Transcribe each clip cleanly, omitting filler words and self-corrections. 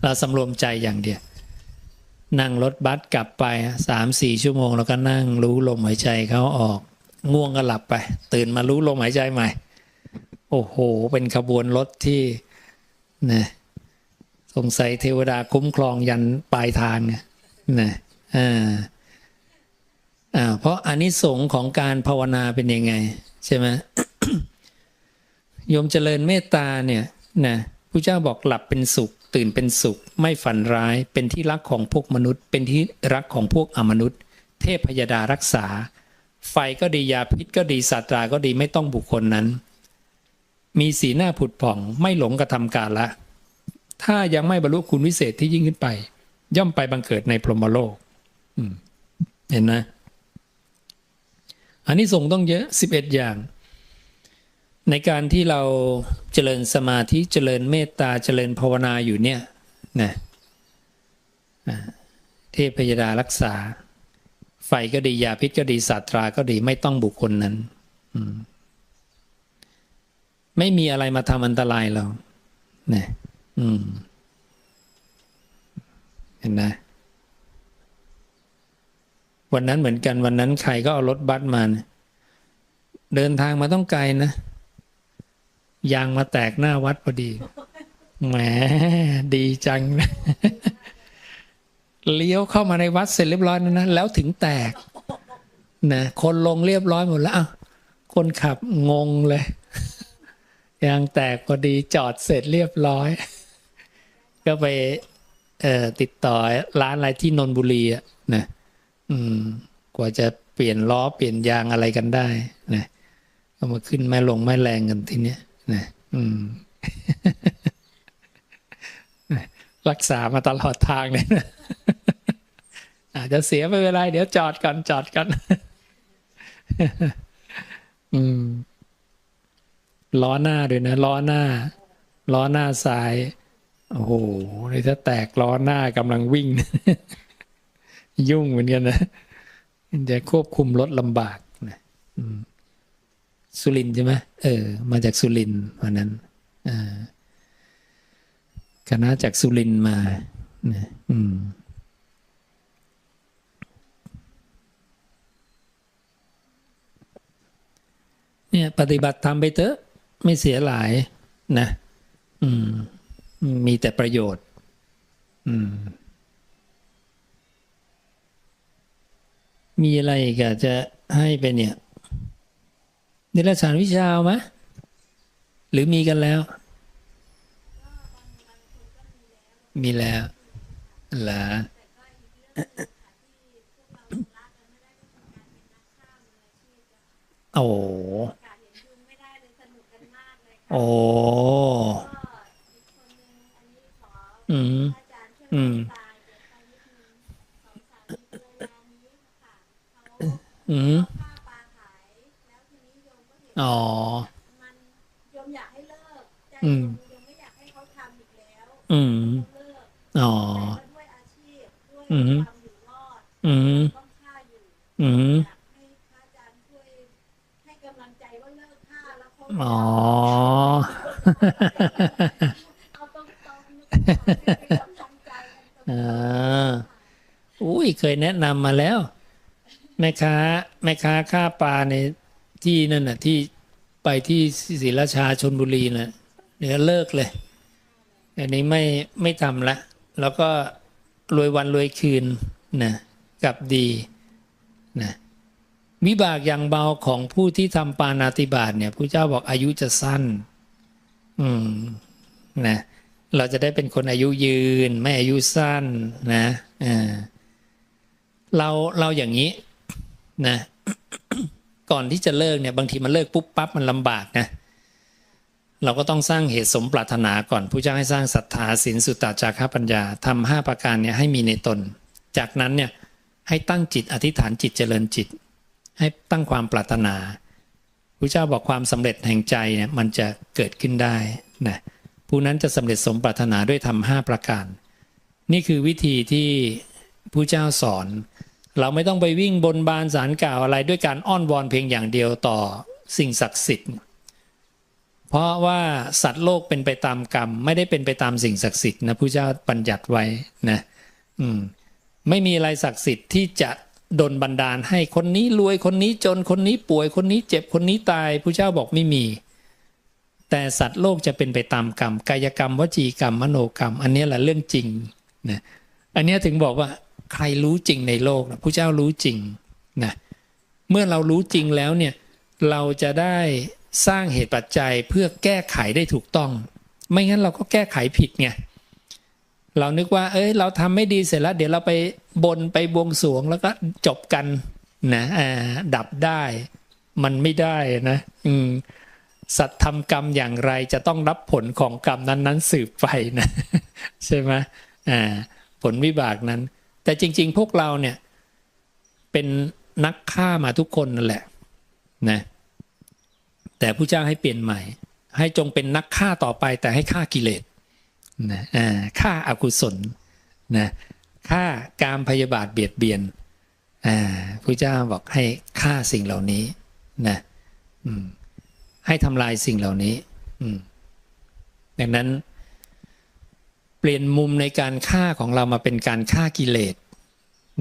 เราสำรวมใจอย่างเดียวนั่งรถบัสกลับไป3-4 ชั่วโมงแล้วก็นั่งรู้ลมหายใจเขาออกง่วงก็หลับไปตื่นมารู้ลมหายใจใหม่โอ้โหเป็นขบวนรถที่นะสงสัยเทวดาคุ้มครองยันปลายทางนะเพราะอานิสงส์ของการภาวนาเป็นยังไงใช่ไหม โยมเจริญเมตตาเนี่ยนะพระเจ้าบอกหลับเป็นสุขตื่นเป็นสุขไม่ฝันร้ายเป็นที่รักของพวกมนุษย์เป็นที่รักของพวกอมนุษย์เทพพยดารักษาไฟก็ดียาพิษก็ดีศาสตราก็ดีไม่ต้องบุคคลนั้นมีสีหน้าผุดผ่องไม่หลงกระทำกาละถ้ายังไม่บรรลุคุณวิเศษที่ยิ่งขึ้นไปย่อมไปบังเกิดในพรหมโลกเห็นไหมอันนี้ส่งต้องเยอะ11อย่างในการที่เราเจริญสมาธิเจริญเมตตาเจริญภาวนาอยู่เนี่ยนะเทพพยดารักษาไฟก็ดียาพิษก็ดีศาสตราก็ดีไม่ต้องบุคคลนั้นไม่มีอะไรมาทำอันตรายเราเนี่ยเห็นไหมวันนั้นเหมือนกันวันนั้นใครก็เอารถบัสมาเดินทางมาต้องไกลนะยางมาแตกหน้าวัดพอดีแหมดีจังนะเลี้ยวเข้ามาในวัดเสร็จเรียบร้อยนะแล้วถึงแตกนะคนลงเรียบร้อยหมดแล้วคนขับงงเลยยางแตกพอดีจอดเสร็จเรียบร้อยก็ไปติดต่อร้านอะไรที่นนทบุรีอ่ะนะกว่าจะเปลี่ยนล้อเปลี่ยนยางอะไรกันได้นะก็มาขึ้นแม่ลงแม่แรงกันทีเนี้ยนะรักษามาตลอดทางเลยนะอาจจะเสียไม่เป็นไรเดี๋ยวจอดกันล้อหน้าด้วยนะล้อหน้าซ้ายโอ้โหถ้าแตกล้อหน้ากำลังวิ่ง ยุ่งเหมือนกันนะจะควบคุมรถลำบากนะสุรินทร์ใช่ไหมมาจากสุรินทร์วันนั้นคณะจากสุรินทร์มาเนี่ยปฏิบัติธรรมไปเถอะไม่เสียหลายนะมีแต่ประโยชน์มีอะไรก็จะให้ไปเนี่ยนิรชานวิชาไหมหรือมีกันแล้วมีแล้วเหรอโอ้โอ้อ๋อโยมอยากให้เลิกใจโยมไม่อยากให้เขาทำอีกแล้วเลิกอ๋อแต่ด้วยอาชีพด้วยความอยู่รอดต้องฆ่าอยู่อยากให้พระอาจารย์ช่วยให้กำลังใจว่าเลิกฆ่าแล้วเขาอ๋อเอาตรงๆให้กำลังใจอุ้ยเคยแนะนำมาแล้วแม่ค้าฆ่าปลาในที่นั่นน่ะที่ไปที่ศรีราชาชลบุรีน่ะเดี๋ยวเลิกเลยอันนี้ไม่ทำละแล้วก็รวยวันรวยคืนนะกับดีนะวิบากอย่างเบาของผู้ที่ทำปาณาติบาตเนี่ยพระเจ้าบอกอายุจะสั้นนะเราจะได้เป็นคนอายุยืนไม่อายุสั้นนะเราอย่างนี้นะก่อนที่จะเลิกเนี่ยบางทีมันเลิกปุ๊บปั๊บมันลำบากนะเราก็ต้องสร้างเหตุสมปรารถนาก่อนผู้เจ้าให้สร้างศรัทธาศีลสุตตะจาคะปัญญาทำ5ประการเนี่ยให้มีในตนจากนั้นเนี่ยให้ตั้งจิตอธิษฐานจิตเจริญจิตให้ตั้งความปรารถนาพระเจ้าบอกความสำเร็จแห่งใจเนี่ยมันจะเกิดขึ้นได้นะผู้นั้นจะสำเร็จสมปรารถนาด้วยทำ5ประการนี่คือวิธีที่พระเจ้าสอนเราไม่ต้องไปวิ่งบนบานศาลกล่าวอะไรด้วยการอ้อนวอนเพียงอย่างเดียวต่อสิ่งศักดิ์สิทธิ์ เพราะว่าสัตว์โลกเป็นไปตามกรรมไม่ได้เป็นไปตามสิ่งศักดิ์สิทธิ์นะพระเจ้าบัญญัติไว้นะไม่มีอะไรศักดิ์สิทธิ์ที่จะดลบันดาลให้คนนี้รวยคนนี้จนคนนี้ป่วยคนนี้เจ็บคนนี้ตายพระเจ้าบอกไม่มีแต่สัตว์โลกจะเป็นไปตามกรรมกายกรรมวจีกรรมมโนกรรมอันนี้แหละเรื่องจริงนะอันนี้ถึงบอกว่าใครรู้จริงในโลกนะพระเจ้ารู้จริงนะเมื่อเรารู้จริงแล้วเนี่ยเราจะได้สร้างเหตุปัจจัยเพื่อแก้ไขได้ถูกต้องไม่งั้นเราก็แก้ไขผิดไงเรานึกว่าเราทำไม่ดีเสร็จแล้วเดี๋ยวเราไปบนไปบวงสรวงแล้วก็จบกันนะดับได้มันไม่ได้นะสัตว์ทำกรรมอย่างไรจะต้องรับผลของกรรมนั้นๆสืบไปนะใช่ไหมผลวิบากนั้นแต่จริงๆพวกเราเนี่ยเป็นนักฆ่ามาทุกคนนั่นแหละนะแต่พระเจ้าให้เปลี่ยนใหม่ให้จงเป็นนักฆ่าต่อไปแต่ให้ฆ่ากิเลสนะฆ่าอกุศลนะฆ่ากามพยาบาทเบียดเบียนพระเจ้าบอกให้ฆ่าสิ่งเหล่านี้นะให้ทำลายสิ่งเหล่านี้ดังนั้นเปลี่ยนมุมในการฆ่าของเรามาเป็นการฆ่ากิเลส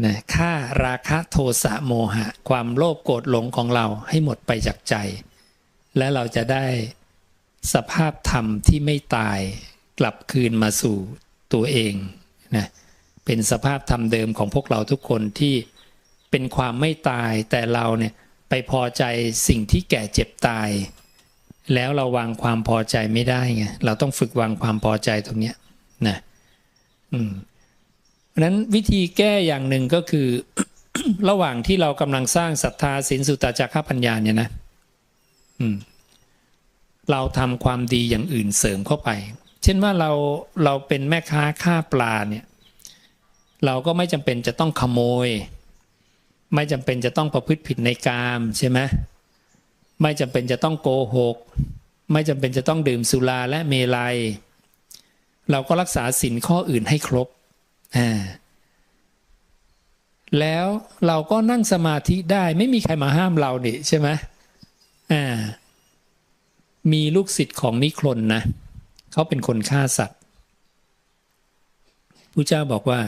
นะฆ่าราคะโทสะโมหะความโลภโกรธหลงของเราให้หมดไปจากใจและเราจะได้สภาพธรรมที่ไม่ตายกลับคืนมาสู่ตัวเองนะเป็นสภาพธรรมเดิมของพวกเราทุกคนที่เป็นความไม่ตายแต่เราเนี่ยไปพอใจสิ่งที่แก่เจ็บตายแล้วเราวางความพอใจไม่ได้ไงเราต้องฝึกวางความพอใจตรงเนี้ยนะเพราะนั้นวิธีแก้อย่างหนึ่งก็คือ ระหว่างที่เรากำลังสร้างศรัทธาศีลสุตตะจาคะปัญญาเนี่ยนะเราทำความดีอย่างอื่นเสริมเข้าไปเช่นว่าเราเป็นแม่ค้าฆ่าปลาเนี่ยเราก็ไม่จำเป็นจะต้องขโมยไม่จำเป็นจะต้องประพฤติผิดในกามใช่ไหมไม่จำเป็นจะต้องโกหกไม่จำเป็นจะต้องดื่มสุราและเมลัยเราก็รักษาศีลข้ออื่นให้ครบแล้วเราก็นั่งสมาธิได้ไม่มีใครมาห้ามเราดิใช่ไหมมีลูกศิษย์ของนิครนนะเขาเป็นคนฆ่าสัตว์พระเจ้าบอกว่า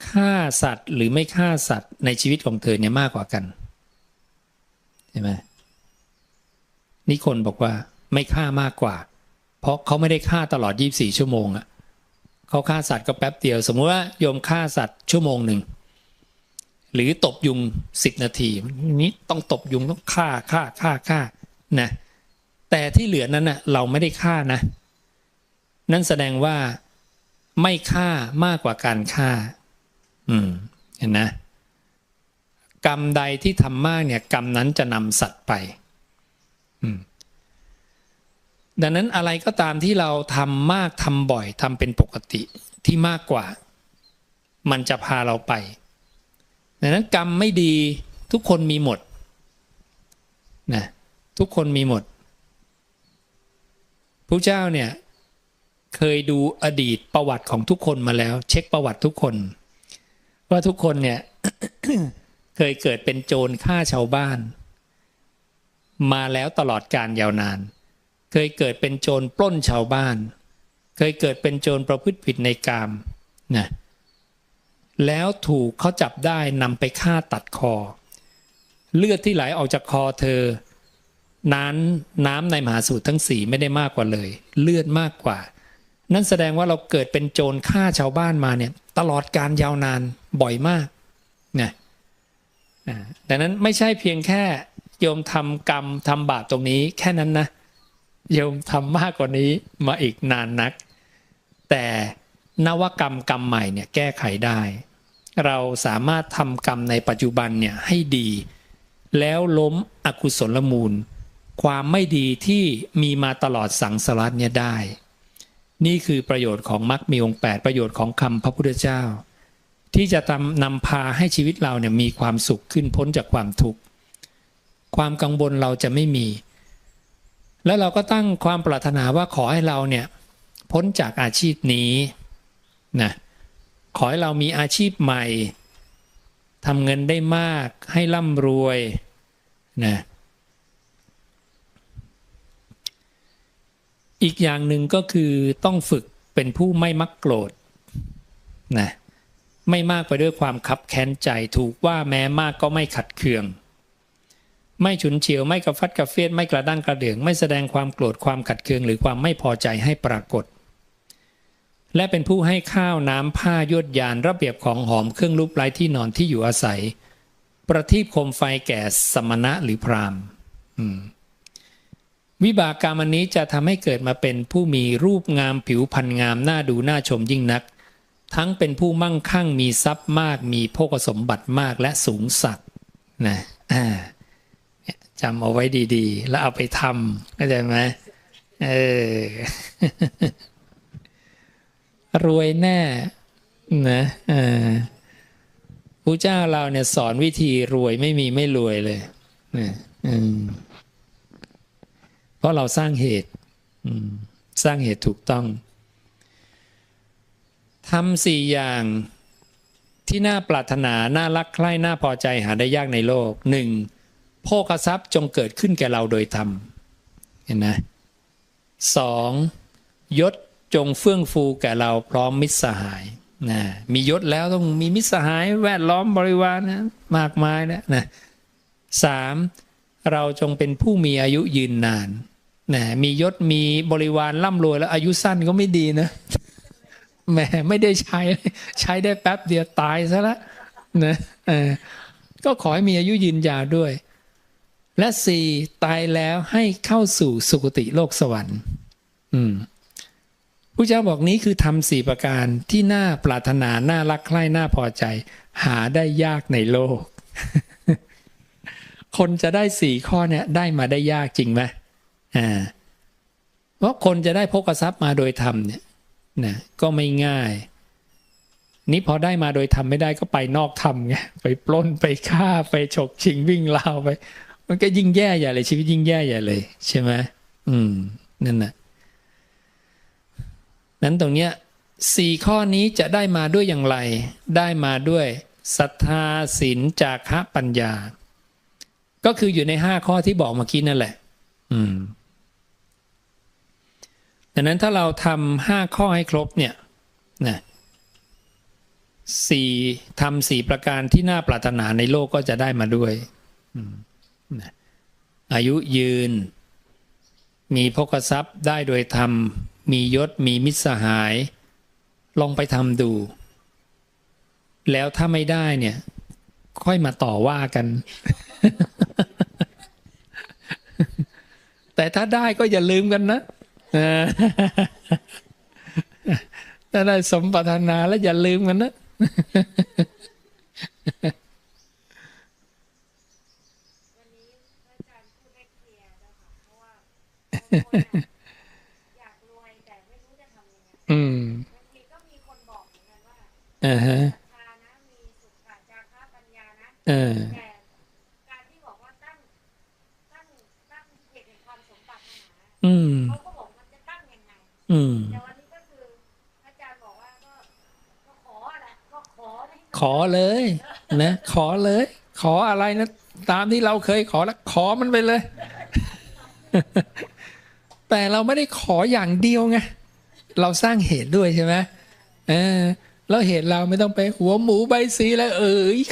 ฆ่าสัตว์หรือไม่ฆ่าสัตว์ในชีวิตของเธอเนี่ยมากกว่ากันใช่ไหมนิครนบอกว่าไม่ฆ่ามากกว่าเพราะเขาไม่ได้ฆ่าตลอด24ชั่วโมงอ่ะเขาฆ่าสัตว์ก็แป๊บเดียวสมมติว่าโยมฆ่าสัตว์ชั่วโมงหนึ่งหรือตบยุง10 นาทีนี้ต้องตบยุงต้องฆ่านะแต่ที่เหลือนั้นน่ะเราไม่ได้ฆ่านะนั่นแสดงว่าไม่ฆ่ามากกว่าการฆ่าเห็นนะกรรมใดที่ทำมากเนี่ยกรรมนั้นจะนำสัตว์ไปดังนั้นอะไรก็ตามที่เราทำมากทำบ่อยทำเป็นปกติที่มากกว่ามันจะพาเราไปดังนั้นกรรมไม่ดีทุกคนมีหมดนะทุกคนมีหมดพระเจ้าเนี่ยเคยดูอดีตประวัติของทุกคนมาแล้วเช็คประวัติทุกคนว่าทุกคนเนี่ย เคยเกิดเป็นโจรฆ่าชาวบ้านมาแล้วตลอดกาลยาวนานเคยเกิดเป็นโจรปล้นชาวบ้านเคยเกิดเป็นโจรประพฤติผิดในกามนะแล้วถูกเขาจับได้นำไปฆ่าตัดคอเลือดที่ไหลออกจากคอเธอน้ำในมหาสมุทรทั้ง4ไม่ได้มากกว่าเลยเลือดมากกว่านั่นแสดงว่าเราเกิดเป็นโจรฆ่าชาวบ้านมาเนี่ยตลอดกาลยาวนานบ่อยมากนะดังนั้นไม่ใช่เพียงแค่โยมทำกรรมทำบาปตรงนี้แค่นั้นนะโยมทำมากกว่านี้มาอีกนานนักแต่นวกรรมกรรมใหม่เนี่ยแก้ไขได้เราสามารถทำกรรมในปัจจุบันเนี่ยให้ดีแล้วล้มอกุศลมูลความไม่ดีที่มีมาตลอดสังสารวัฏเนี่ยได้นี่คือประโยชน์ของมรรคมีองค์8ประโยชน์ของคำพระพุทธเจ้าที่จะนำพาให้ชีวิตเราเนี่ยมีความสุขขึ้นพ้นจากความทุกข์ความกังวลเราจะไม่มีแล้วเราก็ตั้งความปรารถนาว่าขอให้เราเนี่ยพ้นจากอาชีพนี้นะขอให้เรามีอาชีพใหม่ทำเงินได้มากให้ร่ำรวยนะ อีกอย่างหนึ่งก็คือต้องฝึกเป็นผู้ไม่มักโกรธนะไม่มากไปด้วยความคับแค้นใจถูกว่าแม้มากก็ไม่ขัดเคืองไม่ฉุนเฉียวไม่กระฟัดกระเฟียดไม่กระด้างกระเดื่องไม่แสดงความโกรธความขัดเคืองหรือความไม่พอใจให้ปรากฏและเป็นผู้ให้ข้าวน้ำผ้ายวดยานระเบียบของหอมเครื่องรูปไร้ที่นอนที่อยู่อาศัยประทีปโคมไฟแก่สมณะหรือพราหมณ์วิบากกรรมอันนี้จะทำให้เกิดมาเป็นผู้มีรูปงามผิวพรรณงามน่าดูน่าชมยิ่งนักทั้งเป็นผู้มั่งคั่งมีทรัพย์มากมีโภคสมบัติมากและสูงสักนะจำเอาไว้ดีๆแล้วเอาไปทำเข้าใจไหมรวยแน่นะพระเจ้าเราเนี่ยสอนวิธีรวยไม่มีไม่รวยเลยเพราะเราสร้างเหตุสร้างเหตุถูกต้องทำ4อย่างที่น่าปรารถนาน่ารักใคร่น่าพอใจหาได้ยากในโลก 1. โภคทรัพย์จงเกิดขึ้นแก่เราโดยธรรมเห็นไหม 2. ยศจงเฟื่องฟูแก่เราพร้อมมิตรสหายนะมียศแล้วต้องมีมิตรสหายแวดล้อมบริวารนะมากมายนะ 3. เราจงเป็นผู้มีอายุยืนนานนะมียศมีบริวารร่ำรวยแล้วอายุสั้นก็ไม่ดีนะแหมไม่ได้ใช้ได้แป๊บเดียวตายซะแล้วนะก็ขอให้มีอายุยืนยาวด้วยและ 4. ตายแล้วให้เข้าสู่สุคติโลกสวรรค์พระเจ้าบอกนี้คือทำ4ประการที่น่าปรารถนาน่ารักใคร่น่าพอใจหาได้ยากในโลก คนจะได้4ข้อเนี่ยได้มาได้ยากจริงไหมเพราะคนจะได้โภคทรัพย์มาโดยธรรมเนี่ยนะก็ไม่ง่ายนี่พอได้มาโดยธรรมไม่ได้ก็ไปนอกธรรมไงไปปล้นไปฆ่าไปฉกชิงวิ่งราวไปมันก็ยิ่งแย่ใหญ่เลยชีวิตยิ่งแย่ใหญ่เลยใช่ไหมนั่นน่ะนั้นตรงเนี้ย4ข้อนี้จะได้มาด้วยอย่างไรได้มาด้วยศรัทธาศีลจาคะปัญญาก็คืออยู่ใน5ข้อที่บอกเมื่อกี้นั่นแหละดังนั้นถ้าเราทำ5ข้อให้ครบเนี่ยนะทำ4ประการที่น่าปรารถนาในโลกก็จะได้มาด้วยอายุยืนมีโภคทรัพย์ได้โดยธรรมมียศมีมิตรสหายลองไปทำดูแล้วถ้าไม่ได้เนี่ยค่อยมาต่อว่ากัน แต่ถ้าได้ก็อย่าลืมกันนะถ้าได้สมปรารถนาแล้วอย่าลืมกันนะ วันนี้อาจารย์พูดได้เคลียร์แล้วค่ะเพราะว่าบางคนอยากรวยแต่ไม่รู้จะทำยังไงบางทีก็มีคนบอกเหมือนกันว่าศรัทธานะมีสุขจาคะปัญญานะแต่การที่บอกว่าตั้งเหตุแห่งความสมปรารถนาเขาก็บอกมันจะตั้งยังไงแต่วันนี้ก็คืออาจารย์บอกว่าก็ขออะไรก็ขอเลยนะขอเลยขออะไรนะตามที่เราเคยขอแล้วขอมันไปเลย แต่เราไม่ได้ขออย่างเดียวไงเราสร้างเหตุด้วยใช่ไหมแล้วเหตุเราไม่ต้องไปหัวหมูใบสีแล้ว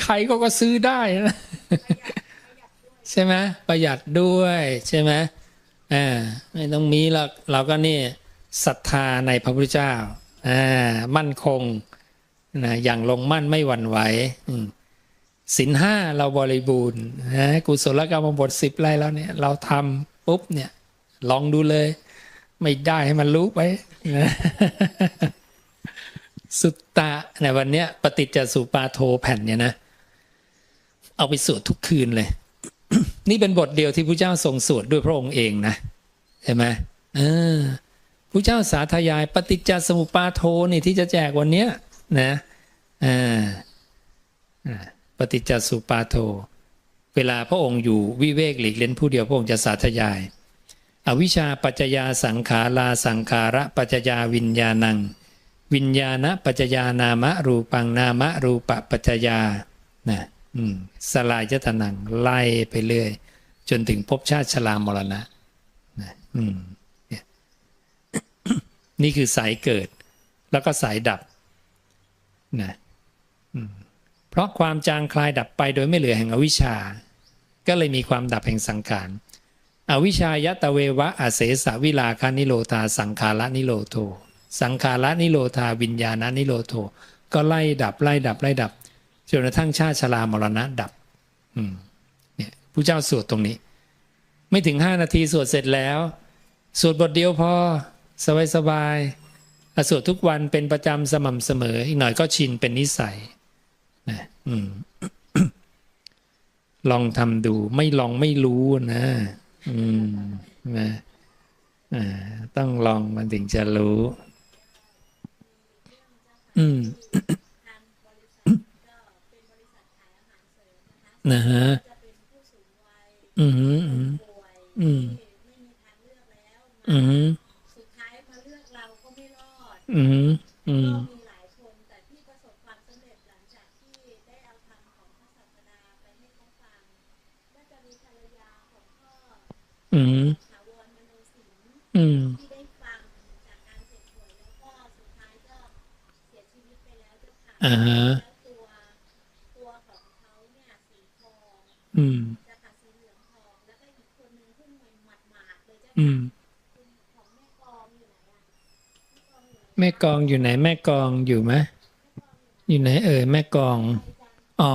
ใครก็ซื้อได้นะ ใช่ไหมประหยัดด้วยใช่ไหมไม่ต้องมีหรอกเราก็นี่ศรัทธาในพระพุทธเจ้ามั่นคงนะอย่างลงมั่นไม่หวั่นไหวศีล 5เราบริบูรณ์กุศลกรรมบท10ไรแล้วเนี่ยเราทำปุ๊บเนี่ยลองดูเลยไม่ได้ให้มันรู้ไปนะสุตตะในวันเนี้ยปฏิจจสุปาโทแผ่นเนี่ยนะเอาไปสวดทุกคืนเลย นี่เป็นบทเดียวที่พระเจ้าทรงสวดด้วยพระองค์เองนะใช่ไหมพระเจ้าสาธยายปฏิจจสมุปาโทนี่ที่จะแจกวันเนี้ยนะปฏิจจสุปาโทเวลาพระองค์อยู่วิเวกหลีกเล่นผู้เดียวพระองค์จะสาธยายอวิชชาปัจจยาสังขาราสังขาระปัจจยาวิญญาณังวิญญาณปัจจยานามะรูปังนามะรูปปัจจยานะสลายยตนังไล่ไปเรื่อยจนถึงภพชาติชรามรณะนะ นี่คือสายเกิดแล้วก็สายดับนะเพราะความจางคลายดับไปโดยไม่เหลือแห่งอวิชชาก็เลยมีความดับแห่งสังขารอวิชชายตะเววะอาเสสะวิลาคานิโรธาสังขาระนิโรโทสังขาระนิโรธาวิญญาณนิโรโทก็ไล่ดับจนกระทั่งชาติชรามรณะดับเนี่ยผู้เจ้าสวดตรงนี้ไม่ถึง5 นาทีสวดเสร็จแล้วสวดบทเดียวพอสบายสวดทุกวันเป็นประจำสม่ำเสมออีกหน่อยก็ชินเป็นนิสัยนะลองทำดูไม่ลองไม่รู้นะนะต้องลองมันถึงจะรู้นะฮะสุดท้ายมาเลือกเราก็ไม่รอดก็มีหลายคนแต่ที่ประสบความสำเร็จหลังจากที่ได้เอาธรรมของพระศาสดาไปให้เขาฟังก็จะมีภรรยาของพ่อถาวรมโนสิงห์ที่ได้ฟังจากการเจ็บป่วยแล้วก็สุดท้ายก็เสียชีวิตไปแล้วเจ้าค่ะแล้วตัวของเขาเนี่ยสีทองจะตัดสีเหลืองทองแล้วก็อีกคนนึงขึ้นมาหมาดๆเลยเจ้าค่ะแม่กองอยู่ไหนแม่กองอยู่ไหมอยู่ไหนแม่กองอ๋อ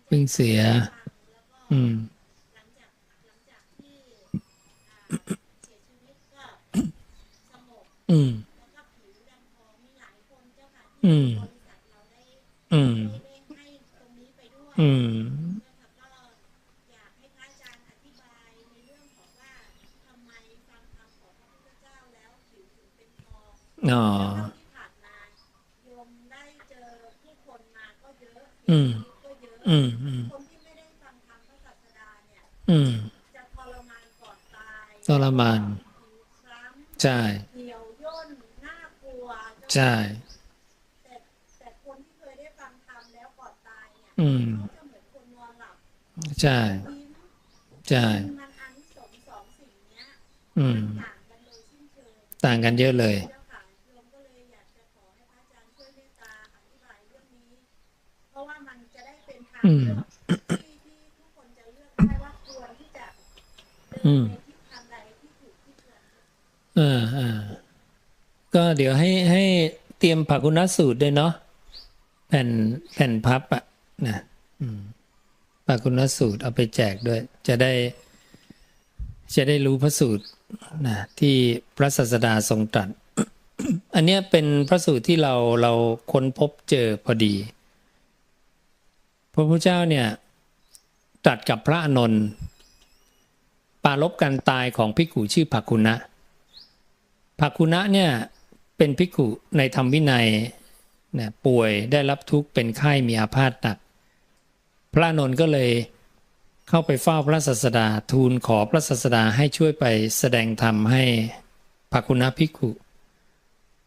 เพิ่งเสียหลังจากที่เสียชีวิตก็สงบแล้วก็ผิวดำทองมีหลายคนเจ้าค่ะที่บริษัทเราได้ให้ตรงนี้ไปด้วยก็อยากให้พระอาจารย์อธิบายในเรื่องของว่าทำไมฟังธรรมของพระพุทธเจ้าแล้วผิวถึงเป็นทองแล้วที่ผ่านมาโยมได้เจอผู้คนมาก็เยอะก็เยอะคนที่ไม่ได้ฟังธรรมพระศาสดาเนี่ยจะทรมานก่อนตายทรมานใช่เหี่ยวย่นน่ากลัวใช่แต่คนที่เคยได้ฟังธรรมแล้วก่อนตายเนี่ยเขาจะเหมือนคนนอนหลับใช่ใช่มันอานิสงส์สองสิ่งเนี้ยต่างกันโดยสิ้นเชิงต่างกันเยอะเลยโยมก็เลยอยากจะขอให้พระอาจารย์ช่วยเมตตาอธิบายเรื่องนี้เพราะว่ามันจะได้เป็นทางเลือกที่ทุกคนจะเลือกได้ว่าควรที่จะเดินในทิศทางใดที่ถูกที่ควรก็เดี๋ยวให้เตรียมภกุณสูตรด้วยเนาะแผ่นพับอ่ะนะภกุณสูตรเอาไปแจกด้วยจะได้รู้พระสูตรนะที่พระศาสดาทรงตรัส อันเนี้ยเป็นพระสูตรที่เราค้นพบเจอพอดีพระพุทธเจ้าเนี่ยตรัสกับพระอานนท์ปรารภการตายของภิกขุชื่อภกุณะเนี่ยเป็นภิกขุในธรรมวินัยเนี่ยป่วยได้รับทุกข์เป็นไข้มีอาพาธหนักพระอานนท์ก็เลยเข้าไปเฝ้าพระศาสดาทูลขอพระศาสดาให้ช่วยไปแสดงธรรมให้ภกุณะภิกขุ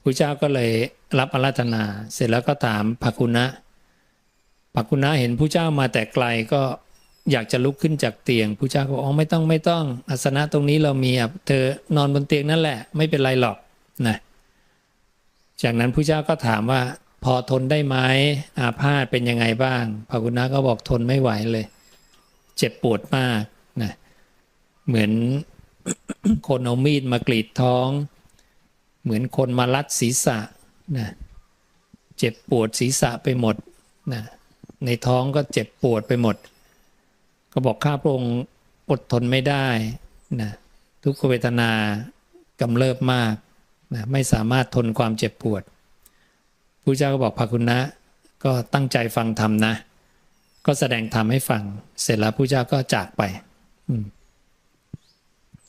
พระเจ้าก็เลยรับอาราธนาเสร็จแล้วก็ถามภกุณะเห็นพระเจ้ามาแต่ไกลก็อยากจะลุกขึ้นจากเตียงพระเจ้าก็บอกไม่ต้องอาสนะตรงนี้เรามีเธอนอนบนเตียงนั่นแหละไม่เป็นไรหรอกนะจากนั้นพระเจ้าก็ถามว่าพอทนได้ไหมอาพาธเป็นยังไงบ้างภกุณะก็บอกทนไม่ไหวเลยเจ็บปวดมากนะเหมือน คนเอามีดมากรีดท้องเหมือนคนมาลัดศีรษะนะเจ็บปวดศีรษะไปหมดนะในท้องก็เจ็บปวดไปหมดก็บอกข้าพระองค์อดทนไม่ได้นะทุกขเวทนากำเริบมากนะไม่สามารถทนความเจ็บปวดพระเจ้าก็บอกภกุณะก็ตั้งใจฟังธรรมนะก็แสดงธรรมให้ฟังเสร็จแล้วพระเจ้าก็จากไป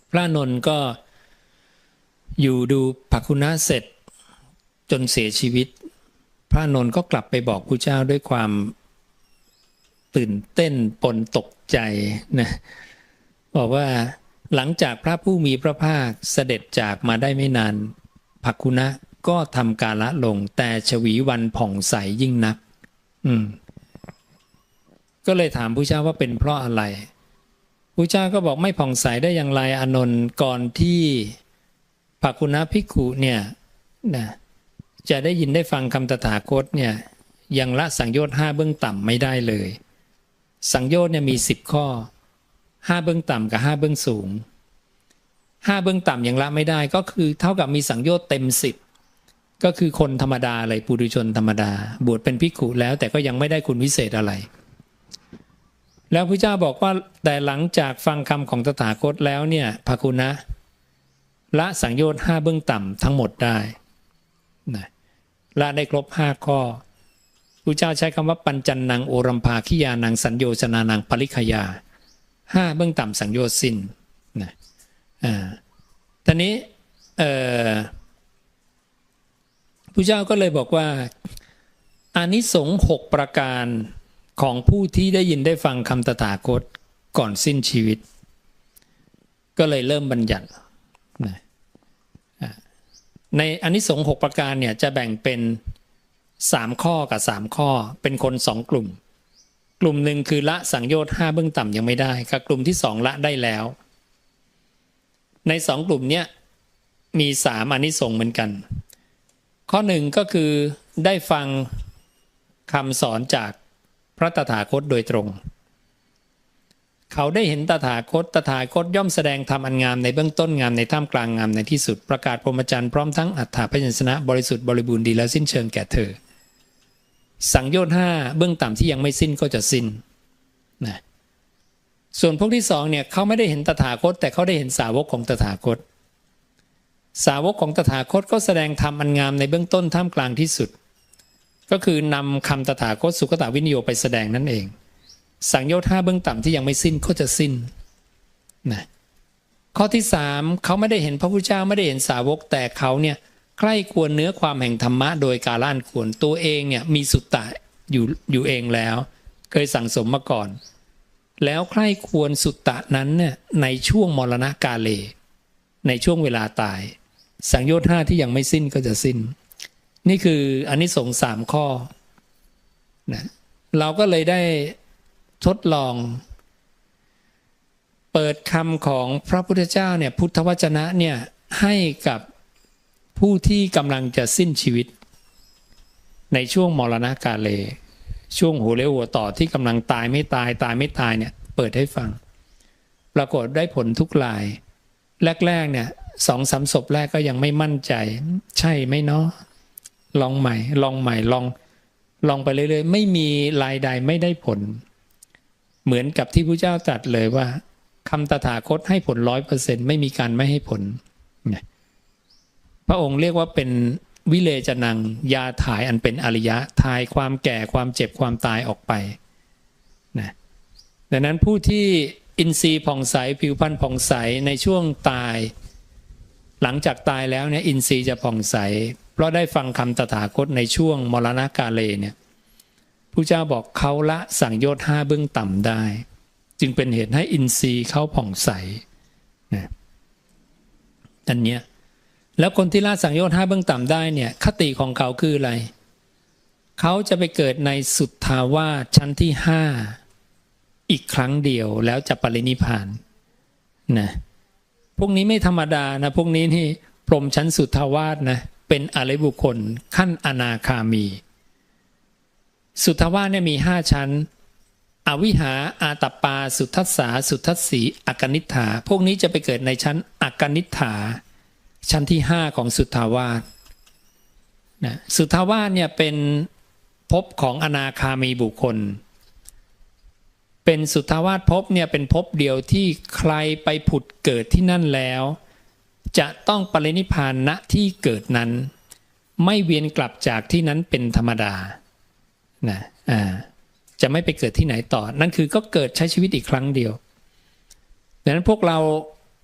พระอานนท์ก็อยู่ดูภกุณะเสร็จจนเสียชีวิตพระอานนท์ก็กลับไปบอกพระเจ้าด้วยความตื่นเต้นปนตกใจนะบอกว่าหลังจากพระผู้มีพระภาคเสด็จจากมาได้ไม่นานภกุณะก็ทำกาละลงแต่ชวีวันผ่องใสยิ่งนักก็เลยถามพระเจ้าว่าเป็นเพราะอะไร พระเจ้าก็บอกไม่ผ่องใสได้อย่างไรอานนท์ก่อนที่ภคุณภิกขุเนี่ยนะจะได้ยินได้ฟังคำตถาคตเนี่ยยังละสังโยชน์5เบื้องต่ำไม่ได้เลยสังโยชน์เนี่ยมี10ข้อ5เบื้องต่ำกับ5เบื้องสูง5เบื้องต่ำยังละไม่ได้ก็คือเท่ากับมีสังโยชน์เต็ม10ก็คือคนธรรมดาเลยปุถุชนธรรมดาบวชเป็นภิกขุแล้วแต่ก็ยังไม่ได้คุณวิเศษอะไรแล้วพระเจ้าบอกว่าแต่หลังจากฟังคำของตถาคตแล้วเนี่ยภคุณะละสังโยชน์5เบื้องต่ำทั้งหมดได้นะละได้ครบ5ข้อพระเจ้าใช้คำว่าปัญจันนังโอรัมภาคิยานังสัญโยชนานังปริคยา5เบื้องต่ำสังโยชน์สิ้นนะตอนนี้พระเจ้าก็เลยบอกว่าอานิสงส์6ประการของผู้ที่ได้ยินได้ฟังคำตถาคตก่อนสิ้นชีวิตก็เลยเริ่มบัญญัตินะในอานิสงส์6ประการเนี่ยจะแบ่งเป็น3ข้อกับ3ข้อเป็นคน2กลุ่มกลุ่มหนึ่งคือละสังโยชน์5เบื้องต่ำยังไม่ได้กับกลุ่มที่2ละได้แล้วใน2กลุ่มเนี้ยมี3อานิสงส์เหมือนกันข้อ1ก็คือได้ฟังคำสอนจากพระตถาคตโดยตรงเขาได้เห็นตถาคตย่อมแสดงธรรมอันงามในเบื้องต้นงามในท่ามกลางงามในที่สุดประกาศพรหมจรรย์พร้อมทั้งอัฏฐพยัญชนะบริสุทธิ์บริบูรณ์ดีและสิ้นเชิงแก่เธอสังโยชน์5เบื้องต่ำที่ยังไม่สิ้นก็จะสิ้นนะส่วนพวกที่2เนี่ยเขาไม่ได้เห็นตถาคตแต่เขาได้เห็นสาวกของตถาคตสาวกของตถาคตก็แสดงธรรมอันงามในเบื้องต้นท่ามกลางที่สุดก็คือนำคำตถาคตสุขตวินิโยไปแสดงนั่นเองสังโยชน์5เบื้องต่ำที่ยังไม่สิ้นก็จะสิ้นนะข้อที่3เขาไม่ได้เห็นพระพุทธเจ้าไม่ได้เห็นสาวกแต่เขาเนี่ยใคร่ควรเนื้อความแห่งธรรมะโดยกาลอันควรตัวเองเนี่ยมีสุตตะอยู่เองแล้วเคยสั่งสมมาก่อนแล้วใคร่ควรสุตตะนั้นเนี่ยในช่วงมรณกาเลในช่วงเวลาตายสังโยชน์5ที่ยังไม่สิ้นก็จะสิ้นนี่คืออานิสงส์3ข้อนะเราก็เลยได้ทดลองเปิดคำของพระพุทธเจ้าเนี่ยพุทธวจนะเนี่ยให้กับผู้ที่กำลังจะสิ้นชีวิตในช่วงมรณกาเลช่วงหัวเลี้ยวหัวต่อที่กำลังตายไม่ตายเนี่ยเปิดให้ฟังปรากฏได้ผลทุกรายแรกๆเนี่ย2-3 ศพแรกก็ยังไม่มั่นใจใช่ไหมเนาะลองใหม่ลองไปเรื่อยๆไม่มีรายใดไม่ได้ผลเหมือนกับที่พระเจ้าตรัสเลยว่าคำตถาคตให้ผล 100% ไม่มีการไม่ให้ผลพระองค์เรียกว่าเป็นวิเลจนังยาถ่ายอันเป็นอริยะถ่ายความแก่ความเจ็บความตายออกไปนะดังนั้นผู้ที่อินทรีย์ผ่องใสผิวพรรณผ่องใสในช่วงตายหลังจากตายแล้วเนี่ยอินทรีย์จะผ่องใสเพราะได้ฟังคำตถาคตในช่วงมรณกาเลเนี่ยพระเจ้าบอกเขาละสังโยชน์5เบื้องต่ำได้จึงเป็นเหตุให้อินทรีย์เขาผ่องใสนะอันเนี้ยแล้วคนที่ละสังโยชน์5เบื้องต่ำได้เนี่ยคติของเขาคืออะไรเขาจะไปเกิดในสุทธาวาสชั้นที่5อีกครั้งเดียวแล้วจะปรินิพพานนะพวกนี้ไม่ธรรมดานะพวกนี้นี่พรหมชั้นสุทธาวาสนะเป็นอริยบุคคลขั้นอนาคามีสุทธาวาสเนี่ยมี5ชั้นอวิหาอาตัปปาสุทัสสาสุทัสสีอกนิฏฐาพวกนี้จะไปเกิดในชั้นอกนิฏฐาชั้นที่5ของสุทธาวาสนะสุทธาวาสเนี่ยเป็นภพของอนาคามีบุคคลเป็นสุทธาวาสภพเนี่ยเป็นภพเดียวที่ใครไปผุดเกิดที่นั่นแล้วจะต้องปรินิพพานณที่เกิดนั้นไม่เวียนกลับจากที่นั้นเป็นธรรมดานะจะไม่ไปเกิดที่ไหนต่อนั่นคือก็เกิดใช้ชีวิตอีกครั้งเดียวดังนั้นพวกเรา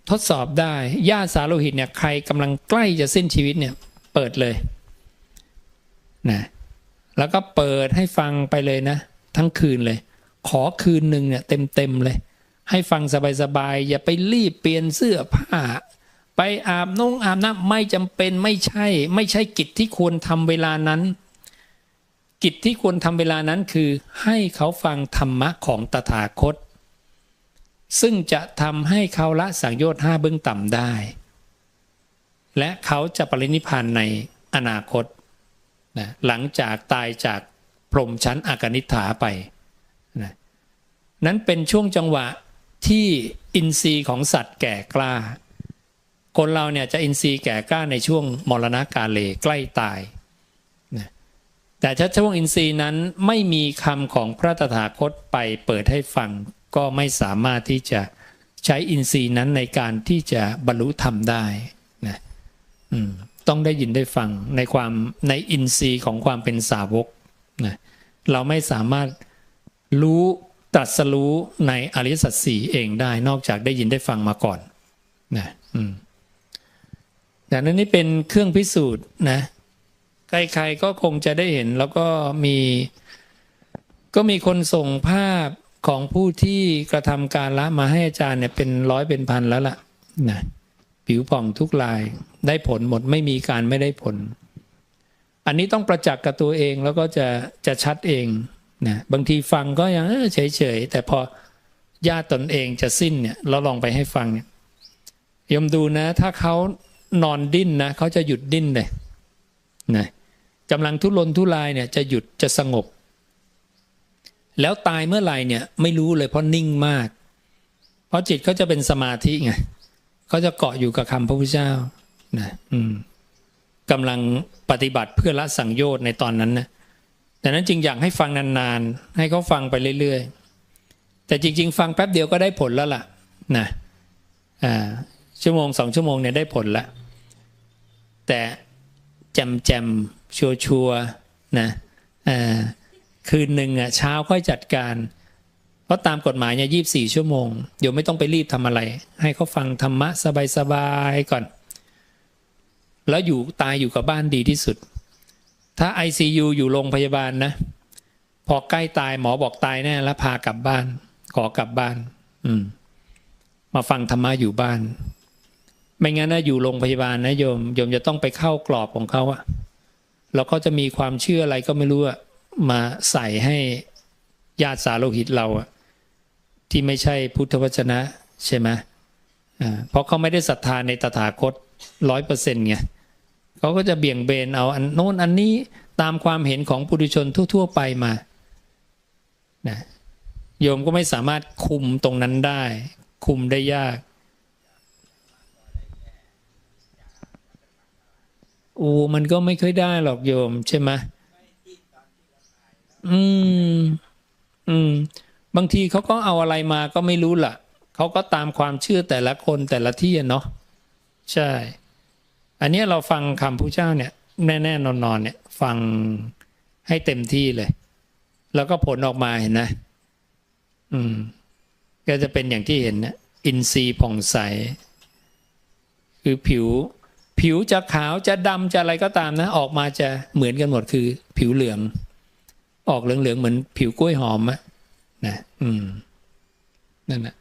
ทดสอบได้ญาติสาโลหิตเนี่ยใครกำลังใกล้จะสิ้นชีวิตเนี่ยเปิดเลยนะแล้วก็เปิดให้ฟังไปเลยนะทั้งคืนเลยขอคืนหนึ่งเนี่ยเต็มเลยให้ฟังสบายๆอย่าไปรีบเปลี่ยนเสื้อผ้าไปอาบน้ำไม่จำเป็นไม่ใช่กิจที่ควรทำเวลานั้นกิจที่ควรทำเวลานั้นคือให้เขาฟังธรรมะของตถาคต ซึ่งจะทำให้เขาละสังโยชน์5เบื้องต่ำได้และเขาจะปรินิพพานในอนาคตนะหลังจากตายจากพรหมชั้นอากนิฏฐาไปนะนั้นเป็นช่วงจังหวะที่อินทรีย์ของสัตว์แก่กล้าคนเราเนี่ยจะอินทรีย์แก่กล้าในช่วงมรณกาเลใกล้ตายนะแต่ถ้าช่วงอินทรีย์นั้นไม่มีคำของพระตถาคตไปเปิดให้ฟังก็ไม่สามารถที่จะใช้อินทรีย์นั้นในการที่จะบรรลุธรรมได้นะต้องได้ยินได้ฟังในอินทรีย์ของความเป็นสาวกนะเราไม่สามารถรู้ตรัสรู้ในอริยสัจสี่เองได้นอกจากได้ยินได้ฟังมาก่อนนะดังนั้นนี่เป็นเครื่องพิสูจน์นะใครๆก็คงจะได้เห็นแล้วก็มีคนส่งภาพของผู้ที่กระทำการละมาให้อาจารย์เนี่ยเป็นร้อยเป็นพันแล้วล่ะนะผิวผ่องทุกรายได้ผลหมดไม่มีการไม่ได้ผลอันนี้ต้องประจักษ์กับตัวเองแล้วก็จะชัดเองนะบางทีฟังก็ยังเฉยๆแต่พอญาติตนเองจะสิ้นเนี่ยเราลองไปให้ฟังเนี่ยยมดูนะถ้าเขานอนดิ้นนะเขาจะหยุดดิ้นเลยนะกำลังทุรนทุรายเนี่ยจะหยุดจะสงบแล้วตายเมื่อไหร่เนี่ยไม่รู้เลยเพราะนิ่งมากเพราะจิตเขาจะเป็นสมาธิไงเขาจะเกาะอยู่กับคำพระพุทธเจ้านะกำลังปฏิบัติเพื่อละสังโยชน์ในตอนนั้นนะแต่นั้นจึงอยากให้ฟังนานๆให้เขาฟังไปเรื่อยๆแต่จริงๆฟังแป๊บเดียวก็ได้ผลแล้วล่ะนะชั่วโมง2 ชั่วโมงเนี่ยได้ผลแล้วแต่แจมชัวนะคืนหนึ่งเช้าค่อยจัดการเพราะตามกฎหมายเนี่ย24 ชั่วโมงเดี๋ยวไม่ต้องไปรีบทำอะไรให้เขาฟังธรรมะสบายๆก่อนแล้วตายอยู่กับบ้านดีที่สุดถ้า ICU อยู่โรงพยาบาลนะพอใกล้ตายหมอบอกตายแน่แล้วพากลับบ้านขอกลับบ้านมาฟังธรรมะอยู่บ้านไม่งั้นนะอยู่โรงพยาบาลนะโยมจะต้องไปเข้ากรอบของเขาอะแล้วก็จะมีความเชื่ออะไรก็ไม่รู้อะมาใส่ให้ญาติสาโลหิตเราอะที่ไม่ใช่พุทธวจนะใช่ไหมเพราะเขาไม่ได้ศรัทธาในตถาคต 100% ไงเขาก็จะเบี่ยงเบนเอาอันโน้นอันนี้ตามความเห็นของปุถุชนทั่วๆไปมานะโยมก็ไม่สามารถคุมตรงนั้นได้คุมได้ยากมันก็ไม่ค่อยได้หรอกโยมใช่ไหมบางทีเขาก็เอาอะไรมาก็ไม่รู้ล่ะเขาก็ตามความเชื่อแต่ละคนแต่ละที่เนาะใช่อันนี้เราฟังคำพระเจ้าเนี่ยแน่ๆนอนๆเนี่ยฟังให้เต็มที่เลยแล้วก็ผลออกมาเห็นนะก็จะเป็นอย่างที่เห็นนะอินทรีย์ผ่องใสคือผิวจะขาวจะดำจะอะไรก็ตามนะออกมาจะเหมือนกันหมดคือผิวเหลืองออกเหลืองๆเหมือนผิวกล้วยหอมอะนะนั่นนะ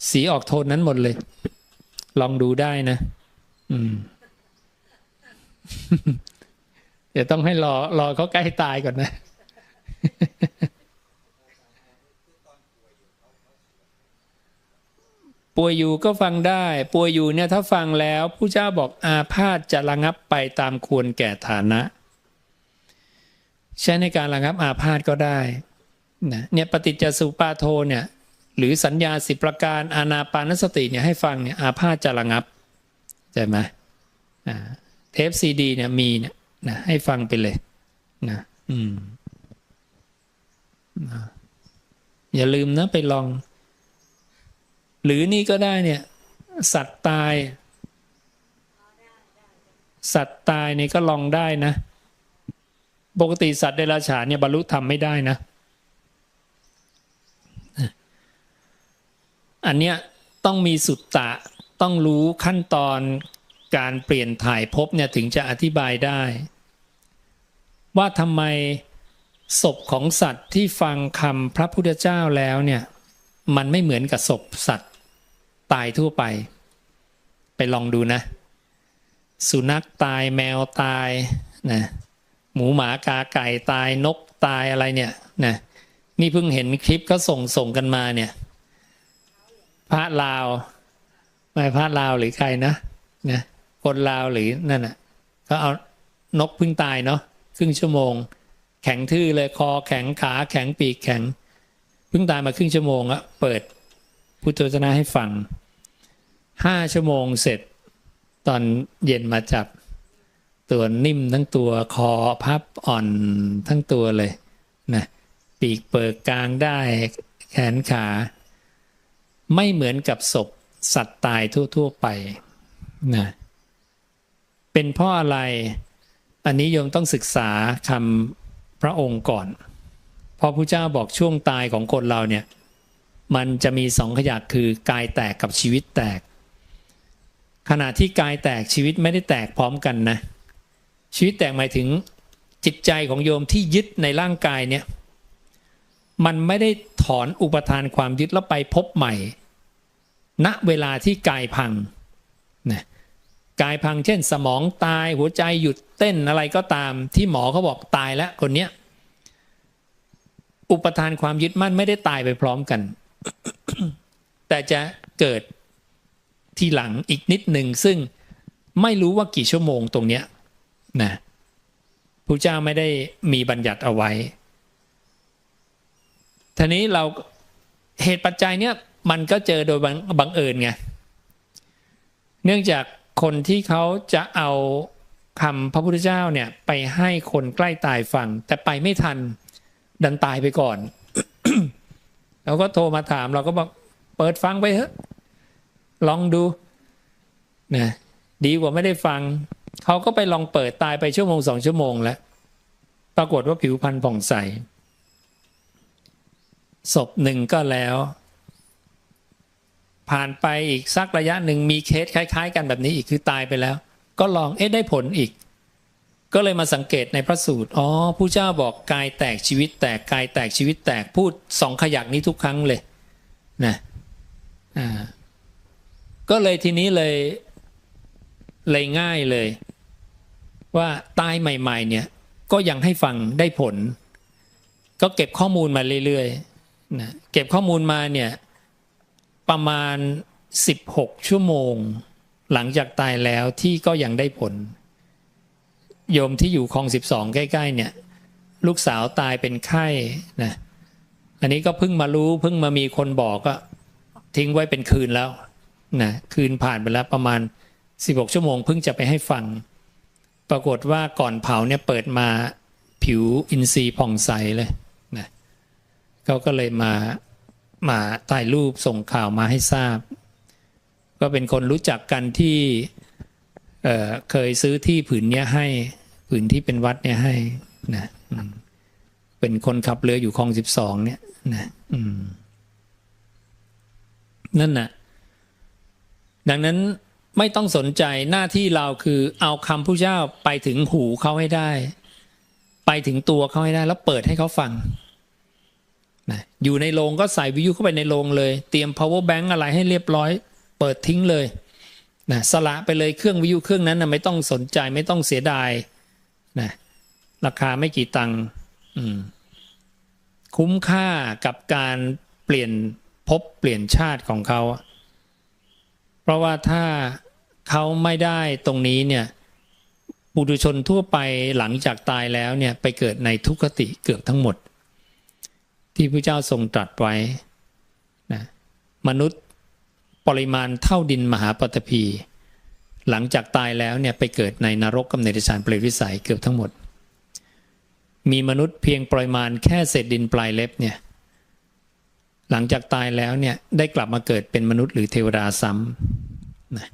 สีออกโทนนั้นหมดเลยลองดูได้นะเดี๋ยวต้องให้รอเขาใกล้ตายก่อนนะป่วยอยู่ก็ฟังได้ป่วยอยู่เนี่ยถ้าฟังแล้วผู้เจ้าบอกอาพาธจะระงับไปตามควรแก่ฐานะใช้ในการระงับอาพาธก็ได้นะเนี่ยปฏิจจสุปาโทเนี่ยหรือสัญญา10 ประการอานาปานสติเนี่ยให้ฟังเนี่ยอาพาธจะระงับใช่ไหมเทปซีดีเนี่ยมีเนี่ยนะให้ฟังไปเลยนะอย่าลืมนะไปลองหรือนี่ก็ได้เนี่ยสัตว์ตายนี่ก็ลองได้นะปกติสัตว์เดรัจฉานเนี่ยบรรลุธรรมไม่ได้นะอันเนี้ยต้องมีสุตตะต้องรู้ขั้นตอนการเปลี่ยนถ่ายภพเนี่ยถึงจะอธิบายได้ว่าทำไมศพของสัตว์ที่ฟังคำพระพุทธเจ้าแล้วเนี่ยมันไม่เหมือนกับศพสัตว์ตายทั่วไปลองดูนะสุนัขตายแมวตายนะหมูหมากาไก่ตายนกตายอะไรเนี่ยนะนี่เพิ่งเห็นคลิปก็ส่งกันมาเนี่ย พระลาวไม่พระลาวหรือใครนะคนลาวหรือนั่นน่ะก็เอานกพึ่งตายเนาะครึ่งชั่วโมงแข็งทื่อเลยคอแข็งขาแข็งปีกแข็งพึ่งตายมาครึ่งชั่วโมงอะเปิดพุทธวจนะให้ฟัง5 ชั่วโมงเสร็จตอนเย็นมาจับตัวนิ่มทั้งตัวคอพับอ่อนทั้งตัวเลยนะปีกเปิดกลางได้แขนขาไม่เหมือนกับศพสัตว์ตายทั่วๆไปนะเป็นเพราะอะไรอันนี้โยมต้องศึกษาคำพระองค์ก่อนเพราะพระเจ้าบอกช่วงตายของคนเราเนี่ยมันจะมี2 ขยักคือกายแตกกับชีวิตแตกขณะที่กายแตกชีวิตไม่ได้แตกพร้อมกันนะชีวิตแตกหมายถึงจิตใจของโยมที่ยึดในร่างกายเนี่ยมันไม่ได้ถอนอุปทานความยึดแล้วไปพบใหม่ณเวลาที่กายพังนะกายพังเช่นสมองตายหัวใจหยุดเต้นอะไรก็ตามที่หมอเขาบอกตายแล้วคนเนี้ยอุปทานความยึดมั่นไม่ได้ตายไปพร้อมกัน แต่จะเกิดทีหลังอีกนิดหนึ่งซึ่งไม่รู้ว่ากี่ชั่วโมงตรงเนี้ยนะพระเจ้าไม่ได้มีบัญญัติเอาไว้ทีนี้เราเหตุปัจจัยเนี้ยมันก็เจอโดยบังเอิญไงเนื่องจากคนที่เขาจะเอาคำพระพุทธเจ้าเนี่ยไปให้คนใกล้ตายฟังแต่ไปไม่ทันดันตายไปก่อน เราก็โทรมาถามเราก็บอกเปิดฟังไปเถอะลองดูนะดีกว่าไม่ได้ฟังเขาก็ไปลองเปิดตายไป1-2 ชั่วโมงแล้วปรากฏว่าผิวพรรณผ่องใสศพหนึ่งก็แล้วผ่านไปอีกสักระยะหนึ่งมีเคสคล้ายๆกันแบบนี้อีกคือตายไปแล้วก็ลองได้ผลอีกก็เลยมาสังเกตในพระสูตรผู้เจ้าบอกกายแตกชีวิตแตกกายแตกชีวิตแตกพูด2 ขยักนี้ทุกครั้งเลยนะก็เลยทีนี้เลยง่ายเลยว่าตายใหม่ๆเนี่ยก็ยังให้ฟังได้ผลก็เก็บข้อมูลมาเรื่อยๆนะเก็บข้อมูลมาเนี่ยประมาณ16 ชั่วโมงหลังจากตายแล้วที่ก็ยังได้ผลโยมที่อยู่คลอง12ใกล้ๆเนี่ยลูกสาวตายเป็นไข้นะอันนี้ก็เพิ่งมารู้เพิ่งมามีคนบอกก็ทิ้งไว้เป็นคืนแล้วนะคืนผ่านไปแล้วประมาณ16 ชั่วโมงเพิ่งจะไปให้ฟังปรากฏว่าก่อนเผาเนี่ยเปิดมาผิวอินทรีย์ผ่องใสเลยนะเขาก็เลยมาถ่ายรูปส่งข่าวมาให้ทราบก็เป็นคนรู้จักกันที่เคยซื้อที่ผืนเนี้ยให้ผืนที่เป็นวัดเนี่ยให้นะเป็นคนขับเรืออยู่คลอง12เนี่ยนะนั่นน่ะดังนั้นไม่ต้องสนใจหน้าที่เราคือเอาคำพระเจ้าไปถึงหูเขาให้ได้ไปถึงตัวเขาให้ได้แล้วเปิดให้เขาฟังนะอยู่ในโรงก็ใส่วิทยุเข้าไปในโรงเลยเตรียม power bank อะไรให้เรียบร้อยเปิดทิ้งเลยนะสละไปเลยเครื่องวิทยุเครื่องนั้นนะไม่ต้องสนใจไม่ต้องเสียดายนะราคาไม่กี่ตังค์คุ้มค่ากับการเปลี่ยนภพเปลี่ยนชาติของเขาเพราะว่าถ้าเขาไม่ได้ตรงนี้เนี่ยปุถุชนทั่วไปหลังจากตายแล้วเนี่ยไปเกิดในทุกขติเกือบทั้งหมดที่พระเจ้าทรงตรัสไว้นะมนุษย์ปริมาณเท่าดินมหาปฐพีหลังจากตายแล้วเนี่ยไปเกิดในนรกกับเนรชานเปรตวิสัยเกือบทั้งหมดมีมนุษย์เพียงปริมาณแค่เศษดินปลายเล็บเนี่ยหลังจากตายแล้วเนี่ยได้กลับมาเกิดเป็นมนุษย์หรือเทวดาซ้ำนะ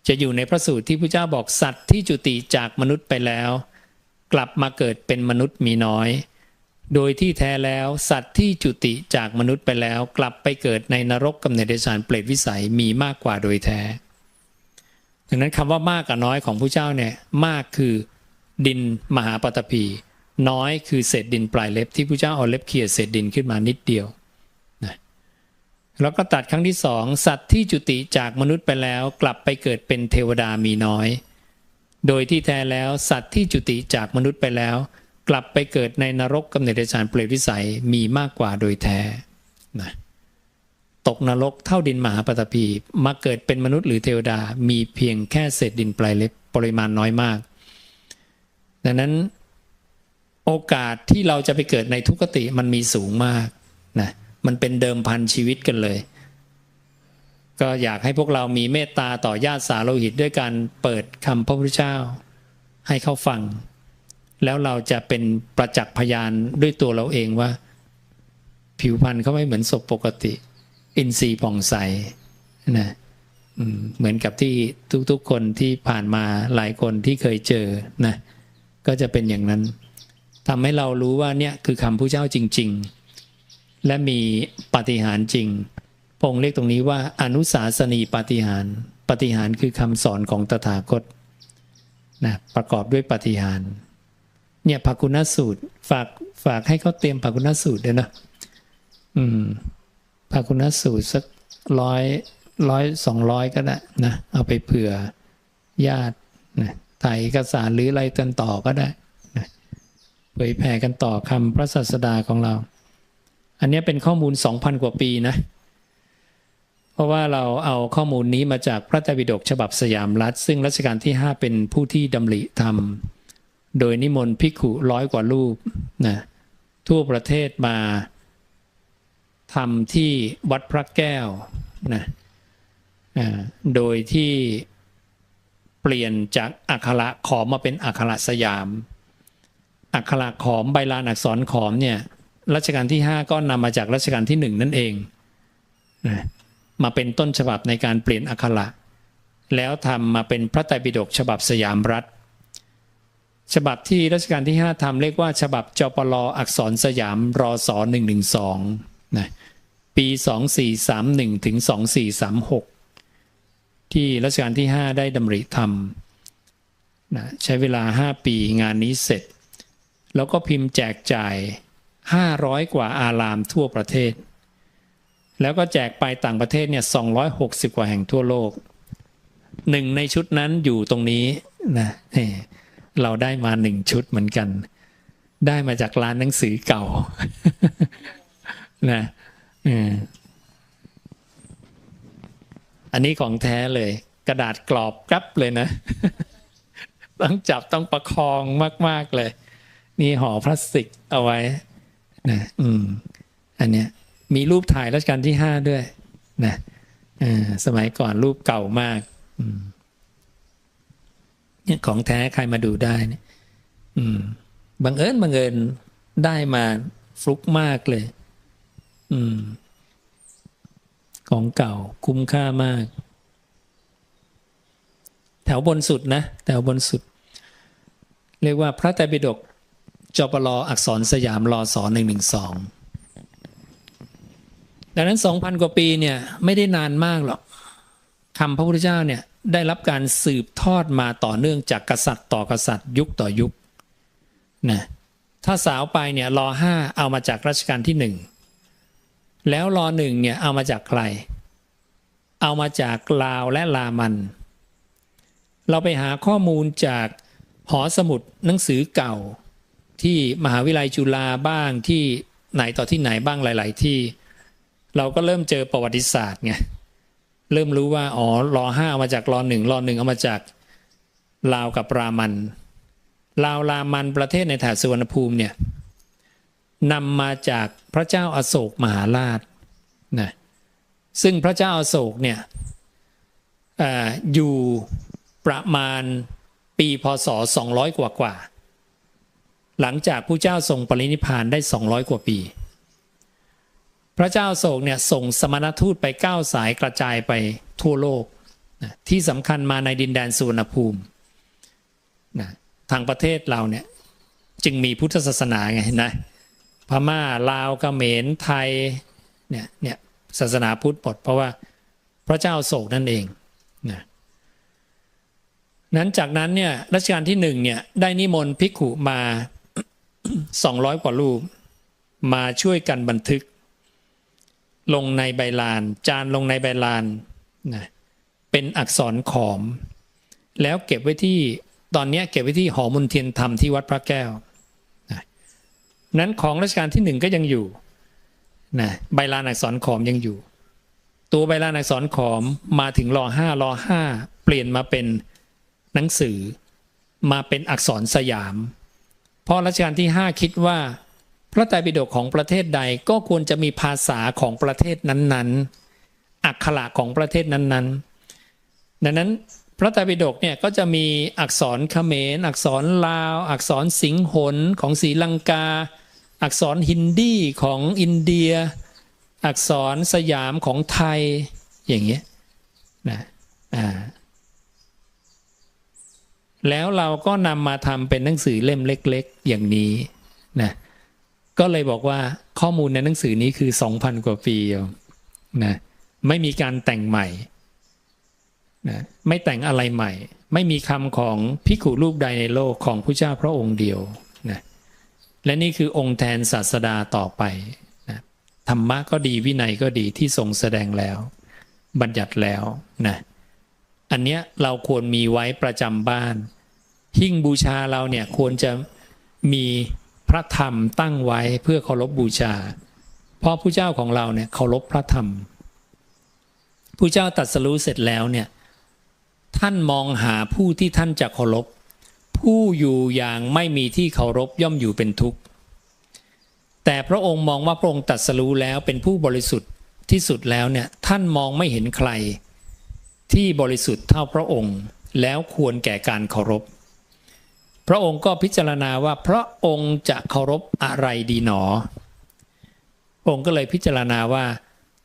จะอยู่ในพระสูตรที่พระเจ้าบอกสัตว์ที่จุติจากมนุษย์ไปแล้วกลับมาเกิดเป็นมนุษย์มีน้อยโดยที่แท้แล้วสัตว์ที่จุติจากมนุษย์ไปแล้วกลับไปเกิดในนรกกับเนรชานเปรตวิสัยมีมากกว่าโดยแท้ดังนั้นคำว่ามากกับน้อยของพระเจ้าเนี่ยมากคือดินมหาปฐพีน้อยคือเศษดินปลายเล็บที่พระเจ้าเอาเล็บเขี่ยเศษดินขึ้นมานิดเดียวนะแล้วก็ตัดครั้งที่2สัตว์ที่จุติจากมนุษย์ไปแล้วกลับไปเกิดเป็นเทวดามีน้อยโดยที่แท้แล้วสัตว์ที่จุติจากมนุษย์ไปแล้วกลับไปเกิดในนรกกับเนรชานเปรตวิสัยมีมากกว่าโดยแท้นะ ตกนรกเท่าดินมหาปฐพีมาเกิดเป็นมนุษย์หรือเทวดามีเพียงแค่เศษดินปลายเล็บปริมาณน้อยมากดังนั้นโอกาสที่เราจะไปเกิดในทุกขติมันมีสูงมากนะมันเป็นเดิมพันชีวิตกันเลยก็อยากให้พวกเรามีเมตตาต่อญาติสาโลหิตด้วยการเปิดคำพระพุทธเจ้าให้เขาฟังแล้วเราจะเป็นประจักษ์พยานด้วยตัวเราเองว่าผิวพรรณเขาไม่เหมือนศพปกติอินทรีย์ผ่องใสนะเหมือนกับที่ทุกๆคนที่ผ่านมาหลายคนที่เคยเจอนะก็จะเป็นอย่างนั้นทำให้เรารู้ว่าเนี่ยคือคำพระเจ้าจริงๆและมีปาฏิหาริย์จริงพระองค์เรียกตรงนี้ว่าอนุสาสนีปาฏิหาริย์ปาฏิหาริย์คือคำสอนของตถาคตนะประกอบด้วยปาฏิหาริย์เนี่ยภกุณสูตรฝากให้เขาเตรียมภกุณสูตรด้วยนะภกุณสูตรสัก100-200ก็ได้นะเอาไปเผื่อญาตินะถ่ายเอกสารหรืออะไรกันต่อก็ได้นะเผยแผ่กันต่อคำพระศาสดาของเราอันนี้เป็นข้อมูล 2,000 กว่าปีนะเพราะว่าเราเอาข้อมูลนี้มาจากพระไตรปิฎกฉบับสยามรัฐซึ่งรัชกาลที่5เป็นผู้ที่ดำริธรรมโดยนิมนต์ภิกขุ100 กว่ารูปนะทั่วประเทศมาทำที่วัดพระแก้วนะโดยที่เปลี่ยนจากอักขระขอมมาเป็นอักขระสยามอักขระขอมใบลานอักษรขอมเนี่ยรัชกาลที่5ก็นำมาจากรัชกาลที่1นั่นเองนะมาเป็นต้นฉบับในการเปลี่ยนอักขระแล้วทำมาเป็นพระไตรปิฎกฉบับสยามรัฐฉบับที่รัชกาลที่5ทำเรียกว่าฉบับจปลอักษรสยามรศ112นะปี2431ถึง2436ที่รัชกาลที่5ได้ดำริทำนะใช้เวลา5ปีงานนี้เสร็จแล้วก็พิมพ์แจกจ่าย500 กว่าอารามทั่วประเทศแล้วก็แจกไปต่างประเทศเนี่ย260 กว่าแห่งทั่วโลกหนึ่งในชุดนั้นอยู่ตรงนี้นะเราได้มา1ชุดเหมือนกันได้มาจากร้านหนังสือเก่า นะอันนี้ของแท้เลยกระดาษกรอบกรับเลยนะ ต้องจับต้องประคองมากๆเลยนี่ห่อพลาสติกเอาไว้นะอันเนี้ยมีรูปถ่ายรัชกาลที่5ด้วยนะสมัยก่อนรูปเก่ามากเนี่ยของแท้ใครมาดูได้เนี่ยบังเอิญได้มาฟลุกมากเลยของเก่าคุ้มค่ามากแถวบนสุดนะแถวบนสุดเรียกว่าพระไตรปิฎกจปลอักษรสยามรศ112ดังนั้น 2,000 กว่าปีเนี่ยไม่ได้นานมากหรอกคำพระพุทธเจ้าเนี่ยได้รับการสืบทอดมาต่อเนื่องจากกษัตริย์ต่อกษัตริย์ยุคต่อยุคนะถ้าสาวไปเนี่ยร.5เอามาจากรัชกาลที่1แล้วร.1เนี่ยเอามาจากใครเอามาจากลาวและลามันเราไปหาข้อมูลจากหอสมุดหนังสือเก่าที่มหาวิทยาลัยจุฬาบ้างที่ไหนต่อที่ไหนบ้างหลายๆที่เราก็เริ่มเจอประวัติศาสตร์ไงเริ่มรู้ว่าอ๋อร.5เอามาจากร.1เอามาจากลาวกับรามันลาวรามันประเทศในแถบสุวรรณภูมิเนี่ยนำมาจากพระเจ้าอโศกมหาราชนะซึ่งพระเจ้าอโศกเนี่ยอยู่ประมาณปีพ.ศ. 200 กว่าหลังจากผู้เจ้าทรงปรินิพพานได้200 กว่าปีพระเจ้าอโศกเนี่ยส่งสมณทูตไป9 สายกระจายไปทั่วโลกนะที่สำคัญมาในดินแดนสุวรรณภูมินะทางประเทศเราเนี่ยจึงมีพุทธศาสนาไงนะพม่าลาวเขมรไทยเนี่ยศาสนาพุทธหมดเพราะว่าพระเจ้าอโศกนั่นเองนะนั้นจากนั้นเนี่ยรัชกาลที่1เนี่ยได้นิมนต์ภิกขุมา 200 กว่ารูปมาช่วยกันบันทึกลงในใบลานจานลงในใบลานนะเป็นอักษรขอมแล้วเก็บไว้ที่ตอนนี้เก็บไว้ที่หอมนเทียนธรรมที่วัดพระแก้วนะนั้นของรัชกาลที่1ก็ยังอยู่นะใบลานอักษรขอมยังอยู่ ตัวใบลานอักษรขอมมาถึงร.5 เปลี่ยนมาเป็นหนังสือมาเป็นอักษรสยามเพราะรัชกาลที่5คิดว่าพระไตรปิฎกของประเทศใดก็ควรจะมีภาษาของประเทศนั้นๆอักขระของประเทศนั้นๆดังนั้นพระไตรปิฎกเนี่ยก็จะมีอักษรเขมรอักษรลาวอักษรสิงหนของศรีลังกาอักษรฮินดีของอินเดียอักษรสยามของไทยอย่างเงี้ยนะแล้วเราก็นำมาทำเป็นหนังสือเล่มเล็กๆอย่างนี้นะก็เลยบอกว่าข้อมูลในหนังสือนี้คือ 2,000 กว่าปีนะไม่มีการแต่งใหม่นะไม่แต่งอะไรใหม่ไม่มีคำของภิกขุรูปใดในโลกของพระเจ้าพระองค์เดียวนะและนี่คือองค์แทนศาสดาต่อไปนะธรรมะก็ดีวินัยก็ดีที่ทรงแสดงแล้วบัญญัติแล้วนะอันเนี้ยเราควรมีไว้ประจำบ้านหิ้งบูชาเราเนี่ยควรจะมีพระธรรมตั้งไว้เพื่อเคารพบูชาเพราะผู้เจ้าของเราเนี่ยเคารพพระธรรมผู้เจ้าตรัสรู้เสร็จแล้วเนี่ยท่านมองหาผู้ที่ท่านจะเคารพผู้อยู่อย่างไม่มีที่เคารพย่อมอยู่เป็นทุกข์แต่พระองค์มองว่าพระองค์ตรัสรู้แล้วเป็นผู้บริสุทธิ์ที่สุดแล้วเนี่ยท่านมองไม่เห็นใครที่บริสุทธิ์เท่าพระองค์แล้วควรแก่การเคารพพระองค์ก็พิจารณาว่าพระองค์จะเคารพอะไรดีหนอพระองค์ก็เลยพิจารณาว่า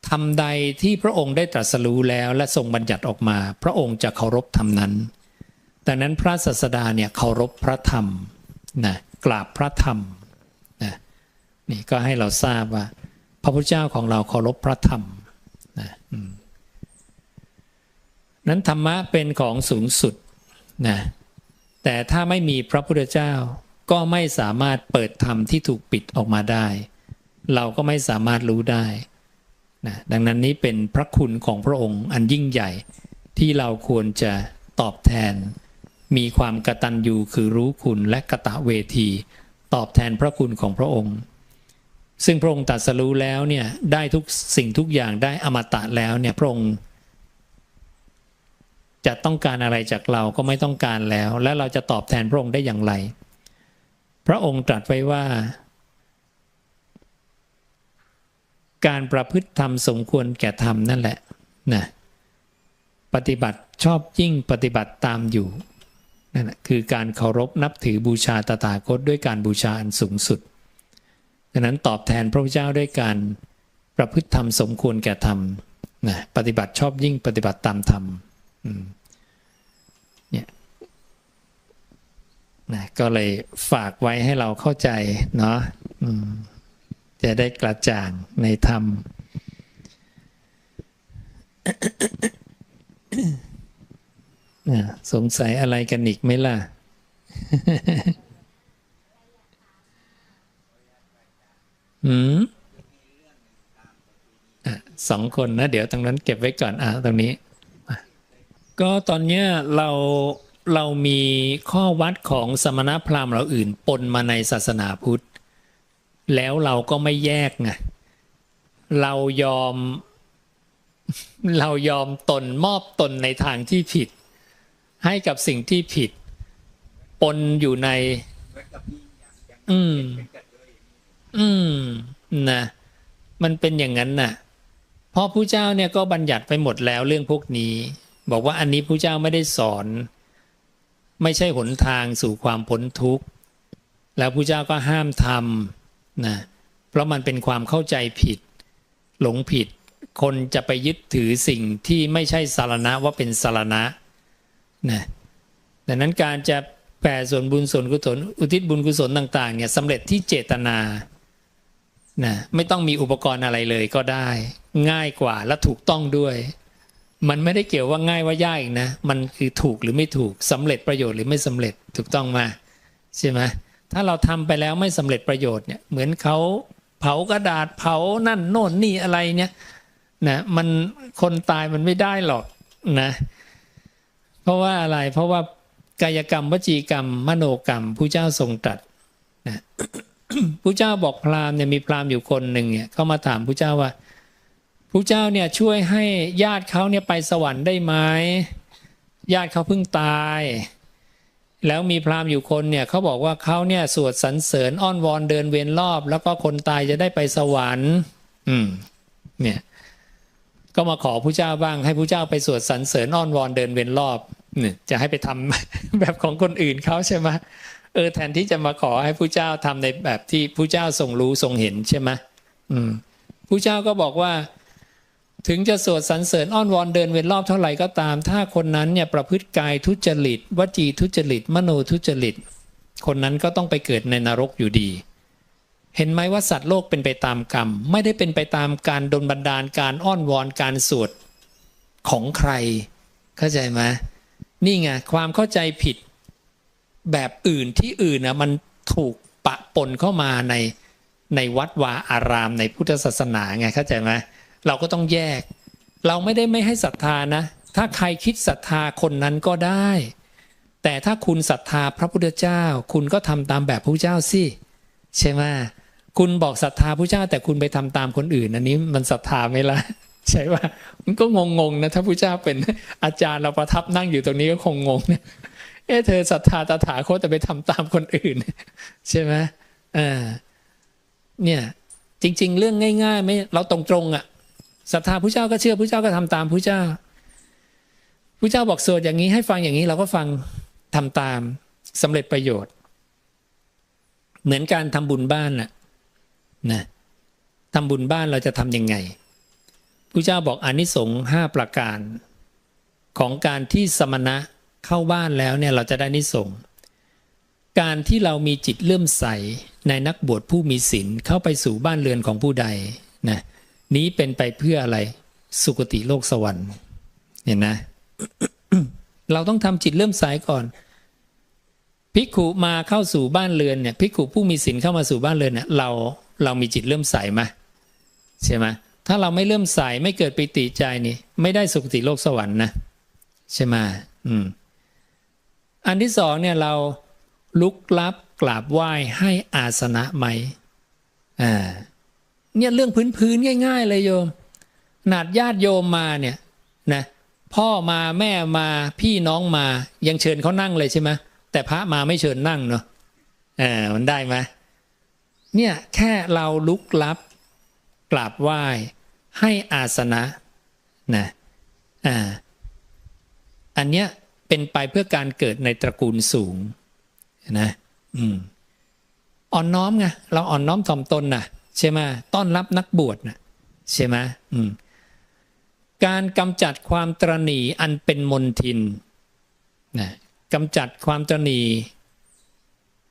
ธรรมใดที่พระองค์ได้ตรัสรู้แล้วและทรงบัญญัติออกมาพระองค์จะเคารพธรรมนั้นดังนั้นพระศาสดาเนี่ยเคารพพระธรรมนะกราบพระธรรมนะนี่ก็ให้เราทราบว่าพระพุทธเจ้าของเราเคารพพระธรรมนะนั้นธรรมะเป็นของสูงสุดนะแต่ถ้าไม่มีพระพุทธเจ้าก็ไม่สามารถเปิดธรรมที่ถูกปิดออกมาได้เราก็ไม่สามารถรู้ได้นะดังนั้นนี้เป็นพระคุณของพระองค์อันยิ่งใหญ่ที่เราควรจะตอบแทนมีความกตัญญูคือรู้คุณและกตเวทีตอบแทนพระคุณของพระองค์ซึ่งพระองค์ตรัสรู้แล้วเนี่ยได้ทุกสิ่งทุกอย่างได้อมตะแล้วเนี่ยพระองค์จะต้องการอะไรจากเราก็ไม่ต้องการแล้วและเราจะตอบแทนพระองค์ได้อย่างไรพระองค์ตรัสไว้ว่าการประพฤติธรรมสมควรแก่ธรรมนั่นแหละนะปฏิบัติชอบยิ่งปฏิบัติตามอยู่นั่นแหละคือการเคารพนับถือบูชาตถาคตด้วยการบูชาอันสูงสุดดังนั้นตอบแทนพระพุทธเจ้าด้วยการประพฤติธรรมสมควรแก่ธรรมนะปฏิบัติชอบยิ่งปฏิบัติตามธรรมเนี่ยนะก็เลยฝากไว้ให้เราเข้าใจเนาะจะได้กระจ่างในธรรม สงสัยอะไรกันอีกไหมล่ะ 2 คนนะเดี๋ยวตรงนั้นเก็บไว้ก่อนตรงนี้ก็ตอนนี้เรามีข้อวัดของสมณพราหมณ์เราอื่นปนมาในศาสนาพุทธแล้วเราก็ไม่แยกไงเรายอมตนมอบตนในทางที่ผิดให้กับสิ่งที่ผิดปนอยู่ในนะมันเป็นอย่างนั้นน่ะเพราะผู้เจ้าเนี่ยก็บัญญัติไปหมดแล้วเรื่องพวกนี้บอกว่าอันนี้ผู้เจ้าไม่ได้สอนไม่ใช่หนทางสู่ความพ้นทุกข์แล้วผู้เจ้าก็ห้ามทำนะเพราะมันเป็นความเข้าใจผิดหลงผิดคนจะไปยึดถือสิ่งที่ไม่ใช่สารณะว่าเป็นสารณะนะดังนั้นการจะแผ่ส่วนบุญส่วนกุศลอุทิศบุญกุศลต่างๆเนี่ยสำเร็จที่เจตนานะไม่ต้องมีอุปกรณ์อะไรเลยก็ได้ง่ายกว่าและถูกต้องด้วยมันไม่ได้เกี่ยวว่าง่ายว่ายากอีกนะมันคือถูกหรือไม่ถูกสำเร็จประโยชน์หรือไม่สำเร็จถูกต้องมาใช่ไหมถ้าเราทำไปแล้วไม่สำเร็จประโยชน์เนี่ยเหมือนเขาเผากระดาษเผานั่นโน่นนี่อะไรเนี่ยนะมันคนตายมันไม่ได้หรอกนะเพราะว่าอะไรเพราะว่ากายกรรมวจีกรรมมโนกรรมผู้เจ้าทรงตรัสนะ ผู้เจ้าบอกพราหมณ์เนี่ยมีพราหมณ์อยู่คนหนึ่งเนี่ยเขามาถามผู้เจ้าว่า พระเจ้าเนี่ยช่วยให้ญาติเขาเนี่ยไปสวรรค์ได้ไหมญาติเขาเพิ่งตายแล้วมีพราหมณ์อยู่คนเนี่ยเขาบอกว่าเขาเนี่ยสวดสรรเสริญอ้อนวอนเดินเวียนรอบแล้วก็คนตายจะได้ไปสวรรค์เนี่ยก็มาขอพระเจ้าบ้างให้พระเจ้าไปสวดสรรเสริญอ้อนวอนเดินเวียนรอบเนี่ยจะให้ไปทำ แบบของคนอื่นเขาใช่ไหมแทนที่จะมาขอให้พระเจ้าทำในแบบที่พระเจ้าทรงรู้ทรงเห็นใช่ไหมพระเจ้าก็บอกว่าถึงจะสวดสรรเสริญอ้อนวอนเดินเวียนรอบเท่าไหร่ก็ตามถ้าคนนั้นเนี่ยประพฤติกายทุจริตวจีทุจริตมโนทุจริตคนนั้นก็ต้องไปเกิดในนรกอยู่ดีเห็นไหมว่าสัตว์โลกเป็นไปตามกรรมไม่ได้เป็นไปตามการดลบันดาลการอ้อนวอนการสวดของใครเข้าใจไหมนี่ไงความเข้าใจผิดแบบอื่นที่อื่นนะมันถูกปะปนเข้ามาในวัดวาอารามในพุทธศาสนาไงเข้าใจไหมเราก็ต้องแยกเราไม่ได้ไม่ให้ศรัทธานะถ้าใครคิดศรัทธาคนนั้นก็ได้แต่ถ้าคุณศรัทธาพระพุทธเจ้าคุณก็ทำตามแบบพระเจ้าสิใช่ไหมคุณบอกศรัทธาพระเจ้าแต่คุณไปทำตามคนอื่นอันนี้มันศรัทธาไหมล่ะใช่ป่ะมันก็งงๆนะถ้าพระเจ้าเป็นอาจารย์เราประทับนั่งอยู่ตรงนี้ก็คงงงนะเธอศรัทธาตถาคตแต่ไปทำตามคนอื่นใช่ไหมเนี่ยจริงๆเรื่องง่ายๆไม่เราตรงๆอ่ะศรัทธาพระเจ้าก็เชื่อพระเจ้าก็ทำตามพระเจ้าพระเจ้าบอกสวดอย่างนี้ให้ฟังอย่างนี้เราก็ฟังทำตามสำเร็จประโยชน์เหมือนการทำบุญบ้านน่ะนะทำบุญบ้านเราจะทำยังไงพระเจ้าบอกอานิสงส์5ประการของการที่สมณะเข้าบ้านแล้วเนี่ยเราจะได้อานิสงส์การที่เรามีจิตเลื่อมใสในนักบวชผู้มีศีลเข้าไปสู่บ้านเรือนของผู้ใดนะนี้เป็นไปเพื่ออะไรสุคติโลกสวรรค์เห็นนะ เราต้องทำจิตเลื่อมใสก่อนภิกขุมาเข้าสู่บ้านเรือนเนี่ยภิกขุผู้มีศีลเข้ามาสู่บ้านเรือนเนี่ยเรามีจิตเลื่อมใสไหมใช่ไหมถ้าเราไม่เลื่อมใสไม่เกิดปิติใจนี่ไม่ได้สุคติโลกสวรรค์นะใช่ไหมอันที่สองเนี่ยเราลุกลับกราบไหว้ให้อาสนะไหมเนี่ยเรื่องพื้นๆง่ายๆเลยโยมนาดญาติโยมมาเนี่ยนะพ่อมาแม่มาพี่น้องมายังเชิญเขานั่งเลยใช่ไหมแต่พระมาไม่เชิญนั่งเนาะมันได้ไหมเนี่ยแค่เราลุกลับกราบไหว้ให้อาสนะนะอันเนี้ยเป็นไปเพื่อการเกิดในตระกูลสูงนะอ่อนน้อมไงเราอ่อนน้อมถ่อมตนนะใช่ไหมต้อนรับนักบวชนะใช่ไหมการกำจัดความตระหนี่อันเป็นมลทินนะกำจัดความตระหนี่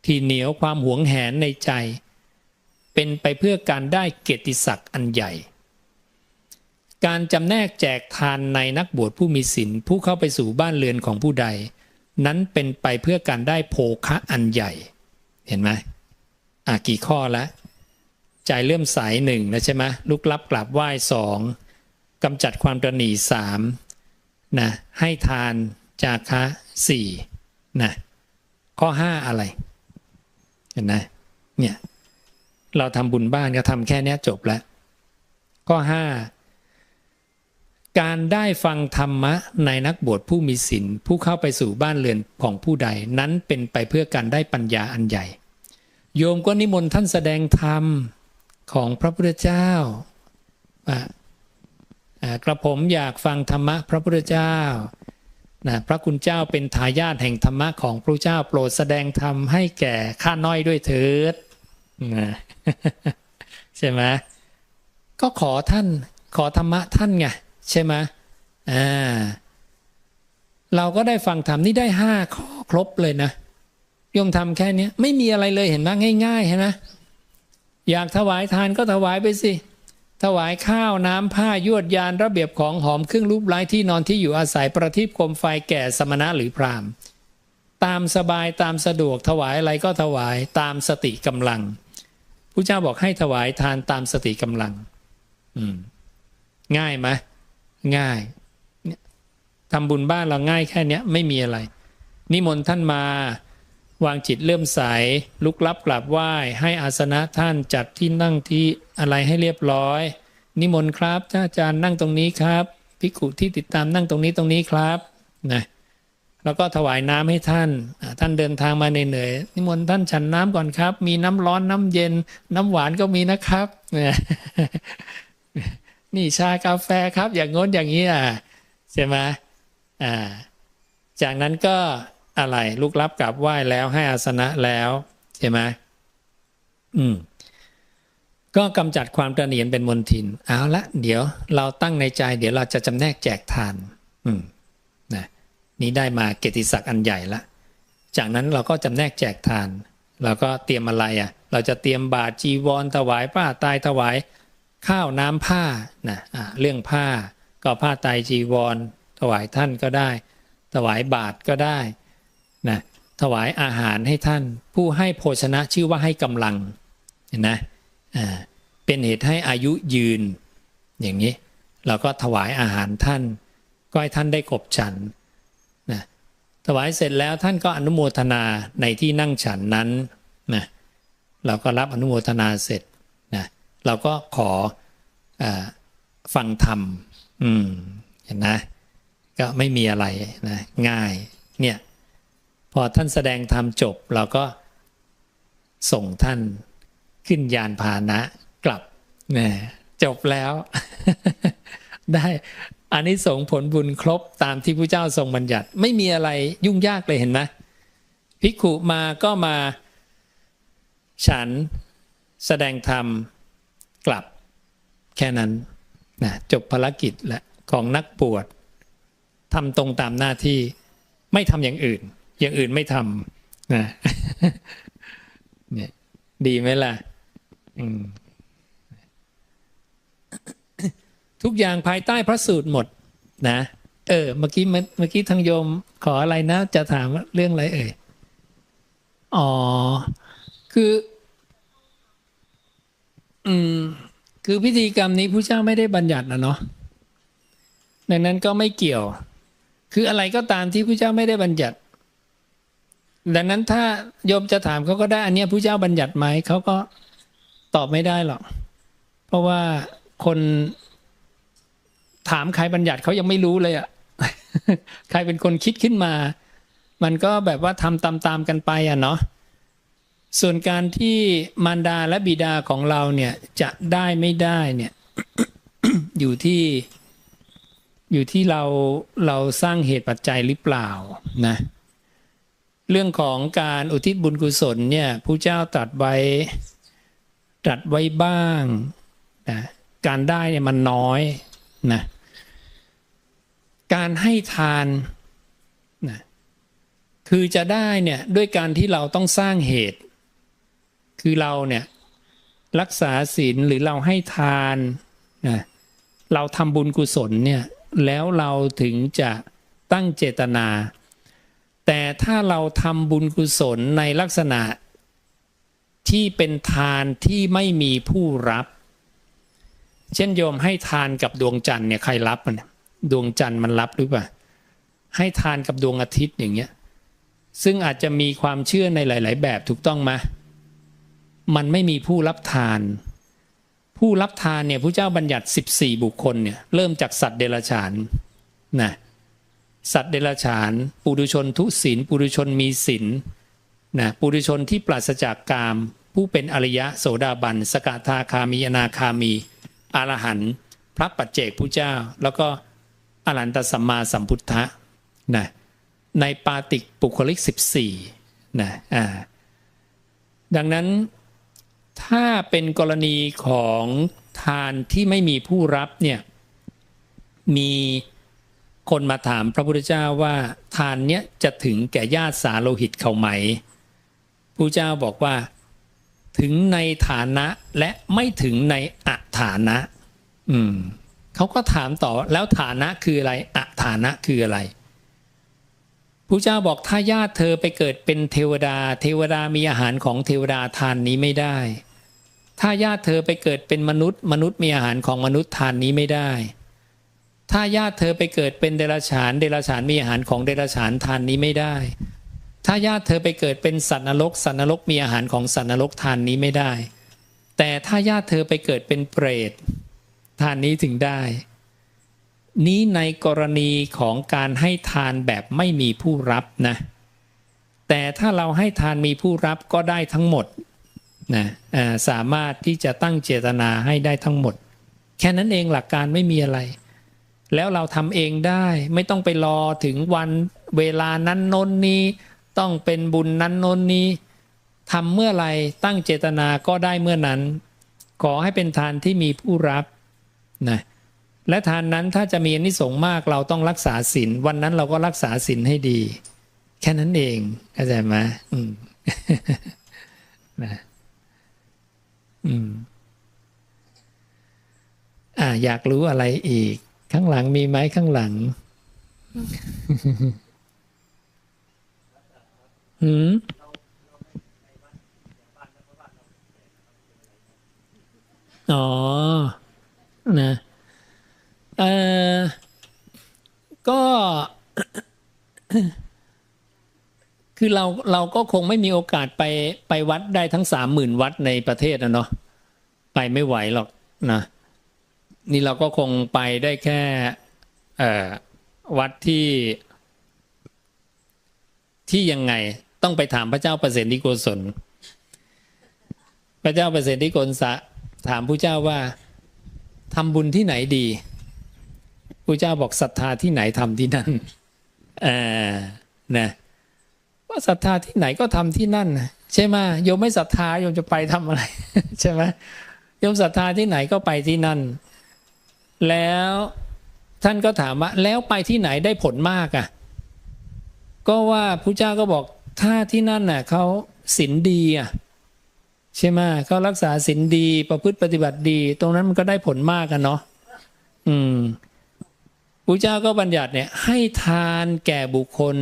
ที่เหนียวความหวงแหนในใจเป็นไปเพื่อการได้เกียรติศักดิ์อันใหญ่การจำแนกแจกทานในนักบวชผู้มีศีลผู้เข้าไปสู่บ้านเรือนของผู้ใดนั้นเป็นไปเพื่อการได้โภคะอันใหญ่เห็นไหมกี่ข้อแล้วใจเลื่อมใส1นะใช่ไหมลุกลับกราบไหว้2กำจัดความตระหนี่3นะให้ทานจาคะ4นะข้อ5อะไรเห็นไหมเนี่ยเราทำบุญบ้านก็ทำแค่นี้จบแล้วข้อ5การได้ฟังธรรมะในนักบวชผู้มีศีลผู้เข้าไปสู่บ้านเรือนของผู้ใดนั้นเป็นไปเพื่อการได้ปัญญาอันใหญ่โยมก็นิมนต์ท่านแสดงธรรมของพระพุทธเจ้ากระผมอยากฟังธรรมะพระพุทธเจ้านะพระคุณเจ้าเป็นทายาทแห่งธรรมะของพระเจ้าโปรดแสดงธรรมให้แก่ข้าน้อยด้วยเถิดนะใช่ไหมก็ขอท่านขอธรรมะท่านไงใช่ไหมเราก็ได้ฟังธรรมนี่ได้5ข้อครบเลยนะโยมทำแค่นี้ไม่มีอะไรเลยเห็นไหมง่ายๆเห็นไหมอยากถวายทานก็ถวายไปสิถวายข้าวน้ำผ้ายวดยานระเบียบของหอมเครื่องรูปไล้ที่นอนที่อยู่อาศัยประทีปโคมไฟแก่สมณะหรือพราหมณ์ตามสบายตามสะดวกถวายอะไรก็ถวายตามสติกำลังพระเจ้าบอกให้ถวายทานตามสติกำลังง่ายไหมง่ายทำบุญบ้านเราง่ายแค่นี้ไม่มีอะไรนิมนต์ท่านมาวางจิตเลื่อมใสลุกลับกราบไหว้ให้อาสนะท่านจัดที่นั่งที่อะไรให้เรียบร้อย นิมนต์ครับท่านอาจารย์นั่งตรงนี้ครับภิกขุที่ติดตามนั่งตรงนี้ครับนะแล้วก็ถวายน้ำให้ท่านท่านเดินทางมาเหนื่อยๆนิมนต์ท่านฉันน้ำก่อนครับมีน้ำร้อนน้ำเย็นน้ำหวานก็มีนะครับนี่ชากาแฟครับอย่างงดอย่างนี้ใช่ไหมจากนั้นก็อะไรลุกลับกราบไหว้แล้วให้อาสนะแล้วใช่ไหมก็กำจัดความตระหนี่เป็นมลทินเอาละเดี๋ยวเราตั้งในใจเดี๋ยวเราจะจำแนกแจกทานนะนี้ได้มาเกียรติศักดิ์อันใหญ่ละจากนั้นเราก็จำแนกแจกทานเราก็เตรียมอะไรเราจะเตรียมบาตรจีวรถวายผ้าไตรถวายข้าวน้ำผ้านะเรื่องผ้าก็ผ้าไตรจีวรถวายท่านก็ได้ถวายบาตรก็ได้นะถวายอาหารให้ท่านผู้ให้โภชนะชื่อว่าให้กำลังเห็นนะเป็นเหตุให้อายุยืนอย่างนี้เราก็ถวายอาหารท่านก็ให้ท่านได้ขบฉันนะถวายเสร็จแล้วท่านก็อนุโมทนาในที่นั่งฉันนั้นนะเราก็รับอนุโมทนาเสร็จนะเราก็ขอฟังธรรมเห็นนะก็ไม่มีอะไรนะง่ายเนี่ยพอท่านแสดงธรรมจบเราก็ส่งท่านขึ้นยานพาหนะกลับนะจบแล้ว ได้อานิสงส์ผลบุญครบตามที่พระเจ้าทรงบัญญัติไม่มีอะไรยุ่งยากเลยเห็นไหมภิกขุมาก็มาฉันแสดงธรรมกลับแค่นั้นนะจบภารกิจและของนักบวชทำตรงตามหน้าที่ไม่ทำอย่างอื่นไม่ทำนะ เนี่ยดีไหมล่ะทุกอย่างภายใต้พระสูตรหมดนะเมื่อกี้ทางโยมขออะไรนะจะถามเรื่องอะไรอ๋อคือพิธีกรรมนี้พระเจ้าไม่ได้บัญญัตินะเนาะดังนั้นก็ไม่เกี่ยวคืออะไรก็ตามที่พระเจ้าไม่ได้บัญญัติดังนั้นถ้าโยมจะถามเขาก็ได้อันนี้พระเจ้าบัญญัติไหมเขาก็ตอบไม่ได้หรอกเพราะว่าคนถามใครบัญญัติเขายังไม่รู้เลยใครเป็นคนคิดขึ้นมามันก็แบบว่าทำตามกันไปเนาะส่วนการที่มารดาและบิดาของเราเนี่ยจะได้ไม่ได้เนี่ย อยู่ที่เราสร้างเหตุปัจจัยหรือเปล่านะเรื่องของการอุทิศบุญกุศลเนี่ยพระเจ้าตรัสไว้บ้างนะการได้เนี่ยมันน้อยนะการให้ทานนะคือจะได้เนี่ยด้วยการที่เราต้องสร้างเหตุคือเราเนี่ยรักษาศีลหรือเราให้ทานนะเราทำบุญกุศลเนี่ยแล้วเราถึงจะตั้งเจตนาแต่ถ้าเราทำบุญกุศลในลักษณะที่เป็นทานที่ไม่มีผู้รับเช่นโยมให้ทานกับดวงจันทร์เนี่ยใครรับมันดวงจันทร์มันรับหรือเปล่าให้ทานกับดวงอาทิตย์อย่างเงี้ยซึ่งอาจจะมีความเชื่อในหลายๆแบบถูกต้องไหมมันไม่มีผู้รับทานผู้รับทานเนี่ยพระเจ้าบัญญัติ14บุคคลเนี่ยเริ่มจากสัตว์เดรัจฉานนะสัตว์เดรัจฉานปุถุชนทุศีลปุถุชนมีศีลนะปุถุชนที่ปราศจากกามผู้เป็นอริยะโสดาบันสกทาคามีอนาคามีอรหันต์พระปัจเจกพุทธเจ้าแล้วก็อรหันตสัมมาสัมพุทธะนะในปาติกปุคลิก14นะดังนั้นถ้าเป็นกรณีของทานที่ไม่มีผู้รับเนี่ยมีคนมาถามพระพุทธเจ้าว่าทานเนี้ยจะถึงแก่ญาติสาโลหิตเขาไหมพระเจ้าบอกว่าถึงในฐานะและไม่ถึงในอฐานะเขาก็ถามต่อแล้วฐานะคืออะไรอฐานะคืออะไรพระเจ้าบอกถ้าญาติเธอไปเกิดเป็นเทวดาเทวดามีอาหารของเทวดาทานนี้ไม่ได้ถ้าญาติเธอไปเกิดเป็นมนุษย์มนุษย์มีอาหารของมนุษย์ทานนี้ไม่ได้ถ้าญาติเธอไปเกิดเป็นเดรัจฉานเดรัจฉานมีอาหารของเดรัจฉานทานนี้ไม่ได้ถ้าญาติเธอไปเกิดเป็นสัตว์นรกสัตว์นรกมีอาหารของสัตว์นรกทานนี้ไม่ได้แต่ถ้าญาติเธอไปเกิดเป็นเปรต ทานนี้ถึงได้นี้ในกรณีของการให้ทานแบบไม่มีผู้รับนะแต่ถ้าเราให้ทานมีผู้รับก็ได้ทั้งหมดนะสามารถที่จะตั้งเจตนาให้ได้ทั้งหมดแค่นั้นเองหลักการไม่มีอะไรแล้วเราทำเองได้ไม่ต้องไปรอถึงวันเวลานั้นโน้นนี้ต้องเป็นบุญนั้นโน้นนี้ทำเมื่อไรตั้งเจตนาก็ได้เมื่อนั้นขอให้เป็นทานที่มีผู้รับนะและทานนั้นถ้าจะมีอานิสงส์มากเราต้องรักษาศีลวันนั้นเราก็รักษาศีลให้ดีแค่นั้นเองเข้าใจไหมนะอยากรู้อะไรอีกข้างหลังมีไหมข้างหลังอ๋อนะก็ คือเราก็คงไม่มีโอกาสไปวัดได้ทั้ง30,000 วัดในประเทศนะเนาะไปไม่ไหวหรอกนะนี่เราก็คงไปได้แค่วัดที่ยังไงต้องไปถามพระเจ้าประเสนที่โกศลพระเจ้าประเสนที่โกศลถามผู้เจ้าว่าทำบุญที่ไหนดีผู้เจ้าบอกศรัทธาที่ไหนทำที่นั่นนะว่าศรัทธาที่ไหนก็ทำที่นั่นใช่ไหมโยมไม่ศรัทธาโยมจะไปทำอะไร ใช่ไหมโยมศรัทธาที่ไหนก็ไปที่นั่นแล้วท่านก็ถามว่าแล้วไปที่ไหนได้ผลมากก็ว่าพระเจ้าก็บอกถ้าที่นั่นน่ะเขาศีลดีใช่ไหมเขารักษาศีลดีประพฤติปฏิบัติดีตรงนั้นมันก็ได้ผลมากเนาะพระเจ้าก็บัญญัติเนี่ยให้ทานแก่บุคคล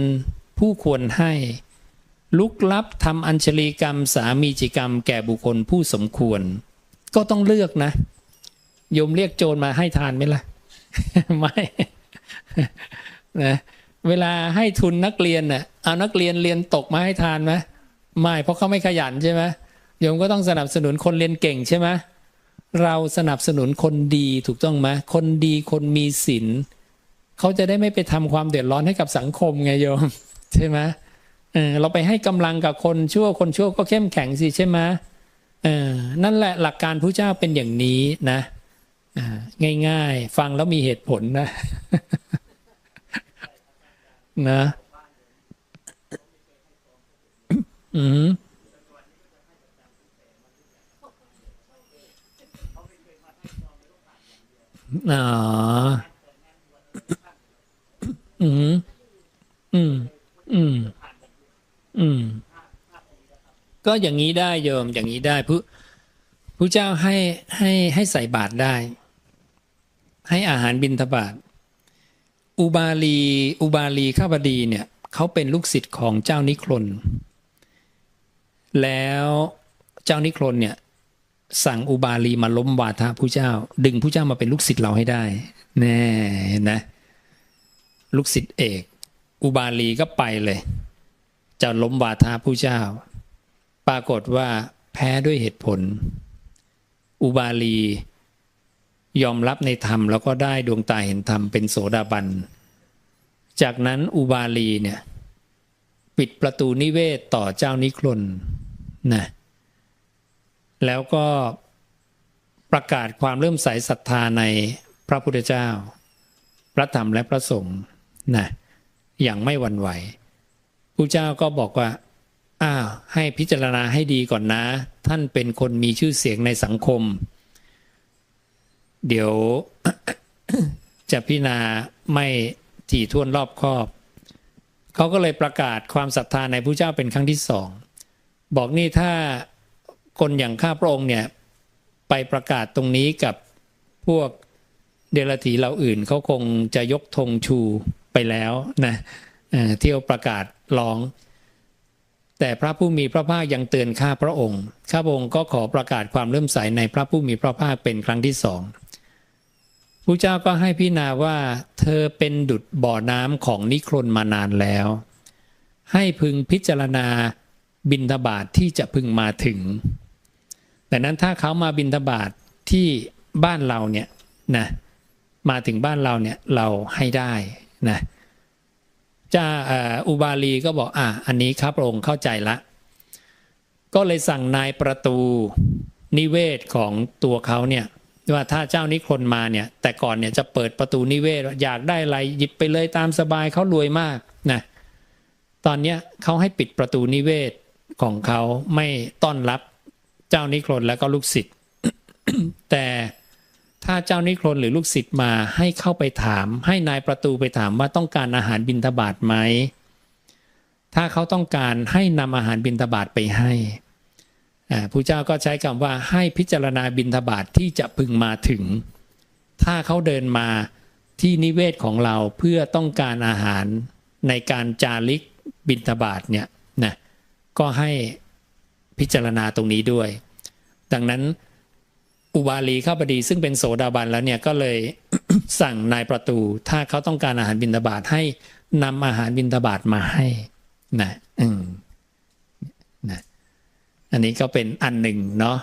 ผู้ควรให้ลุกลับทำอัญชลีกรรมสามีจิกรรมแก่บุคคลผู้สมควรก็ต้องเลือกนะโยมเรียกโจรมาให้ทานไหมล่ะ ไม่นะเวลาให้ทุนนักเรียนน่ะเอานักเรียนเรียนตกมาให้ทานไหมไม่เพราะเขาไม่ขยันใช่ไหมโยมก็ต้องสนับสนุนคนเรียนเก่งใช่ไหมเราสนับสนุนคนดีถูกต้องไหมคนดีคนมีศีลเขาจะได้ไม่ไปทำความเดือดร้อนให้กับสังคมไงโยมใช่ไหมเราไปให้กำลังกับคนชั่วก็เข้มแข็งสิใช่ไหมนั่นแหละหลักการพระเจ้าเป็นอย่างนี้นะง่ายๆฟังแล้วมีเหตุผลนะนะอ๋อก็อย่างนี้ได้โยมอย่างนี้ได้พระเจ้าให้ใส่บาตรได้ให้อาหารบิณฑบาตอุบาลีข้าบดีเนี่ยเขาเป็นลูกศิษย์ของเจ้านิครนแล้วเจ้านิครนเนี่ยสั่งอุบาลีมาล้มวาทะผู้เจ้าดึงผู้เจ้ามาเป็นลูกศิษย์เราให้ได้แน่นะลูกศิษย์เอกอุบาลีก็ไปเลยจะล้มวาทะผู้เจ้าปรากฏว่าแพ้ด้วยเหตุผลอุบาลียอมรับในธรรมแล้วก็ได้ดวงตาเห็นธรรมเป็นโสดาบันจากนั้นอุบาลีเนี่ยปิดประตูนิเวศต่อเจ้านิครนนะแล้วก็ประกาศความเริ่มใสศรัทธาในพระพุทธเจ้าพระธรรมและพระสงฆ์นะอย่างไม่หวั่นไหวพระเจ้าก็บอกว่าให้พิจารณาให้ดีก่อนนะท่านเป็นคนมีชื่อเสียงในสังคมเดี๋ยว จะพิจารณาไม่ถี่ถ้วนรอบคอบเขาก็เลยประกาศความศรัทธาในพระเจ้าเป็นครั้งที่2บอกนี่ถ้าคนอย่างข้าพระองค์เนี่ยไปประกาศตรงนี้กับพวกเดรัจฉีเหล่าอื่นเขาคงจะยกธงชูไปแล้วนะเที่ยวประกาศร้องแต่พระผู้มีพระภาคยังเตือนข้าพระองค์ข้าพระองค์ก็ขอประกาศความเลื่อมใสในพระผู้มีพระภาคเป็นครั้งที่2พระเจ้าก็ให้พิจารณาว่าเธอเป็นดุจบ่อน้ำของนิครนมานานแล้วให้พึงพิจารณาบิณฑบาตที่จะพึงมาถึงแต่นั้นถ้าเขามาบิณฑบาตที่บ้านเราเนี่ย นะมาถึงบ้านเราเนี่ยเราให้ได้นะอุบาลีก็บอกอันนี้ครับพระองค์เข้าใจละก็เลยสั่งนายประตูนิเวศของตัวเขาเนี่ยว่าถ้าเจ้านิครนมาเนี่ยแต่ก่อนเนี่ยจะเปิดประตูนิเวศอยากได้อะไรหยิบไปเลยตามสบายเขารวยมากนะตอนนี้เขาให้ปิดประตูนิเวศของเขาไม่ต้อนรับเจ้านิครนแล้วก็ลูกศิษย์ แต่ถ้าเจ้านิครนหรือลูกศิษย์มาให้เข้าไปถามให้นายประตูไปถามว่าต้องการอาหารบิณฑบาตไหมถ้าเขาต้องการให้นำอาหารบิณฑบาตไปให้พระเจ้าก็ใช้คำว่าให้พิจารณาบิณฑบาตที่จะพึงมาถึงถ้าเขาเดินมาที่นิเวศของเราเพื่อต้องการอาหารในการจาริกบิณฑบาตเนี่ยนะก็ให้พิจารณาตรงนี้ด้วยดังนั้นอุบาลีข้าพดีซึ่งเป็นโสดาบันแล้วเนี่ยก็เลย สั่งนายประตูถ้าเขาต้องการอาหารบิณฑบาตให้นำอาหารบิณฑบาตมาให้นะนะอันนี้ก็เป็นอันหนึ่งเนาะ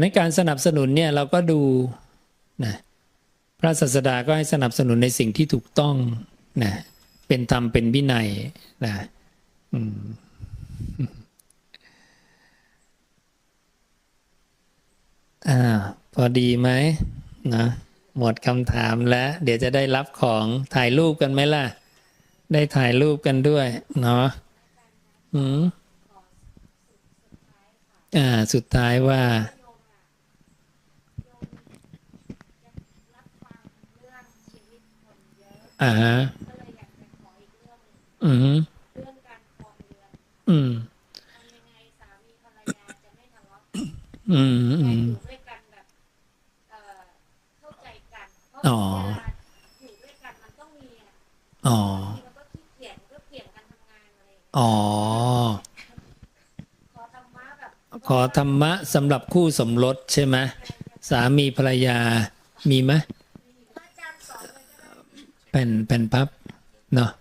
ในการสนับสนุนเนี่ยเราก็ดูนะพระศาสดาก็ให้สนับสนุนในสิ่งที่ถูกต้องนะเป็นธรรมเป็นวินัยนะพอดีไหมนะหมดคำถามแล้วเดี๋ยวจะได้รับของถ่ายรูปกันไหมล่ะได้ถ่ายรูปกันด้วยเนาะสุดท้ายว่าฮะเรื่องการครองเรือนทำยังไงสามีภรรยาจะไม่ทะเลาะอยู่ด้วยกันแบบเข้าใจกันเพราะเวลาอยู่ด้วยกันมันต้องมีมันก็ขี้เกียจก็เปลี่ยนกันทำงานอะไรขอธรรมะแบบขอธรรมะสำหรับคู่สมรสใช่ไหมสามีภรรยามีไหมแผ่นพับเนาะ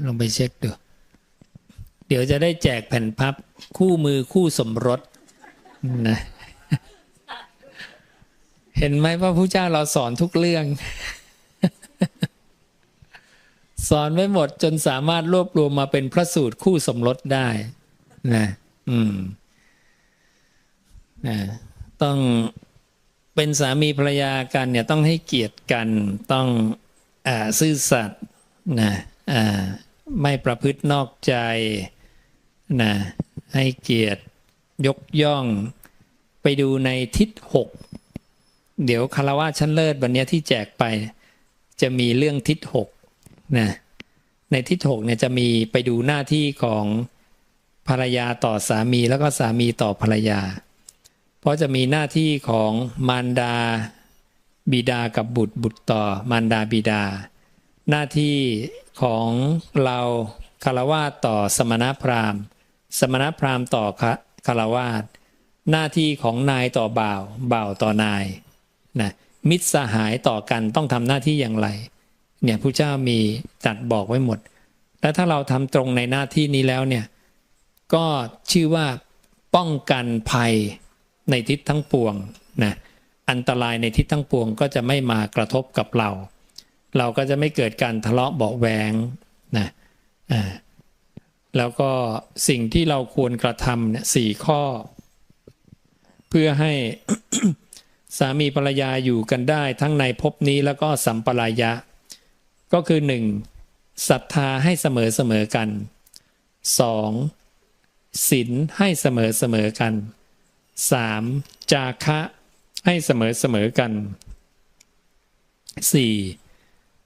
ลองไปเช็คดูเดี๋ยวจะได้แจกแผ่นพับคู่มือคู่สมรสนะเห็นไหมว่าพระเจ้าเราสอนทุกเรื่อง สอนไว้หมดจนสามารถรวบรวมมาเป็นพระสูตรคู่สมรสได้นะต้องเป็นสามีภรรยากันเนี่ยต้องให้เกียรติกันต้องซื่อสัตย์นะไม่ประพฤตินอกใจนะให้เกียรติยกย่องไปดูในทิศ6เดี๋ยวคารวะชั้นเลิศวันนี้ที่แจกไปจะมีเรื่องทิศ6นะในทิศ6เนี่ยจะมีไปดูหน้าที่ของภรรยาต่อสามีแล้วก็สามีต่อภรรยาเพราะจะมีหน้าที่ของมารดาบิดากับบุตรบุตรต่อมารดาบิดาหน้าที่ของเราคฤหัสถ์ต่อสมณพราหมณ์สมณพราหมณ์ต่อคฤหัสถ์หน้าที่ของนายต่อบ่าวบ่าวต่อนายนะมิตรสหายต่อกันต้องทำหน้าที่อย่างไรเนี่ยพระเจ้ามีจัดบอกไว้หมดและถ้าเราทำตรงในหน้าที่นี้แล้วเนี่ยก็ชื่อว่าป้องกันภัยในทิศทั้งปวงนะอันตรายในทิศทั้งปวงก็จะไม่มากระทบกับเราก็จะไม่เกิดการทะเลาะเบาะแวงนะแล้วก็สิ่งที่เราควรกระทำเนี่ย4 ข้อเพื่อให้ สามีภรรยาอยู่กันได้ทั้งในภพนี้แล้วก็สัมปรายะก็คือ 1. ศรัทธาให้เสมอกัน 2. ศีลให้เสมอกัน 3. จาคะให้เสมอกัน 4.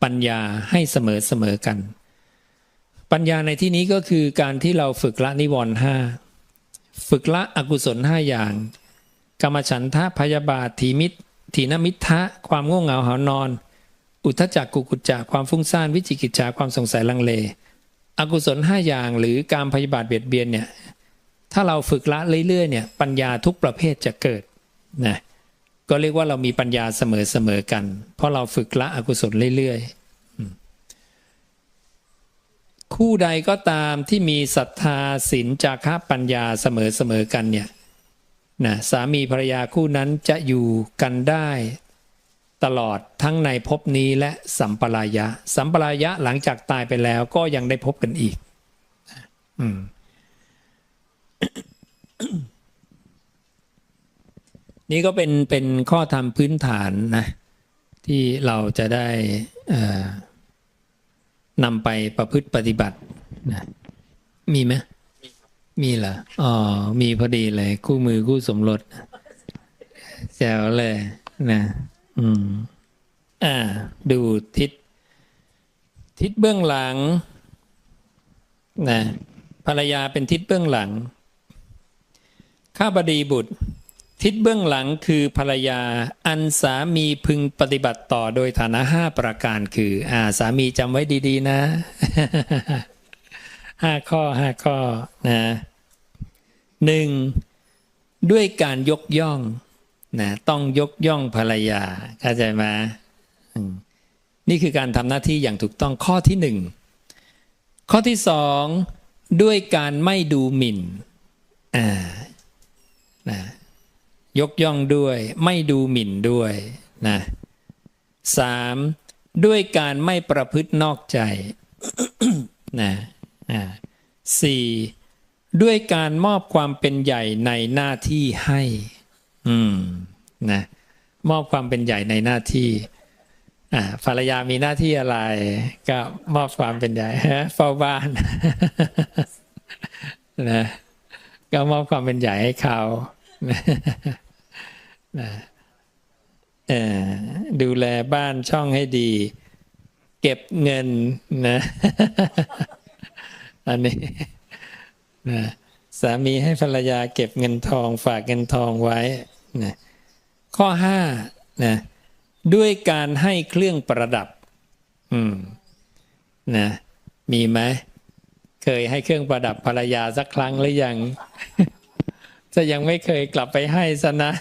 ปัญญาให้เสมอกันปัญญาในที่นี้ก็คือการที่เราฝึกละนิวรณ์5ฝึกละอกุศล5อย่างกามฉันทะพยาบาทถีนมิทธะความง่วงเหงาหานอนอุทธัจจกุกุจจะความฟุ้งซ่านวิจิกิจฉาความสงสัยลังเลอกุศล5อย่างหรือการพยาบาทเบียดเบียนเนี่ยถ้าเราฝึกละเรื่อยๆเนี่ยปัญญาทุกประเภทจะเกิดนะก็เรียกว่าเรามีปัญญาเสมอกันเพราะเราฝึกละอกุศลเรื่อยๆ คู่ใดก็ตามที่มีศรัทธาศีลจาคะปัญญาเสมอกันเนี่ยนะสามีภรรยาคู่นั้นจะอยู่กันได้ตลอดทั้งในภพนี้และสัมปรายะหลังจากตายไปแล้วก็ยังได้พบกันอีกนี่ก็เป็นข้อธรรมพื้นฐานนะที่เราจะได้นำไปประพฤติปฏิบัตินะมีไหมมีเหรออ๋อมีพอดีเลยคู่มือคู่สมรสแจ๋วเลยนะดูทิศเบื้องหลังนะภรรยาเป็นทิศเบื้องหลังข้าบดีบุตรทิศเบื้องหลังคือภรรยาอันสามีพึงปฏิบัติต่อโดยฐานะ5ประการคือสามีจำไว้ดีๆนะ 5 ข้อนะ1ด้วยการยกย่องนะต้องยกย่องภรรยาเข้าใจไหมนี่คือการทำหน้าที่อย่างถูกต้องข้อที่1ข้อที่2ด้วยการไม่ดูหมิ่นนะยกย่องด้วยไม่ดูหมิ่นด้วยนะ3ด้วยการไม่ประพฤตินอกใจ นะ4ด้วยการมอบความเป็นใหญ่ในหน้าที่ให้นะมอบความเป็นใหญ่ในหน้าที่ภรรยามีหน้าที่อะไรก็มอบความเป็นใหญ่เฝ้าบ้าน นะก็มอบความเป็นใหญ่ให้เขาดูแลบ้านช่องให้ดีเก็บเงินนะอันนี้นะสามีให้ภรรยาเก็บเงินทองฝากเงินทองไว้นะข้อ5นะด้วยการให้เครื่องประดับนะมีไหมเคยให้เครื่องประดับภรรยาสักครั้งหรือยังจะยังไม่เคยกลับไปให้ซะนะ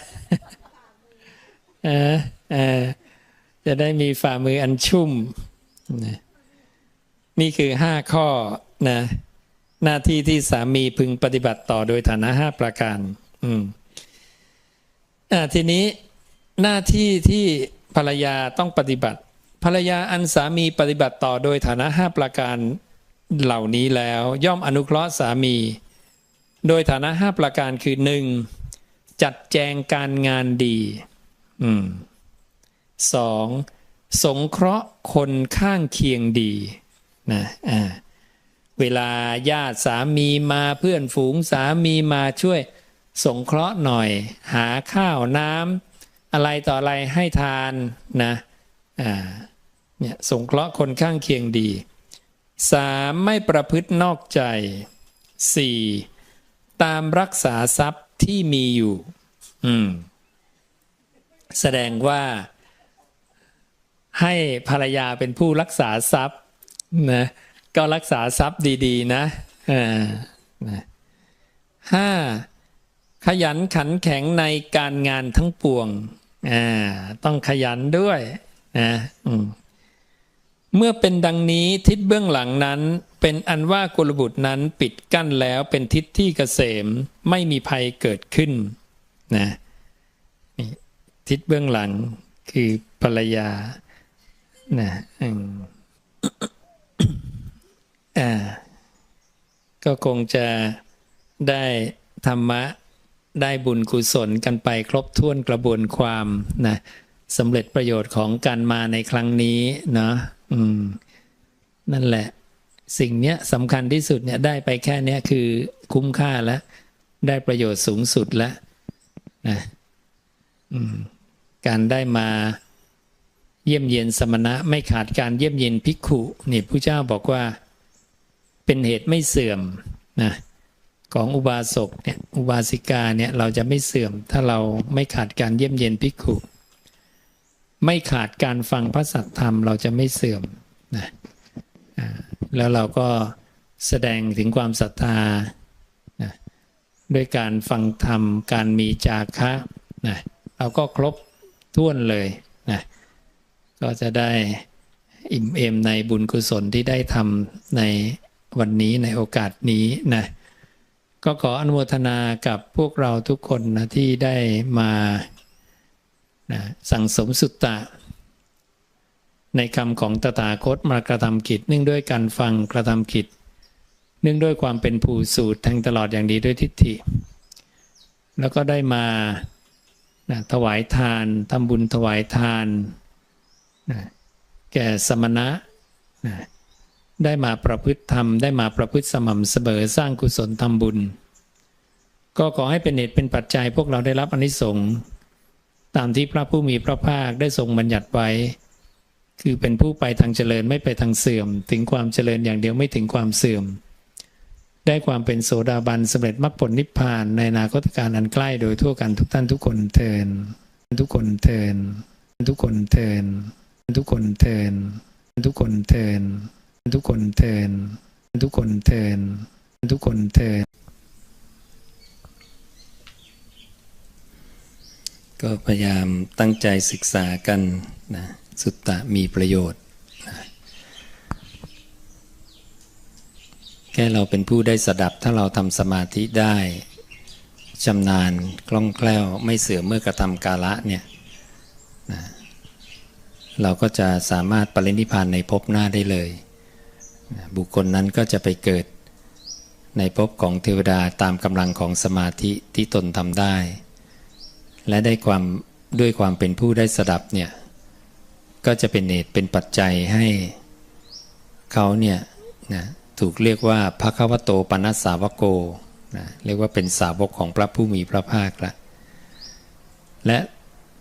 จะได้มีฝ่ามืออันชุ่มนี่คือ5ข้อนะหน้าที่ที่สามีพึงปฏิบัติต่อโดยฐานะ5ประการทีนี้หน้าที่ที่ภรรยาต้องปฏิบัติภรรยาอันสามีปฏิบัติต่อโดยฐานะ5ประการเหล่านี้แล้วย่อมอนุเคราะห์สามีโดยฐานะ5ประการคือ1จัดแจงการงานดี2สงเคราะห์คนข้างเคียงดีนะเวลาญาติสามีมาเพื่อนฝูงสามีมาช่วยสงเคราะห์หน่อยหาข้าวน้ำอะไรต่ออะไรให้ทานนะเนี่ยสงเคราะห์คนข้างเคียงดี3ไม่ประพฤตินอกใจ4ตามรักษาทรัพย์ที่มีอยู่แสดงว่าให้ภรรยาเป็นผู้รักษาทรัพย์นะก็รักษาทรัพย์ดีๆนะ5ขยันขันแข็งในการงานทั้งปวงต้องขยันด้วยนะเมื่อเป็นดังนี้ทิศเบื้องหลังนั้นเป็นอันว่ากุลบุตรนั้นปิดกั้นแล้วเป็นทิศที่เกษมไม่มีภัยเกิดขึ้นนะทิศเบื้องหลังคือภรรยานะก็คงจะได้ธรรมะได้บุญกุศลกันไปครบถ้วนกระบวนความนะสำเร็จประโยชน์ของการมาในครั้งนี้เนาะนั่นแหละสิ่งเนี้ยสำคัญที่สุดเนี่ยได้ไปแค่เนี้ยคือคุ้มค่าแล้วได้ประโยชน์สูงสุดแล้วนะการได้มาเยี่ยมเยียนสมณะไม่ขาดการเยี่ยมเยียนภิกขุนี่พระเจ้าบอกว่าเป็นเหตุไม่เสื่อมนะของอุบาสกเนี่ยอุบาสิกาเนี่ยเราจะไม่เสื่อมถ้าเราไม่ขาดการเยี่ยมเยียนภิกขุไม่ขาดการฟังพระสัทธรรมเราจะไม่เสื่อมนะแล้วเราก็แสดงถึงความศรัทธานะด้วยการฟังธรรมการมีจาคะนะเราก็ครบถ้วนเลยนะก็จะได้อิ่มเอมในบุญกุศลที่ได้ทำใน วันนี้ในโอกาสนี้นะก็ขออนุโมทนากับพวกเราทุกคนนะที่ได้มานะสั่งสมสุตตะในคำของตถาคตมากระทำกิจเนื่องด้วยการฟังกระทำกิจเนื่องด้วยความเป็นผู้สูตรแทงตลอดอย่างดีด้วยทิฏฐิแล้วก็ได้มานะถวายทานทำบุญถวายทานนะแก่สมณะนะได้มาประพฤติธรรมได้มาประพฤติสม่ำเสมอสร้างกุศลทำบุญก็ขอให้เป็นเหตุเป็นปัจจัยพวกเราได้รับอานิสงส์ตามที่พระผู้มีพระภาคได้ทรงบัญญัติไว้คือเป็นผู้ไปทางเจริญไม่ไปทางเสื่อมถึงความเจริญอย่างเดียวไม่ถึงความเสื่อมได้ความเป็นโสดาบันสำเร็จมรรคผลนิพพานในอนาคตการอันใกล้โดยทั่วกันทุกท่านทุกคนเทินทุกคนเทินทุกคนเทินทุกคนเทินทุกคนเทินทุกคนเทินทุกคนเทินทุกคนเทินก็พยายามตั้งใจศึกษากันนะสุตตะมีประโยชน์นะแค่เราเป็นผู้ได้สดับถ้าเราทำสมาธิได้ชำนาญคล่องแคล่วไม่เสื่อมเมื่อกระทำกาละเนี่ยนะเราก็จะสามารถปรินิพพานในภพหน้าได้เลยนะบุคคลนั้นก็จะไปเกิดในภพของเทวดาตามกำลังของสมาธิที่ตนทำได้และได้ด้วยความเป็นผู้ได้สดับเนี่ยก็จะเป็นเหตุเป็นปัจจัยให้เขาเนี่ยนะถูกเรียกว่าภควโตปนัสสาวโกนะเรียกว่าเป็นสาวกของพระผู้มีพระภาคละและ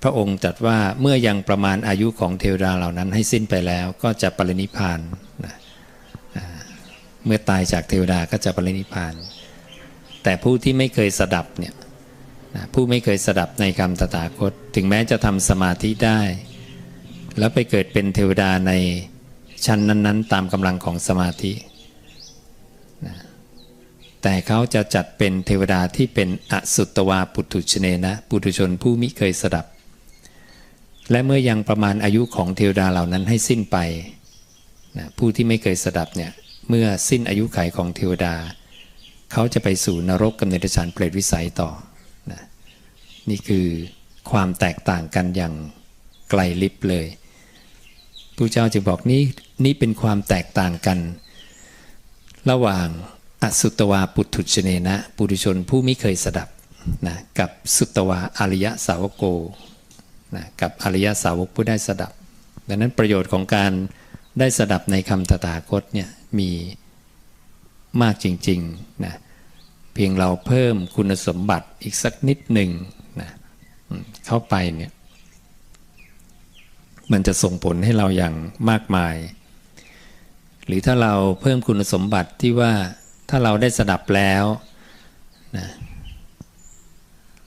พระองค์ตรัสว่าเมื่อยังประมาณอายุของเทวดาเหล่านั้นให้สิ้นไปแล้วก็จะปรินิพพานนะเมื่อตายจากเทวดาก็จะปรินิพพานแต่ผู้ที่ไม่เคยสดับเนี่ยผู้ไม่เคยสดับในคำตถาคตถึงแม้จะทำสมาธิได้แล้วไปเกิดเป็นเทวดาในชั้นนั้นๆตามกำลังของสมาธิแต่เขาจะจัดเป็นเทวดาที่เป็นอสุตวาปุถุชเนนะปุถุชนผู้มิเคยสดับและเมื่อยังประมาณอายุของเทวดาเหล่านั้นให้สิ้นไปผู้ที่ไม่เคยสดับเนี่ยเมื่อสิ้นอายุขัยของเทวดาเขาจะไปสู่นรกกำเนิดฌานเปรตวิสัยต่อนี่คือความแตกต่างกันอย่างไกลลิบเลยพระเจ้าจึงบอกนี่เป็นความแตกต่างกันระหว่างอสุตวาปุถุชเนนะปุถุชนผู้ไม่เคยสดับนะกับสุตวาอริยสาวโกนะกับอริยสาวกผู้ได้สดับดังนั้นประโยชน์ของการได้สดับในคำตถาคตเนี่ยมีมากจริงๆนะเพียงเราเพิ่มคุณสมบัติอีกสักนิดหนึ่งนะเข้าไปเนี่ยมันจะส่งผลให้เราอย่างมากมายหรือถ้าเราเพิ่มคุณสมบัติที่ว่าถ้าเราได้สดับแล้วนะ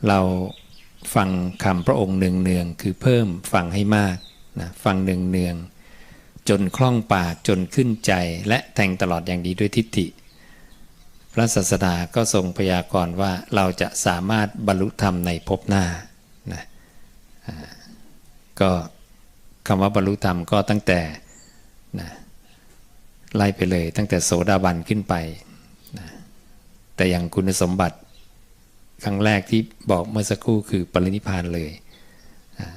เราฟังคำพระองค์เนืองๆคือเพิ่มฟังให้มากนะฟังเนืองๆจนคล่องปากจนขึ้นใจและแทงตลอดอย่างดีด้วยทิฏฐิพระศาสดาก็ทรงพยากรณ์ว่าเราจะสามารถบรรลุธรรมในภพหน้านะก็คำว่าบรรลุธรรมก็ตั้งแต่นะไล่ไปเลยตั้งแต่โสดาบันขึ้นไปนะแต่อย่างคุณสมบัติครั้งแรกที่บอกเมื่อสักครู่คือปรินิพพานเลยนะ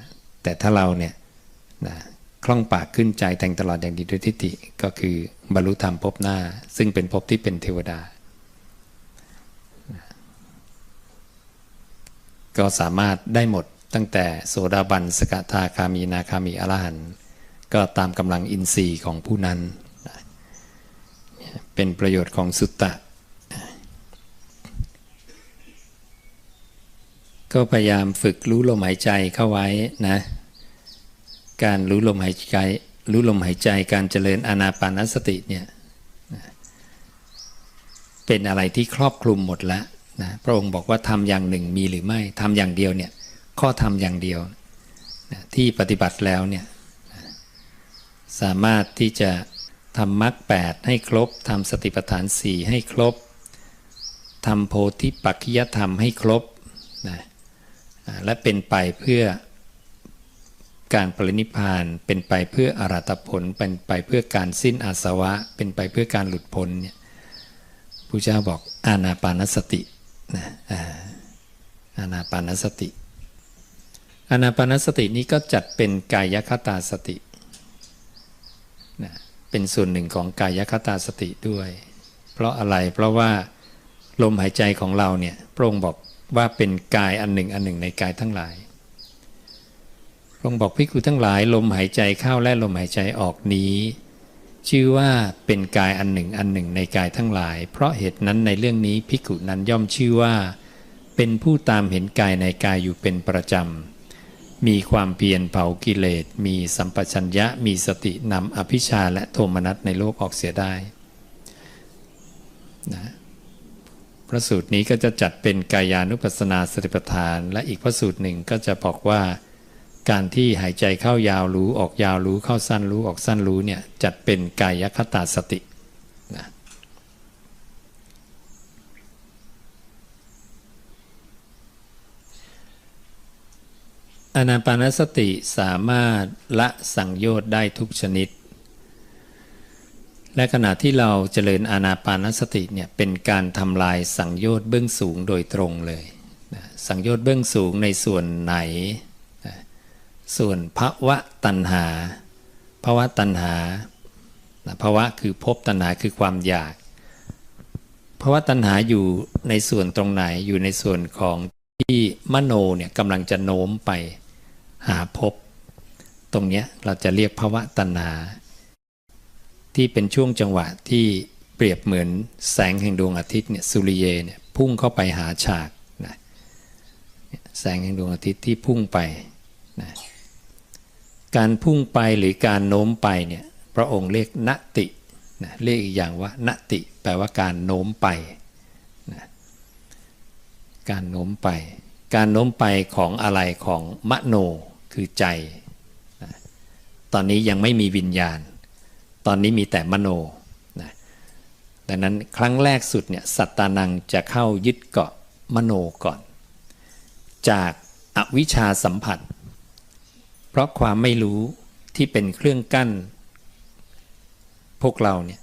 แต่ถ้าเราเนี่ยนะคล่องปากขึ้นใจแทงตลอดอย่างดีด้วยทิฏฐิก็คือบรรลุธรรมภพหน้าซึ่งเป็นภพที่เป็นเทวดาก็สามารถได้หมดตั้งแต่โสดาบันสกทาคามีนาคามีอรหันต์ก็ตามกำลังอินทรีย์ของผู้นั้นเป็นประโยชน์ของสุตตะก็พยายามฝึกรู้ลมหายใจเข้าไว้นะการรู้ลมหายใจการเจริญอานาปานสติเนี่ยเป็นอะไรที่ครอบคลุมหมดแล้วนะพระองค์บอกว่าทำอย่างหนึ่งมีหรือไม่ทำอย่างเดียวเนี่ยข้อธรรมอย่างเดียวนะที่ปฏิบัติแล้วเนี่ยสามารถที่จะทำมรรค8ให้ครบทำสติปัฏฐาน4ให้ครบทำโพธิปักขิยธรรมให้ครบนะและเป็นไปเพื่อการปรินิพพานเป็นไปเพื่ออรหัตผลเป็นไปเพื่อการสิ้นอาสวะเป็นไปเพื่อการหลุดพ้นเนี่ย พุทธเจ้าบอกอานาปานสตินะอานาปานสติอานาปานสตินี้ก็จัดเป็นกายคตาสตินะเป็นส่วนหนึ่งของกายคตาสติด้วยเพราะอะไรเพราะว่าลมหายใจของเราเนี่ยพระองค์บอกว่าเป็นกายอันหนึ่งในกายทั้งหลายพระองค์บอกภิกขุทั้งหลายลมหายใจเข้าและลมหายใจออกนี้ชื่อว่าเป็นกายอันหนึ่งในกายทั้งหลายเพราะเหตุนั้นในเรื่องนี้ภิกขุนั้นย่อมชื่อว่าเป็นผู้ตามเห็นกายในกายอยู่เป็นประจำมีความเพียรเผากิเลสมีสัมปชัญญะมีสตินำอภิชฌาและโทมนัสในโลกออกเสียได้นะพระสูตรนี้ก็จะจัดเป็นกายานุปัสสนาสติปัฏฐานและอีกพระสูตรหนึ่งก็จะบอกว่าการที่หายใจเข้ายาวรู้ออกยาวรู้เข้าสั้นรู้ออกสั้นรู้เนี่ยจัดเป็นกายคตาสตินะอานาปานสติสามารถละสังโยชน์ได้ทุกชนิดและขณะที่เราเจริญอานาปานสติเนี่ยเป็นการทำลายสังโยชน์เบื้องสูงโดยตรงเลยนะสังโยชน์เบื้องสูงในส่วนไหนนะส่วนภวะตัณหาภวะตัณหานะภวะคือภพตัณหาคือความอยากภวะตัณหาอยู่ในส่วนตรงไหนอยู่ในส่วนของที่มโนเนี่ยกำลังจะโน้มไปหาภพตรงเนี้ยเราจะเรียกภวะตัณหาที่เป็นช่วงจังหวะที่เปรียบเหมือนแสงแห่งดวงอาทิตย์เนี่ยสุริเยเนี่ยพุ่งเข้าไปหาฉากนะแสงแห่งดวงอาทิตย์ที่พุ่งไปนะการพุ่งไปหรือการโน้มไปเนี่ยพระองค์เรียกนตินะเรียกอีกอย่างว่านติแปลว่าการโน้มไปนะการโน้มไปการโน้มไปของอะไรของมโนคือใจนะตอนนี้ยังไม่มีวิญญาณตอนนี้มีแต่มโนนะดังนั้นครั้งแรกสุดเนี่ยสัตตานังจะเข้ายึดเกาะมโนก่อนจากอวิชชาสัมผัสเพราะความไม่รู้ที่เป็นเครื่องกั้นพวกเราเนี่ย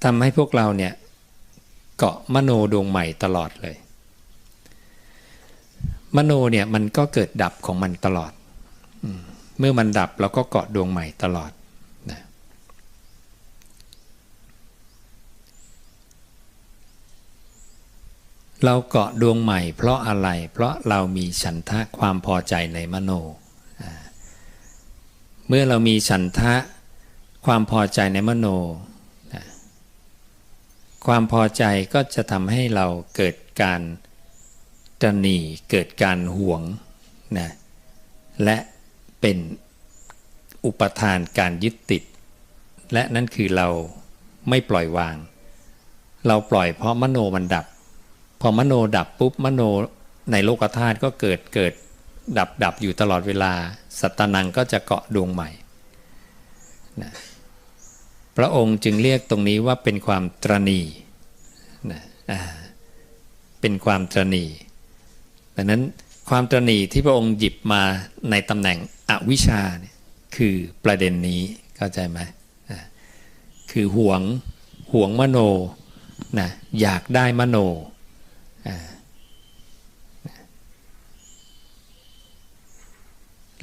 ทำให้พวกเราเนี่ยเกาะมโนดวงใหม่ตลอดเลยมโนเนี่ยมันก็เกิดดับของมันตลอดเมื่อมันดับเราก็เกาะดวงใหม่ตลอดนะเราเกาะดวงใหม่เพราะอะไรเพราะเรามีฉันทะความพอใจในมโนเมื่อเรามีฉันทะความพอใจในมโนความพอใจก็จะทำให้เราเกิดการตนีเกิดการหวงนะและเป็นอุปทานการยึดติดและนั่นคือเราไม่ปล่อยวางเราปล่อยเพราะมโนมันดับพอมโนดับปุ๊บมโนในโลกธาตุก็เกิดดับอยู่ตลอดเวลาสัตตานังก็จะเกาะดวงใหม่นะพระองค์จึงเรียกตรงนี้ว่าเป็นความตระหนี่นะเป็นความตระหนี่ดังนั้นความตระหนี่ที่พระองค์หยิบมาในตำแหน่งอวิชชาเนี่ยคือประเด็นนี้เข้าใจไหมคือหวงมโนนะอยากได้มโน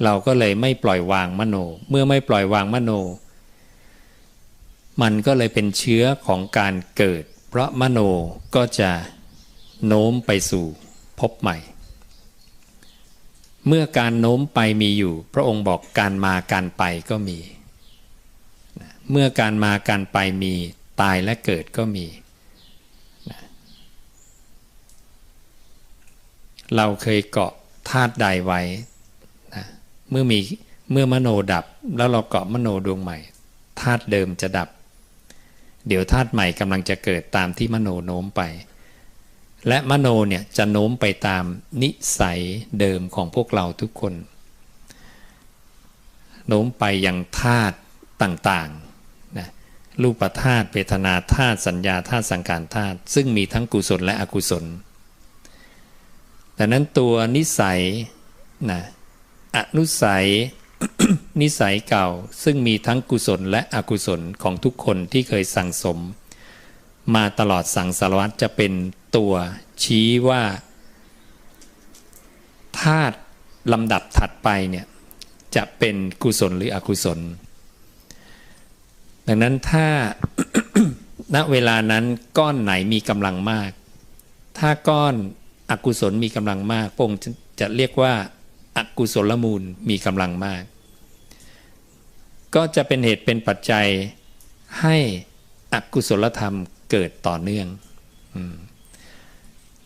เราก็เลยไม่ปล่อยวางมโนเมื่อไม่ปล่อยวางมโนมันก็เลยเป็นเชื้อของการเกิดเพราะมโนก็จะโน้มไปสู่ภพใหม่เมื่อการโน้มไปมีอยู่พระองค์บอกการมาการไปก็มีเมื่อการมาการไปมีตายและเกิดก็มีเราเคยเกาะธาตุใดไว้นะเมื่อมโนดับแล้วเราเกาะมโนดวงใหม่ธาตุเดิมจะดับเดี๋ยวธาตุใหม่กำลังจะเกิดตามที่มโนโน้มไปและมโนเนี่ยจะโน้มไปตามนิสัยเดิมของพวกเราทุกคนโน้มไปยังธาตุต่างๆนะรูปธาตุเวทนาธาตุสัญญาธาตุสังขารธาตุซึ่งมีทั้งกุศลและอกุศลดังนั้นตัวนิสัยนะอนุสัย นิสัยเก่าซึ่งมีทั้งกุศลและอกุศลของทุกคนที่เคยสั่งสม มาตลอดสังสารวัฏจะเป็นตัวชี้ว่าธาตุลำดับถัดไปเนี่ยจะเป็นกุศลหรืออกุศลดังนั้นถ้า ณเวลานั้นก้อนไหนมีกำลังมากถ้าก้อนอกุศลมีกำลังมากพระองค์จะเรียกว่าอกุศลมูลมีกำลังมากก็จะเป็นเหตุเป็นปัจจัยให้อกุศลธรรมเกิดต่อเนื่อง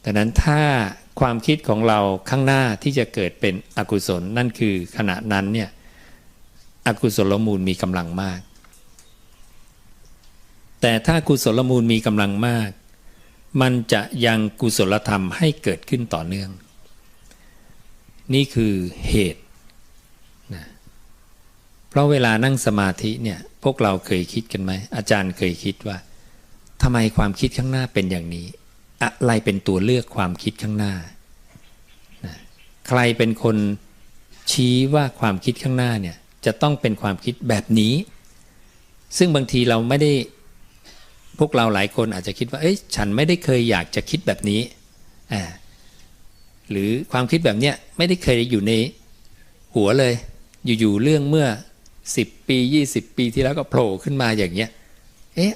ดังนั้นถ้าความคิดของเราข้างหน้าที่จะเกิดเป็นอกุศลนั่นคือขณะนั้นเนี่ยอกุศลมูลมีกำลังมากแต่ถ้ากุศลมูลมีกำลังมากมันจะยังกุศลธรรมให้เกิดขึ้นต่อเนื่องนี่คือเหตุนะเพราะเวลานั่งสมาธิเนี่ยพวกเราเคยคิดกันไหมอาจารย์เคยคิดว่าทำไมความคิดข้างหน้าเป็นอย่างนี้อะไรเป็นตัวเลือกความคิดข้างหน้านะใครเป็นคนชี้ว่าความคิดข้างหน้าเนี่ยจะต้องเป็นความคิดแบบนี้ซึ่งบางทีเราไม่ได้พวกเราหลายคนอาจจะคิดว่าเอ้ยฉันไม่ได้เคยอยากจะคิดแบบนี้หรือความคิดแบบเนี้ยไม่ได้เคยอยู่ในหัวเลยอยู่ๆเรื่องเมื่อ10 ปี20 ปีที่แล้วก็โผล่ขึ้นมาอย่างเงี้ย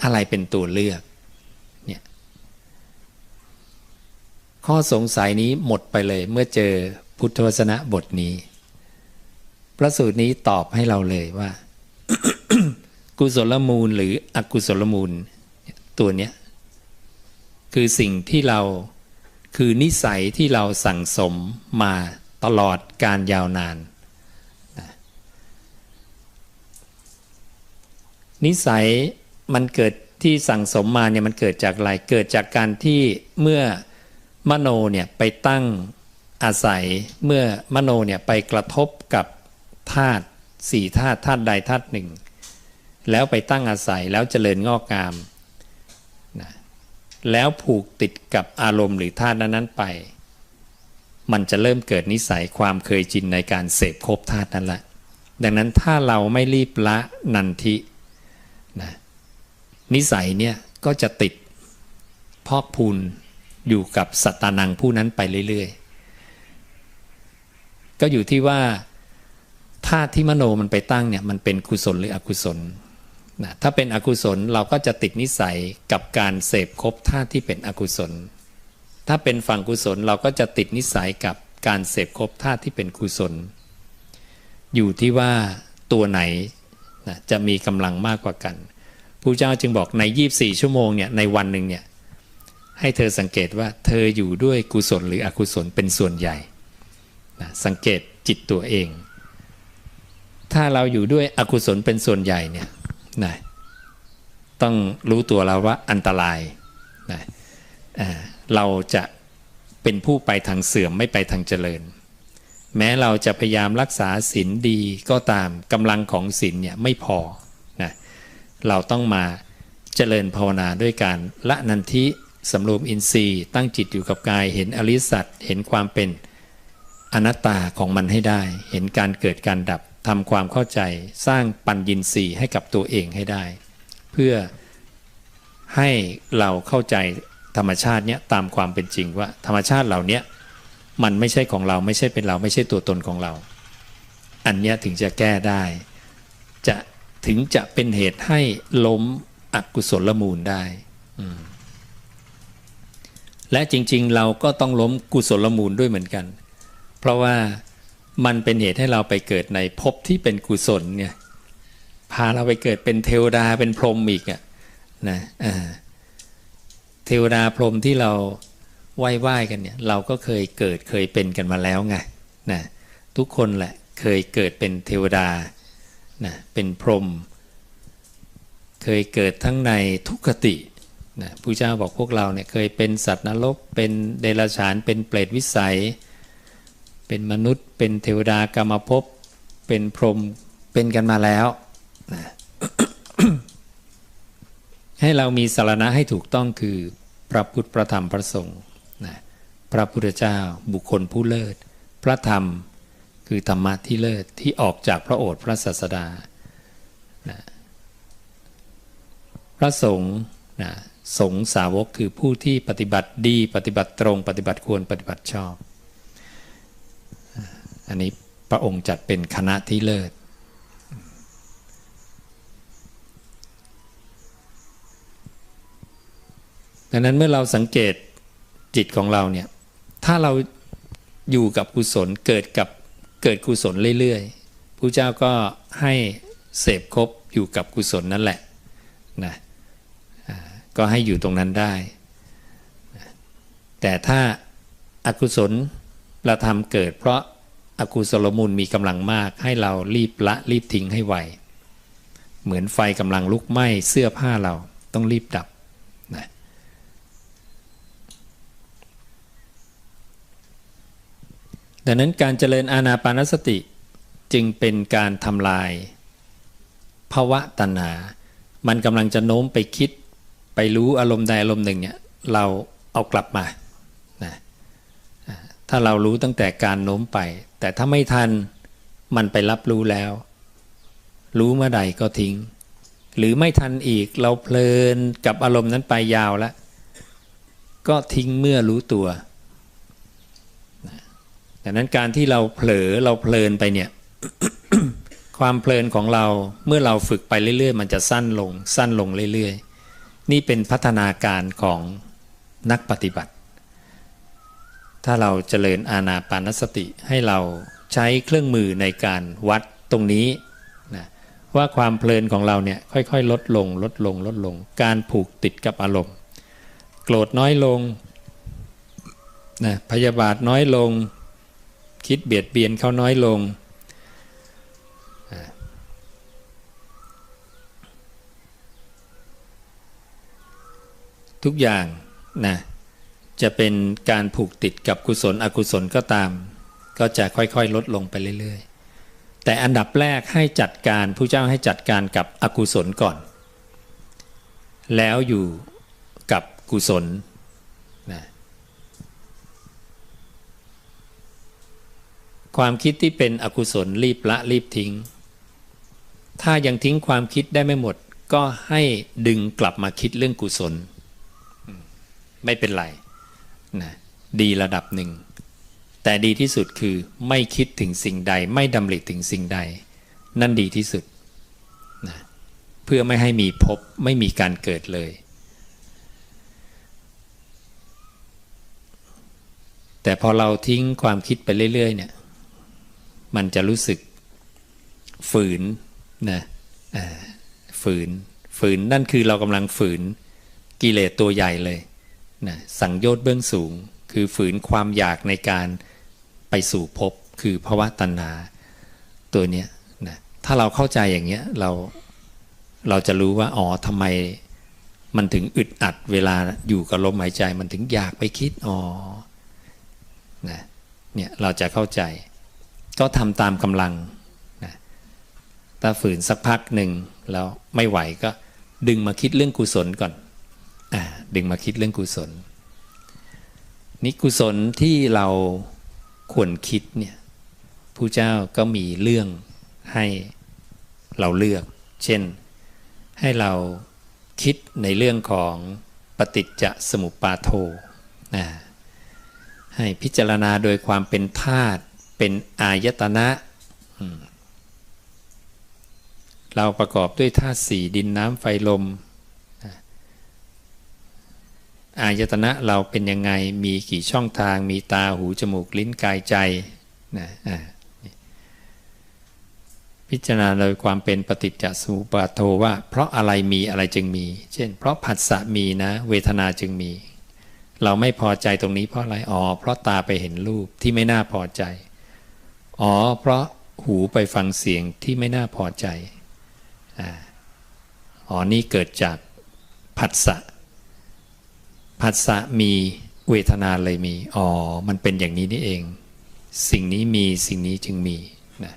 อะไรเป็นตัวเลือกเนี่ยข้อสงสัยนี้หมดไปเลยเมื่อเจอพุทธวจนะบทนี้พระสูตรนี้ตอบให้เราเลยว่า กุศลมูลหรืออกุศลมูลตัวเนี้ยคือสิ่งที่เราคือนิสัยที่เราสั่งสมมาตลอดการยาวนานนิสัยมันเกิดที่สั่งสมมาเนี่ยมันเกิดจากอะไรเกิดจากการที่เมื่อมโนเนี่ยไปตั้งอาศัยเมื่อมโนเนี่ยไปกระทบกับธาตุ4ธาตุธาตุใดธาตุหนึ่งแล้วไปตั้งอาศัยแล้วเจริญงอกงามนะแล้วผูกติดกับอารมณ์หรือธาตุนั้นๆไปมันจะเริ่มเกิดนิสัยความเคยชินในการเสพคบธาตุนั้นแหละดังนั้นถ้าเราไม่รีบละนันทินะนิสัยเนี่ยก็จะติดพอกพูนอยู่กับสัตตานังผู้นั้นไปเรื่อยๆก็อยู่ที่ว่าธาตุที่มโนมันไปตั้งเนี่ยมันเป็นกุศลหรืออกุศลนะถ้าเป็นอกุศลเราก็จะติดนิสัยกับการเสพคบธาตุที่เป็นอกุศลถ้าเป็นฝั่งกุศลเราก็จะติดนิสัยกับการเสพคบธาตุที่เป็นกุศลอยู่ที่ว่าตัวไหนนะจะมีกำลังมากกว่ากันพระเจ้าจึงบอกใน24 ชั่วโมงเนี่ยในวันหนึ่งเนี่ยให้เธอสังเกตว่าเธออยู่ด้วยกุศลหรืออกุศลเป็นส่วนใหญ่นะสังเกตจิตตัวเองถ้าเราอยู่ด้วยอกุศลเป็นส่วนใหญ่เนี่ยนะต้องรู้ตัวเราว่าอันตรายนะเราจะเป็นผู้ไปทางเสื่อมไม่ไปทางเจริญแม้เราจะพยายามรักษาศีลดีก็ตามกำลังของศีลเนี่ยไม่พอนะเราต้องมาเจริญภาวนาด้วยการละนันทิสำรวมอินทรีย์ตั้งจิตอยู่กับกายเห็นอริยสัจเห็นความเป็นอนัตตาของมันให้ได้เห็นการเกิดการดับทำความเข้าใจสร้างปัญญินทรีย์ให้กับตัวเองให้ได้เพื่อให้เราเข้าใจธรรมชาติเนี้ยตามความเป็นจริงว่าธรรมชาติเหล่านี้มันไม่ใช่ของเราไม่ใช่เป็นเราไม่ใช่ตัวตนของเราอันเนี้ยถึงจะแก้ได้ถึงจะเป็นเหตุให้ล้มอกุศลมูลได้และจริงๆเราก็ต้องล้มกุศลมูลด้วยเหมือนกันเพราะว่ามันเป็นเหตุให้เราไปเกิดในภพที่เป็นกุศลเนี่ยพาเราไปเกิดเป็นเทวดาเป็นพรหมอีกนะเทวดาพรหมที่เราไหว้กันเนี่ยเราก็เคยเกิดเคยเป็นกันมาแล้วไงนะทุกคนแหละเคยเกิดเป็นเทวดานะเป็นพรหมเคยเกิดทั้งในทุกขตินะพระเจ้าบอกพวกเราเนี่ยเคยเป็นสัตว์นรกเป็นเดรัจฉานเป็นเปรตวิสัยเป็นมนุษย์เป็นเทวดากามภพเป็นพรหมเป็นกันมาแล้วนะ ให้เรามีสรณะให้ถูกต้องคือพระพุทธพระธรรมพระสงฆ์นะพระพุทธเจ้าบุคคลผู้เลิศพระธรรมคือธรรมะที่เลิศที่ออกจากพระโอษฐ์พระศาสดานะพระสงฆ์นะ สงฆ์สาวกคือผู้ที่ปฏิบัติดีปฏิบัติตรงปฏิบัติควรปฏิบัติชอบอันนี้พระองค์จัดเป็นคณะที่เลิศดังนั้นเมื่อเราสังเกตจิตของเราเนี่ยถ้าเราอยู่กับกุศลเกิดกุศลเรื่อยๆพระเจ้าก็ให้เสพคบอยู่กับกุศลนั่นแหละนะก็ให้อยู่ตรงนั้นได้แต่ถ้าอกุศลเราทำเกิดเพราะอกุศลมูลมีกำลังมากให้เรารีบละรีบทิ้งให้ไวเหมือนไฟกำลังลุกไหม้เสื้อผ้าเราต้องรีบดับนะดังนั้นการเจริญอานาปานสติจึงเป็นการทำลายภวะตัณหามันกำลังจะโน้มไปคิดไปรู้อารมณ์ใดอารมณ์หนึ่งเนี่ยเราเอากลับมานะถ้าเรารู้ตั้งแต่การโน้มไปแต่ถ้าไม่ทันมันไปรับรู้แล้วรู้เมื่อใดก็ทิ้งหรือไม่ทันอีกเราเพลินกับอารมณ์นั้นไปยาวแล้วก็ทิ้งเมื่อรู้ตัวดังนั้นการที่เราเผลอเราเพลินไปเนี่ย ความเพลินของเราเมื่อเราฝึกไปเรื่อยๆมันจะสั้นลงสั้นลงเรื่อยๆนี่เป็นพัฒนาการของนักปฏิบัติถ้าเราเจริญอานาปานสติให้เราใช้เครื่องมือในการวัดตรงนี้นะว่าความเพลินของเราเนี่ยค่อยๆลดลงลดลงลดลงการผูกติดกับอารมณ์โกรธน้อยลงนะพยาบาทน้อยลงคิดเบียดเบียนเขาน้อยลงทุกอย่างนะจะเป็นการผูกติดกับกุศลอกุศลก็ตามก็จะค่อยๆลดลงไปเรื่อยๆแต่อันดับแรกให้จัดการผู้เจ้าให้จัดการกับอกุศลก่อนแล้วอยู่กับกุศลนะความคิดที่เป็นอกุศลรีบละรีบทิ้งถ้ายังทิ้งความคิดได้ไม่หมดก็ให้ดึงกลับมาคิดเรื่องกุศลไม่เป็นไรนะดีระดับหนึ่งแต่ดีที่สุดคือไม่คิดถึงสิ่งใดไม่ดำริถึงสิ่งใดนั่นดีที่สุดนะเพื่อไม่ให้มีภพไม่มีการเกิดเลยแต่พอเราทิ้งความคิดไปเรื่อยๆเนี่ยมันจะรู้สึกฝืนนะฝืนนั่นคือเรากำลังฝืนกิเลสตัวใหญ่เลยนะสังโยชน์เบื้องสูงคือฝืนความอยากในการไปสู่ภพคือภวตัณหาตัวเนี้ยนะถ้าเราเข้าใจอย่างเงี้ยเราจะรู้ว่าอ๋อทำไมมันถึงอึดอัดเวลาอยู่กับลมหายใจมันถึงอยากไปคิดอ๋อนะเนี่ยเราจะเข้าใจก็ทำตามกำลังนะถ้าฝืนสักพักหนึ่งแล้วไม่ไหวก็ดึงมาคิดเรื่องกุศลก่อนดึงมาคิดเรื่องกุศลนี่กุศลที่เราควรคิดเนี่ยผู้เจ้าก็มีเรื่องให้เราเลือกเช่นให้เราคิดในเรื่องของปฏิจจสมุปบาทโธให้พิจารณาโดยความเป็นธาตุเป็นอายตนะเราประกอบด้วยธาตุสี่ดินน้ำไฟลมอายตนะเราเป็นยังไงมีกี่ช่องทางมีตาหูจมูกลิ้นกายใจนะพิจารณาโดยความเป็นปฏิจจสมุปบาทโธว่าเพราะอะไรมีอะไรจึงมีเช่นเพราะผัสสะมีนะเวทนาจึงมีเราไม่พอใจตรงนี้เพราะอะไรเพราะตาไปเห็นรูปที่ไม่น่าพอใจเพราะหูไปฟังเสียงที่ไม่น่าพอใจนี่เกิดจากผัสสะมีเวทนาเลยมีมันเป็นอย่างนี้นี่เองสิ่งนี้มีสิ่งนี้จึงมีนะ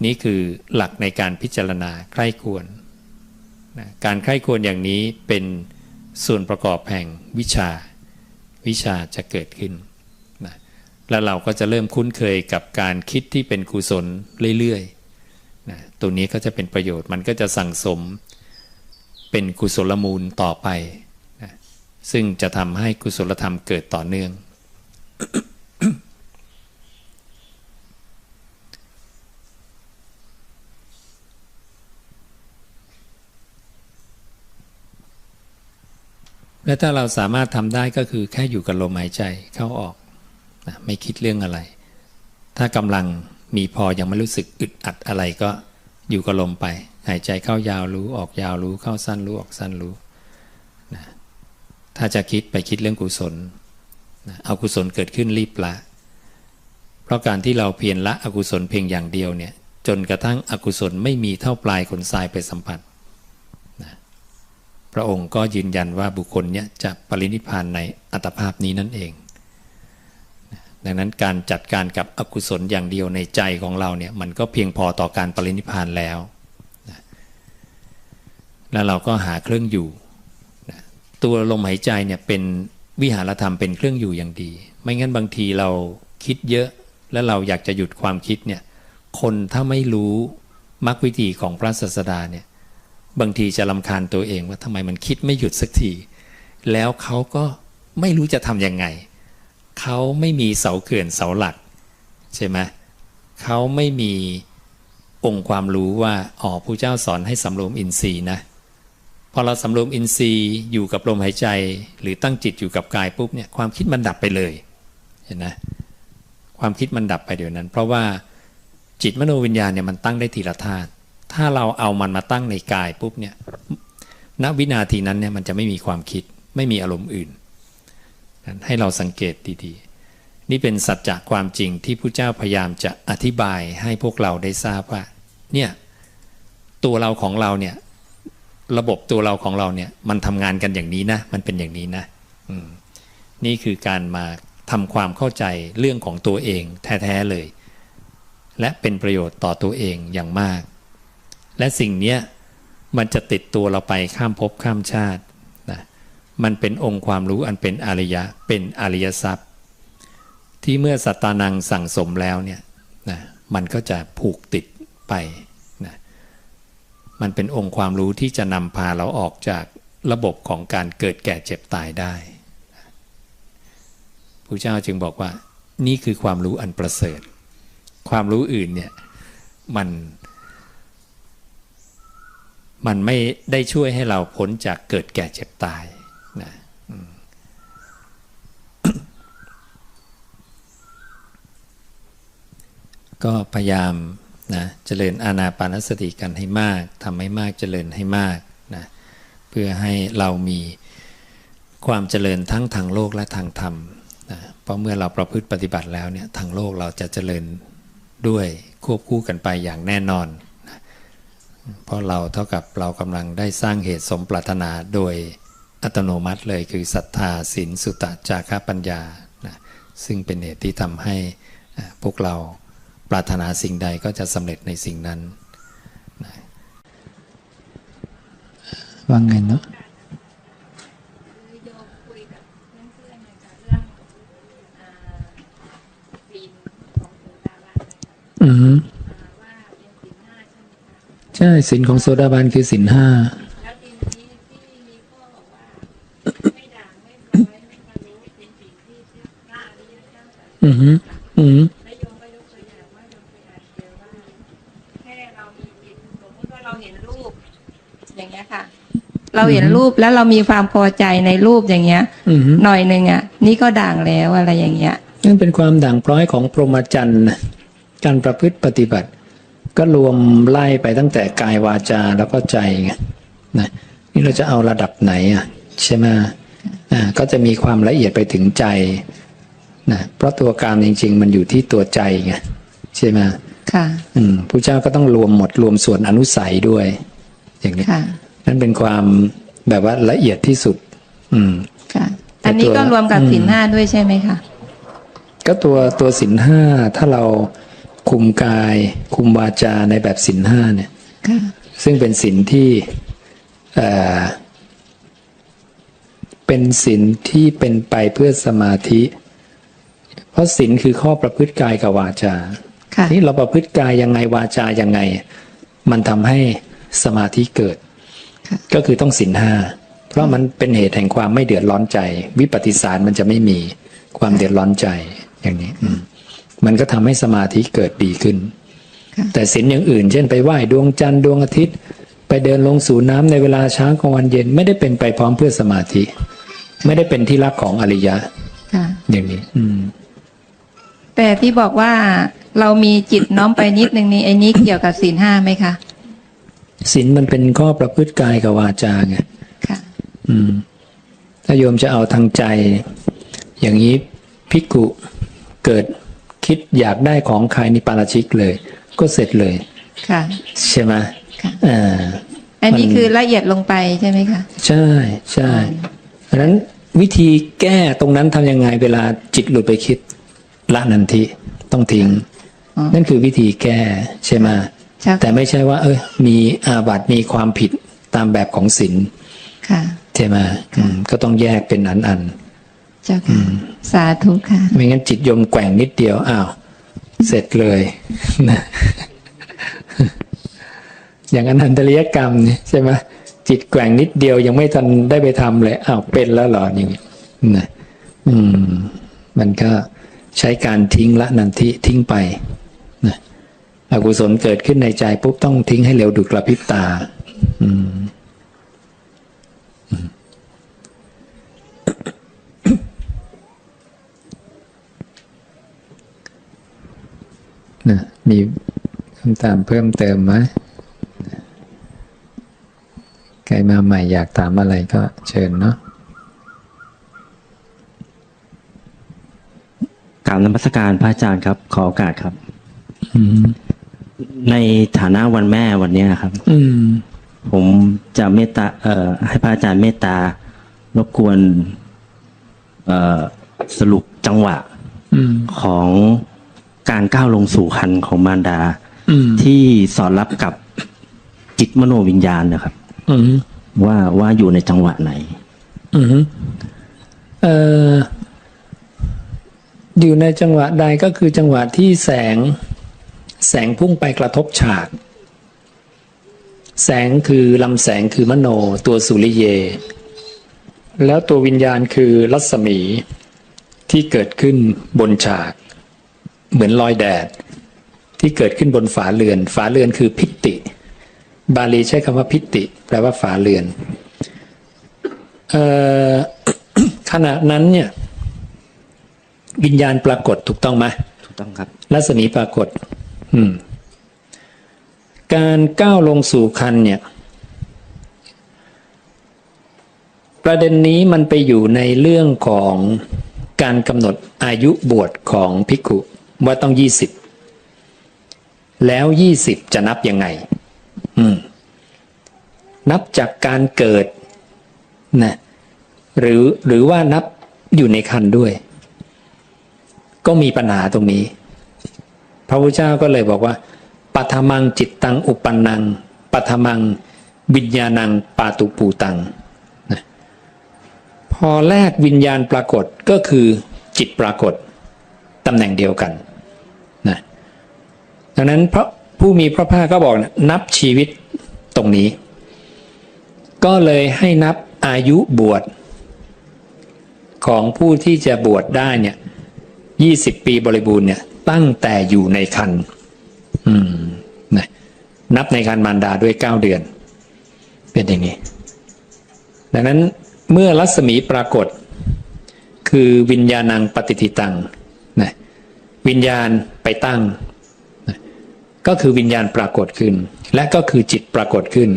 นี่คือหลักในการพิจารณาใคร่ควรนะการใคร่ควรอย่างนี้เป็นส่วนประกอบแห่งวิชาจะเกิดขึ้นนะแล้วเราก็จะเริ่มคุ้นเคยกับการคิดที่เป็นกุศลเรื่อยๆนะตัวนี้ก็จะเป็นประโยชน์มันก็จะสั่งสม เป็นกุศลมูลต่อไปนะซึ่งจะทำให้กุศลธรรมเกิดต่อเนื่อง และถ้าเราสามารถทำได้ก็คือแค่อยู่กับลมหายใจเข้าออกนะไม่คิดเรื่องอะไรถ้ากำลังมีพอยังไม่รู้สึกอึดอัดอะไรก็อยู่กับลมไปหายใจเข้ายาวรู้ออกยาวรู้เข้าสั้นรู้ออกสั้นรู้นะถ้าจะคิดไปคิดเรื่องกุศลนะเอากุศลเกิดขึ้นรีบละเพราะการที่เราเพียรละอกุศลเพียงอย่างเดียวเนี่ยจนกระทั่งอกุศลไม่มีเท่าปลายขนทรายไปสัมผัสนะพระองค์ก็ยืนยันว่าบุคคลเนี่ยจะปรินิพพานในอัตภาพนี้นั่นเองดังนั้นการจัดการกับอกุศลอย่างเดียวในใจของเราเนี่ยมันก็เพียงพอต่อการปรินิพพานแล้วแล้วเราก็หาเครื่องอยู่ตัวลมหายใจเนี่ยเป็นวิหารธรรมเป็นเครื่องอยู่อย่างดีไม่งั้นบางทีเราคิดเยอะแล้วเราอยากจะหยุดความคิดเนี่ยคนถ้าไม่รู้มรรควิธีของพระศาสดาเนี่ยบางทีจะรำคาญตัวเองว่าทำไมมันคิดไม่หยุดสักทีแล้วเขาก็ไม่รู้จะทำยังไงเขาไม่มีเสาเขื่อนเสาหลักใช่ไหมเขาไม่มีองค์ความรู้ว่าพระเจ้าสอนให้สำรวมอินทรีย์นะพอเราสำรวมอินทรีย์อยู่กับลมหายใจหรือตั้งจิตอยู่กับกายปุ๊บเนี่ยความคิดมันดับไปเลยเห็นไหมความคิดมันดับไปเดี๋ยวนั้นเพราะว่าจิตมโนวิญญาณเนี่ยมันตั้งได้ทีละธาตุถ้าเราเอามันมาตั้งในกายปุ๊บเนี่ยณวินาทีนั้นเนี่ยมันจะไม่มีความคิดไม่มีอารมณ์อื่นให้เราสังเกตดีๆนี่เป็นสัจจะความจริงที่พระเจ้าพยายามจะอธิบายให้พวกเราได้ทราบว่าเนี่ยตัวเราของเราเนี่ยระบบตัวเราของเราเนี่ยมันทำงานกันอย่างนี้นะมันเป็นอย่างนี้นะนี่คือการมาทำความเข้าใจเรื่องของตัวเองแท้ๆเลยและเป็นประโยชน์ต่อตัวเองอย่างมากและสิ่งนี้มันจะติดตัวเราไปข้ามภพข้ามชาตินะมันเป็นองค์ความรู้อันเป็นอริยะเป็นอริยทรัพย์ที่เมื่อสัตตานังสั่งสมแล้วเนี่ยนะมันก็จะผูกติดไปนะมันเป็นองค์ความรู้ที่จะนำพาเราออกจากระบบของการเกิดแก่เจ็บตายได้พระเจ้าจึงบอกว่านี่คือความรู้อันประเสริฐความรู้อื่นเนี่ยมันไม่ได้ช่วยให้เราพ้นจากเกิดแก่เจ็บตายนะก็พยายามนะเจริญอานาปานสติกันให้มากทำให้มากเจริญให้มากนะเพื่อให้เรามีความเจริญทั้งทางโลกและทางธรรมนะเพราะเมื่อเราประพฤติปฏิบัติแล้วเนี่ยทางโลกเราจะเจริญด้วยควบคู่กันไปอย่างแน่นอนนะเพราะเราเท่ากับเรากำลังได้สร้างเหตุสมปรารถนาโดยอัตโนมัติเลยคือศรัทธาศีลสุตตะจาคะปัญญานะซึ่งเป็นเหตุที่ทำให้พวกเราปรารถนาสิ่งใดก็จะสำเร็จในสิ่งนั้นนะว่าไงเนาะโยมคุยกับเพื่อนๆนะคะเรื่องศีลของโสดาบันว่าเป็นศีล5ใช่ไหมคะใช่ศีลของโสดาบันคือศีล5แล้วทีนี้ที่มีข้อบอกว่าไม่ด่างไม่พร้อยไม่บรรลุเป็นสิ่งที่พระอริยเจ้าตรัสและโยมก็ยกตัวอย่างว่าโยมไปอ่านเจอว่าแค่เรามีจิตสมมติว่าเราเห็นรูปอย่างเงี้ยค่ะเราเห็นรูปแล้วเรามีความพอใจในรูปอย่างเงี้ยหน่อยหนึ่งอ่ะนี่ก็ด่างแล้วอะไรอย่างเงี้ยนั่นเป็นความด่างพร้อยของพรหมจรรย์การประพฤติปฏิบัติก็รวมไล่ไปตั้งแต่กายวาจาแล้วก็ใจไงนะนี่เราจะเอาระดับไหนอ่ะใช่ไหมก็จะมีความละเอียดไปถึงใจนะเพราะตัวกามจริงๆมันอยู่ที่ตัวใจไงใช่ไหมค่ะพระเจ้าก็ต้องรวมหมดรวมส่วนอนุสัยด้วยอย่างนี้นั่นเป็นความแบบว่าละเอียดที่สุดค่ะอันนี้ก็รวมกับศีล5ด้วยใช่ไหมคะก็ตัวศีล5ถ้าเราคุมกายคุมวาจาในแบบศีล5เนี่ยซึ่งเป็นศีลที่เป็นศีลที่เป็นไปเพื่อสมาธิเพราะศีลคือข้อประพฤติกายกับวาจานี่เราประพฤติกายยังไงวาจายังไงมันทำให้สมาธิเกิด ก็คือต้องศีลห้าเพราะมันเป็นเหตุแห่งความไม่เดือดร้อนใจวิปัสสิสารมันจะไม่มีความเดือดร้อนใจอย่างนี้มันก็ทำให้สมาธิเกิดดีขึ้นแต่ศีลอย่างอื่นเช่นไปไหว้ดวงจันทร์ดวงอาทิตย์ไปเดินลงสู่น้ำในเวลาเช้ากลางวันเย็นไม่ได้เป็นไปพร้อมเพื่อสมาธิไม่ได้เป็นที่รักของอริยะอย่างนี้แต่ที่บอกว่าเรามีจิตน้อมไปนิดนึงนี่ไอ้นี้เกี่ยวกับศีลห้าไหมคะศีลมันเป็นข้อประพฤติกายกับวาจาไงค่ะถ้าโยมจะเอาทางใจอย่างนี้ภิกขุเกิดคิดอยากได้ของใครนี่ปาราชิกเลยก็เสร็จเลยค่ะใช่ไหมค่ะอันนี้คือละเอียดลงไปใช่ไหมคะใช่ใช่เพราะฉะนั้นวิธีแก้ตรงนั้นทำยังไงเวลาจิตหลุดไปคิดละนันทิต้องทิ้งนั่นคือวิธีแก้ใช่ไหมแต่ไม่ใช่ว่ามีอาบัติมีความผิดตามแบบของศีลใช่ไหมก็ต้องแยกเป็นอันเจ้าค่ะสาธุค่ะไม่งั้นจิตโยมแกว่งนิดเดียวอ้าวเสร็จเลยนะอย่างอนันตริยกรรมนี่ใช่ไหมจิตแกว่งนิดเดียวยังไม่ทันได้ไปทำเลยอ้าวเป็นแล้วเหรออย่างนี้นะมันก็ใช้การทิ้งละนันทิทิ้งไปนะอกุศลเกิดขึ้นในใจปุ๊บต้องทิ้งให้เร็วดุจกระพริบตานะมีคำถามเพิ่มเติมไหมใครมาใหม่อยากถามอะไรก็เชิญเนาะกราบนมัสการพระอาจารย์ครับขอโอกาสครับในฐานะวันแม่วันนี้ครับผมจะเมตตาให้พระอาจารย์เมตตารบกวนสรุปจังหวะของการก้าวลงสู่คันของมารดาที่สอดรับกับจิตมโนวิญญาณนะครับว่าอยู่ในจังหวะไหนอยู่ในจังหวะใดก็คือจังหวะที่แสงพุ่งไปกระทบฉากแสงคือลำแสงคือมโนตัวสุริเยแล้วตัววิญญาณคือรัศมีที่เกิดขึ้นบนฉากเหมือนรอยแดดที่เกิดขึ้นบนฝาเรือนฝาเรือนคือพิติบาลีใช้คำว่าพิติแปลว่าฝาเรือนขณะนั้นเนี่ยวิญญาณปรากฏถูกต้องไหมถูกต้องครับรัศมีปรากฏการก้าวลงสู่คันเนี่ยประเด็นนี้มันไปอยู่ในเรื่องของการกำหนดอายุบวชของภิกขุว่าต้อง20แล้ว20จะนับยังไงนับจากการเกิดนะหรือว่านับอยู่ในคันด้วยก็มีปัญหาตรงนี้พระพุทธเจ้าก็เลยบอกว่าปัทมังจิตตังอุปปันนังปัทมังวิญญาณังปาตุปูตังนะพอแรกวิญญาณปรากฏก็คือจิตปรากฏตำแหน่งเดียวกันนะดังนั้นพระผู้มีพระภาคก็บอกนะนับชีวิตตรงนี้ก็เลยให้นับอายุบวชของผู้ที่จะบวชได้เนี่ย20 ปีบริบูรณ์เนี่ยตั้งแต่อยู่ในครรภ์นะนับในครรภ์มารดาด้วย9 เดือนเป็นอย่างนี้ดังนั้นเมื่อรัศมีปรากฏคือวิญญาณังปฏิทิตังนะวิญญาณไปตั้งนะก็คือวิญญาณปรากฏขึ้นและก็คือจิตปรากฏขึ้น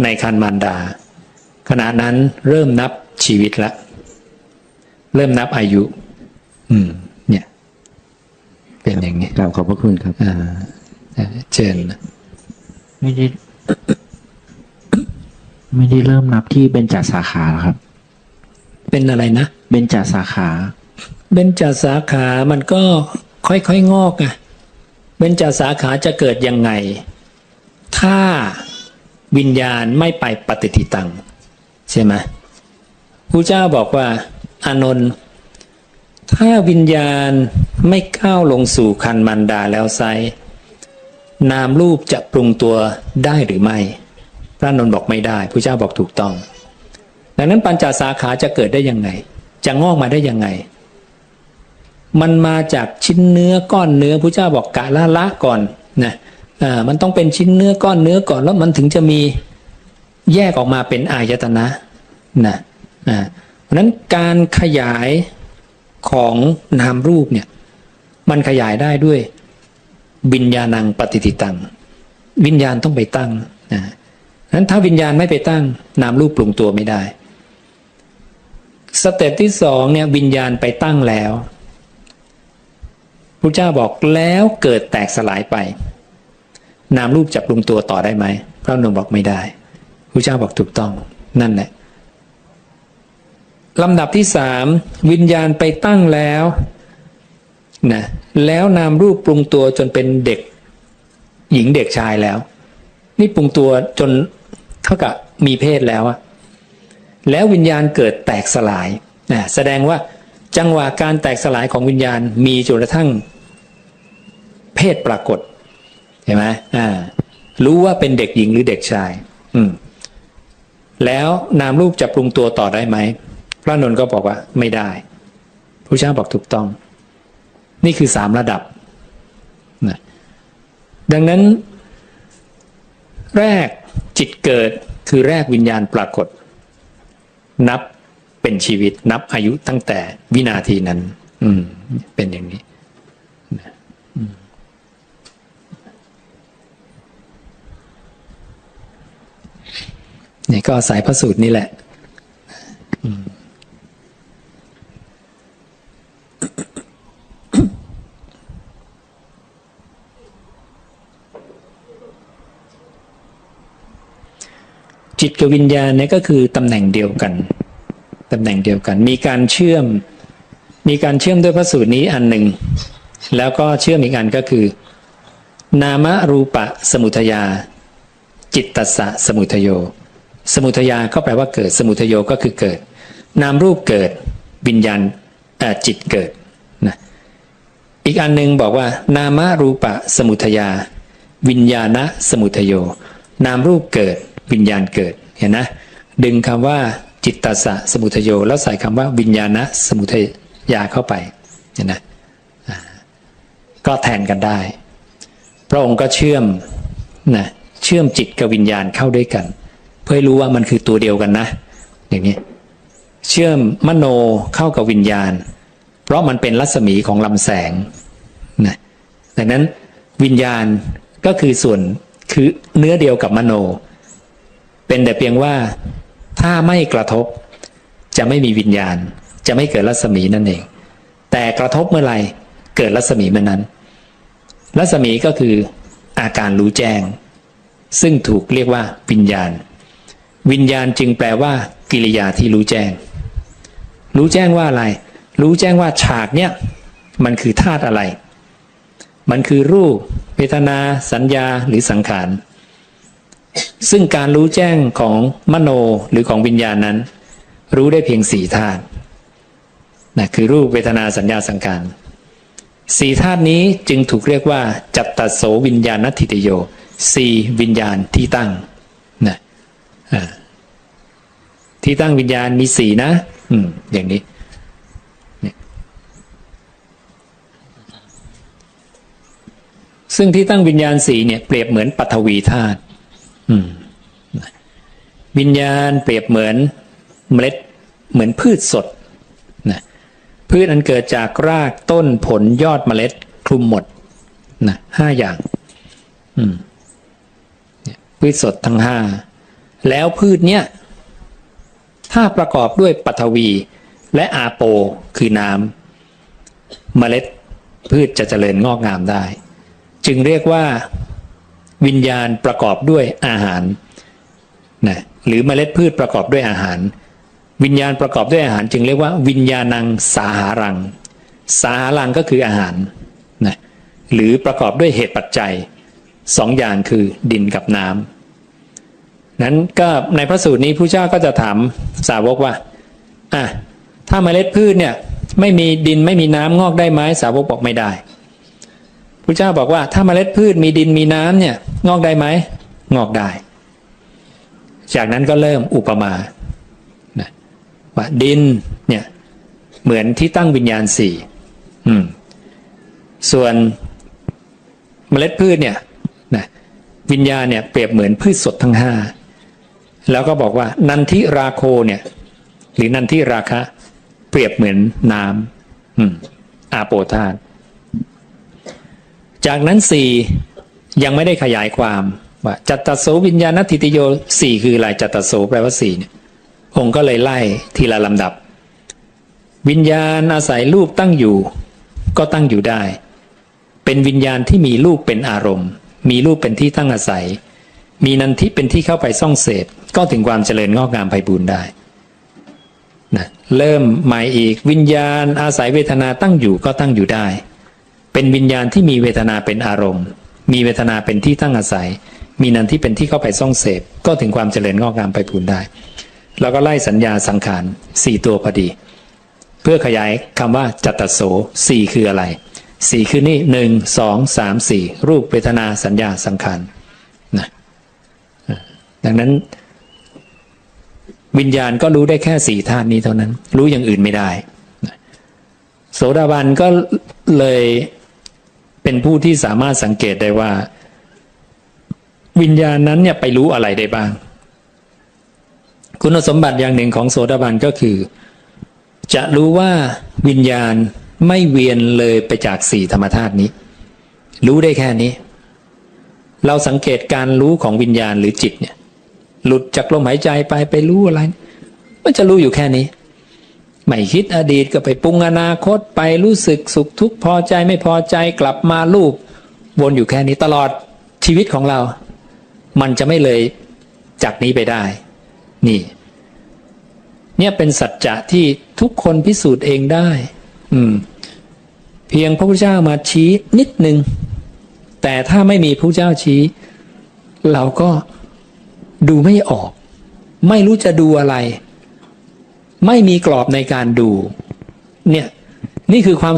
ในครรภ์มารดาขณะนั้นเริ่มนับชีวิตแล้วเริ่มนับอายุเนี่ยเป็นอย่างนี้ขอบพระคุณครับเชิญไม่ได้เริ่มนับที่เบญจสาขาครับ เป็นอะไรนะเบญจสาขาเบญจสาขามันก็ค่อยๆงอกอ่ะเบญจสาขาจะเกิดยังไงถ้าวิญญาณไม่ไปปฏิทิตังใช่ไหมพระเจ้าบอกว่าอานนท์ถ้าวิญญาณไม่ก้าวลงสู่คันมารดาแล้วไซนามรูปจะปรุงตัวได้หรือไม่ พระอานนท์บอกไม่ได้พระเจ้าบอกถูกต้องดังนั้นปัญจสาขาจะเกิดได้ยังไงจะงอกมาได้ยังไงมันมาจากชิ้นเนื้อก้อนเนื้อพระเจ้าบอกกะละก่อนนะมันต้องเป็นชิ้นเนื้อก้อนเนื้อก่อนแล้วมันถึงจะมีแยกออกมาเป็นอายตนะนะเพราะนั้นการขยายของนามรูปเนี่ยมันขยายได้ด้วยวิญญาณังปฏิทิตังวิญญาณต้องไปตั้งนั้นถ้าวิญญาณไม่ไปตั้งนามรูปปรุงตัวไม่ได้สเต็ปที่สองเนี่ยวิญญาณไปตั้งแล้วพระเจ้าบอกแล้วเกิดแตกสลายไปนามรูปจะปรุงตัวต่อได้ไหมพระอานนท์บอกไม่ได้พระเจ้าบอกถูกต้องนั่นแหละลำดับที่สามวิญญาณไปตั้งแล้วนะแล้วนามรูปปรุงตัวจนเป็นเด็กหญิงเด็กชายแล้วนี่ปรุงตัวจนเท่ากับมีเพศแล้วอะแล้ววิญญาณเกิดแตกสลายนะแสดงว่าจังหวะการแตกสลายของวิญญาณมีจนกระทั่งเพศปรากฏเห็นไหมรู้ว่าเป็นเด็กหญิงหรือเด็กชายแล้วนามรูปจะปรุงตัวต่อได้ไหมพระอานนท์ก็บอกว่าไม่ได้พระเจ้าบอกถูกต้องนี่คือ3ระดับนะดังนั้นแรกจิตเกิดคือแรกวิญญาณปรากฏนับเป็นชีวิตนับอายุตั้งแต่วินาทีนั้นเป็นอย่างนี้นะนี่ก็อาศัยพระสูตรนี่แหละจิตกับวิญญาณเนี่ยก็คือตำแหน่งเดียวกันมีการเชื่อมด้วยพระสูตรนี้อันหนึ่งแล้วก็เชื่อมอีกอันก็คือนามรูปะสมุทยาจิตตัสสะสมุทโยสมุทยาก็แปลว่าเกิดสมุทโยก็คือเกิดนามรูปเกิดวิญญาณจิตเกิดนะอีกอันหนึ่งบอกว่านามรูปะสมุทยาวิญญาณสมุทโยนามรูปเกิดวิญญาณเกิดเห็นนะดึงคำว่าจิตตัสสะสมุทโยแล้วใส่คำว่าวิญญาณสมุทยาเข้าไปเห็นนะก็แทนกันได้พระองค์ก็เชื่อมจิตกับวิญญาณเข้าด้วยกันเพื่อให้รู้ว่ามันคือตัวเดียวกันนะอย่างนี้เชื่อมมโนเข้ากับวิญญาณเพราะมันเป็นรัศมีของลำแสงนะดังนั้นวิญญาณก็คือเนื้อเดียวกับมโนเป็นแต่เพียงว่าถ้าไม่กระทบจะไม่มีวิญญาณจะไม่เกิดรัศมีนั่นเองแต่กระทบเมื่อไหร่เกิดรัศมีเมื่อนั้นรัศมีก็คืออาการรู้แจ้งซึ่งถูกเรียกว่าวิญญาณวิญญาณจึงแปลว่ากิริยาที่รู้แจ้งว่าอะไรรู้แจ้งว่าฉากเนี้ยมันคือธาตุอะไรมันคือรูปเวทนาสัญญาหรือสังขารซึ่งการรู้แจ้งของมโนหรือของวิญญาณนั้นรู้ได้เพียง4ธาตุนะคือรูปเวทนาสัญญาสังขาร4ธาตุนี้จึงถูกเรียกว่าจัตตโสวิญญาณทิฏฐิโย4วิญญาณที่ตั้งนะที่ตั้งวิญญาณมี4นะอย่างนี้ซึ่งที่ตั้งวิญญาณ4เนี่ยเปรียบเหมือนปฐวีธาตุวิญญาณเปรียบเหมือนเมล็ดเหมือนพืชสดนะพืชอันเกิดจากรากต้นผลยอดเมล็ดคลุมหมดนะ5อย่างพืชสดทั้ง5แล้วพืชเนี้ยถ้าประกอบด้วยปฐวีและอาโปคือน้ำเมล็ดพืชจะเจริญงอกงามได้จึงเรียกว่าวิญญาณประกอบด้วยอาหารนะหรือเมล็ดพืชประกอบด้วยอาหารวิญญาณประกอบด้วยอาหารจึงเรียกว่าวิญญาณังสาหารังสาหารังก็คืออาหารนะหรือประกอบด้วยเหตุปัจจัย2อย่างคือดินกับน้ำนั้นก็ในพระสูตรนี้พระเจ้าก็จะถามสาวกว่าถ้าเมล็ดพืชเนี่ยไม่มีดินไม่มีน้ำงอกได้ไหมสาวกบอกไม่ได้พระเจ้าบอกว่าถ้าเมล็ดพืชมีดินมีน้ำเนี่ยงอกได้ไหมงอกได้ จากนั้นก็เริ่มอุปมานะว่าดินเนี่ยเหมือนที่ตั้งวิญญาณสี่ส่วนเมล็ดพืชเนี่ยนะวิญญาณเนี่ยเปรียบเหมือนพืชสดทั้งห้าแล้วก็บอกว่านันทิราโคเนี่ยหรือนันทิราคะเปรียบเหมือนน้ำอาโปธาตุจากนั้นสี่ยังไม่ได้ขยายความว่าจัตตโสวิญญาณทิติโยสี่คืออะไรจัตตโสแปลว่าสี่เนี่ยองค์ก็เลยไล่ทีละลำดับวิญญาณอาศัยรูปตั้งอยู่ก็ตั้งอยู่ได้เป็นวิญญาณที่มีรูปเป็นอารมณ์มีรูปเป็นที่ตั้งอาศัยมีนันทิเป็นที่เข้าไปซ่องเสพก็ถึงความเจริญงอกงามไพบูรย์ได้นะเริ่มใหม่อีกวิญญาณอาศัยเวทนาตั้งอยู่ก็ตั้งอยู่ได้เป็นวิญญาณที่มีเวทนาเป็นอารมณ์มีเวทนาเป็นที่ตั้งอาศัยมีนันทิเป็นที่เข้าไปซ่องเสพก็ถึงความเจริญงอกงามไพบูรย์ได้แล้วก็ไล่สัญญาสังขาร4ตัวพอดีเพื่อขยายคำว่าจัตตโส4คืออะไร4คือนี่1 2 3 4รูปเวทนาสัญญาสังขารนะดังนั้นวิญญาณก็รู้ได้แค่4ธาตุนี้เท่านั้นรู้อย่างอื่นไม่ได้โสดาบันก็เลยเป็นผู้ที่สามารถสังเกตได้ว่าวิญญาณนั้นเนี่ยไปรู้อะไรได้บ้างคุณสมบัติอย่างหนึ่งของโสดาบันก็คือจะรู้ว่าวิญญาณไม่เวียนเลยไปจาก4ธรรมธาตุนี้รู้ได้แค่นี้เราสังเกตการรู้ของวิญญาณหรือจิตเนี่ยหลุดจากลมหายใจไปรู้อะไรมันจะรู้อยู่แค่นี้ไม่คิดอดีตก็ไปปรุงอนาคตไปรู้สึกสุขทุกข์พอใจไม่พอใจกลับมารูปวนอยู่แค่นี้ตลอดชีวิตของเรามันจะไม่เลยจากนี้ไปได้นี่เนี่ยเป็นสัจจะที่ทุกคนพิสูจน์เองได้เพียงพระพุทธเจ้ามาชี้นิดนึงแต่ถ้าไม่มีพระพุทธเจ้าชี้เราก็ดูไม่ออกไม่รู้จะดูอะไรไม่มีกรอบในการดูเนี่ยนี่คือความ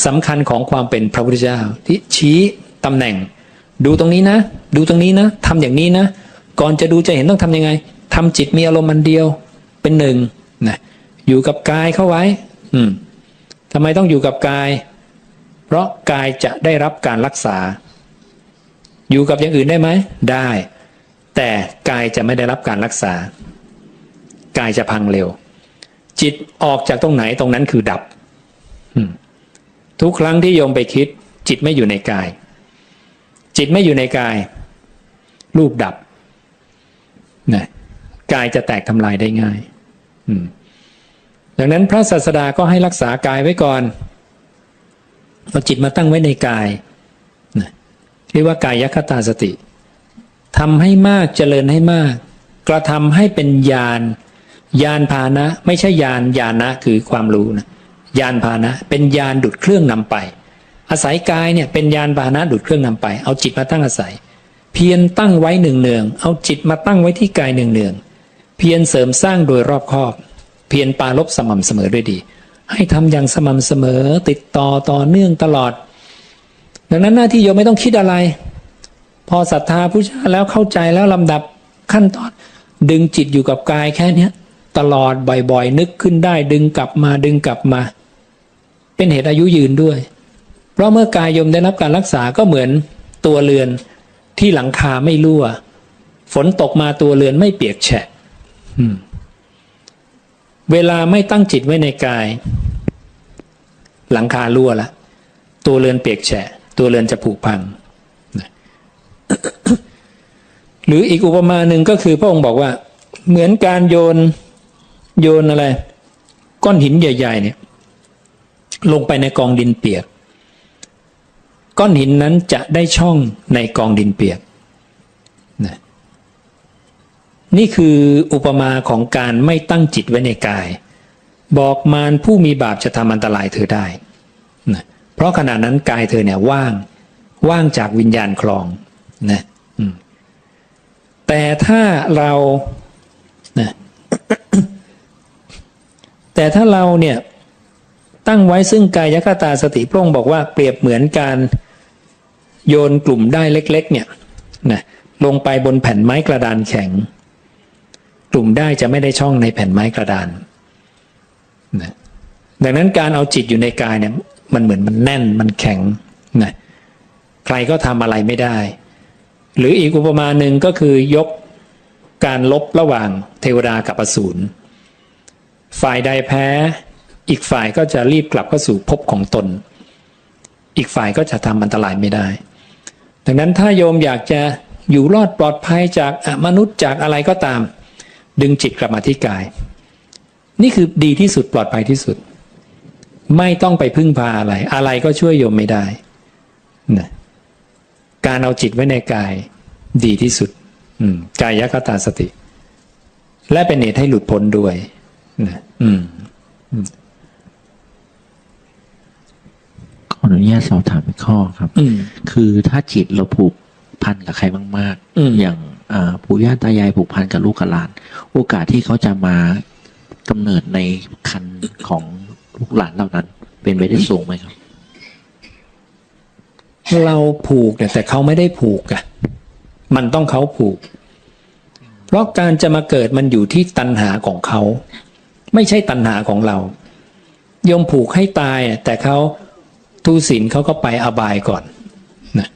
สำคัญของความเป็นพระพุทธเจ้าที่ชี้ตำแหน่งดูตรงนี้นะดูตรงนี้นะทำอย่างนี้นะก่อนจะดูจะเห็นต้องทำยังไงทำจิตมีอารมณ์มันเดียวเป็นหนึ่งนะอยู่กับกายเข้าไว้ทำไมต้องอยู่กับกายเพราะกายจะได้รับการรักษาอยู่กับอย่างอื่นได้ไหมได้แต่กายจะไม่ได้รับการรักษากายจะพังเร็วจิตออกจากตรงไหนตรงนั้นคือดับทุกครั้งที่โยมไปคิดจิตไม่อยู่ในกายจิตไม่อยู่ในกายรูปดับนะกายจะแตกทำลายได้ง่ายดังนั้นพระศาสดาก็ให้รักษากายไว้ก่อนเอาจิตมาตั้งไว้ในกายนะเรียกว่ากายคตาสติทำให้มากเจริญให้มากกระทำให้เป็นญาณญาณพาหนะไม่ใช่ญาณนะคือความรู้นะญาณพาหนะเป็นญาณดุจเครื่องนำไปอาศัยกายเนี่ยเป็นญาณพาหนะดุจเครื่องนำไปเอาจิตมาตั้งอาศัยเพียรตั้งไว้เนืองๆเอาจิตมาตั้งไว้ที่กายเนืองๆเพียรเสริมสร้างโดยรอบคอบเพียรปรารภสม่ำเสมอด้วยดีให้ทำอย่างสม่ำเสมอติดต่อเนื่องตลอดดังนั้นหน้าที่โยมไม่ต้องคิดอะไรพอศรัทธาพุทธเจ้าแล้วเข้าใจแล้วลำดับขั้นตอนดึงจิตอยู่กับกายแค่นี้ตลอดบ่อยๆนึกขึ้นได้ดึงกลับมาเป็นเหตุอายุยืนด้วยเพราะเมื่อกายโยมได้รับการรักษาก็เหมือนตัวเรือนที่หลังคาไม่รั่วฝนตกมาตัวเรือนไม่เปียกแฉะเวลาไม่ตั้งจิตไว้ในกายหลังคารั่วละตัวเรือนเปียกแฉะตัวเรือนจะผุพัง หรืออีกอุปมาหนึ่งก็คือพระองค์บอกว่าเหมือนการโยนอะไรก้อนหินใหญ่ๆเนี่ยลงไปในกองดินเปียกก้อนหินนั้นจะได้ช่องในกองดินเปียกนะนี่คืออุปมาของการไม่ตั้งจิตไว้ในกายบอกมารผู้มีบาปจะทำอันตรายเธอได้นะเพราะขณะนั้นกายเธอเนี่ยว่างจากวิญญาณครองนะแต่ถ้าเรานะแต่ถ้าเราเนี่ยตั้งไว้ซึ่งกายคตาสติพระองค์บอกว่าเปรียบเหมือนการโยนกลุ่มได้เล็กๆเนี่ยนะลงไปบนแผ่นไม้กระดานแข็ง กลุ่มได้จะไม่ได้ช่องในแผ่นไม้กระดานนะดังนั้นการเอาจิตอยู่ในกายเนี่ยมันเหมือนมันแน่นมันแข็งนะใครก็ทำอะไรไม่ได้หรืออีกอุปมาหนึ่งก็คือยกการลบระหว่างเทวดากับอสูรฝ่ายใดแพ้อีกฝ่ายก็จะรีบกลับเข้าสู่ภพของตนอีกฝ่ายก็จะทำอันตรายไม่ได้ดังนั้นถ้าโยมอยากจะอยู่รอดปลอดภัยจากมนุษย์จากอะไรก็ตามดึงจิตกลับมาที่กายนี่คือดีที่สุดปลอดภัยที่สุดไม่ต้องไปพึ่งพาอะไรก็ช่วยโยมไม่ได้นะการเอาจิตไว้ในกายดีที่สุดกายคตาสติและเป็นเหตุให้หลุดพ้นด้วยนะขออนุญาตสอบถามอีกข้อครับคือถ้าจิตเราผูกพันกับใครมากๆอย่างปู่ย่าตายายผูกพันกับลูกกับหลานโอกาสที่เขาจะมากำเนิดในคันของลูกหลานเหล่านั้นเป็นไปได้สูงไหมครับเราผูกแต่เขาไม่ได้ผูกอะมันต้องเขาผูกเพราะการจะมาเกิดมันอยู่ที่ตัณหาของเขาไม่ใช่ตัณหาของเราโยมผูกให้ตายแต่เขาทุศีลเขาก็ไปอบายก่อนนะ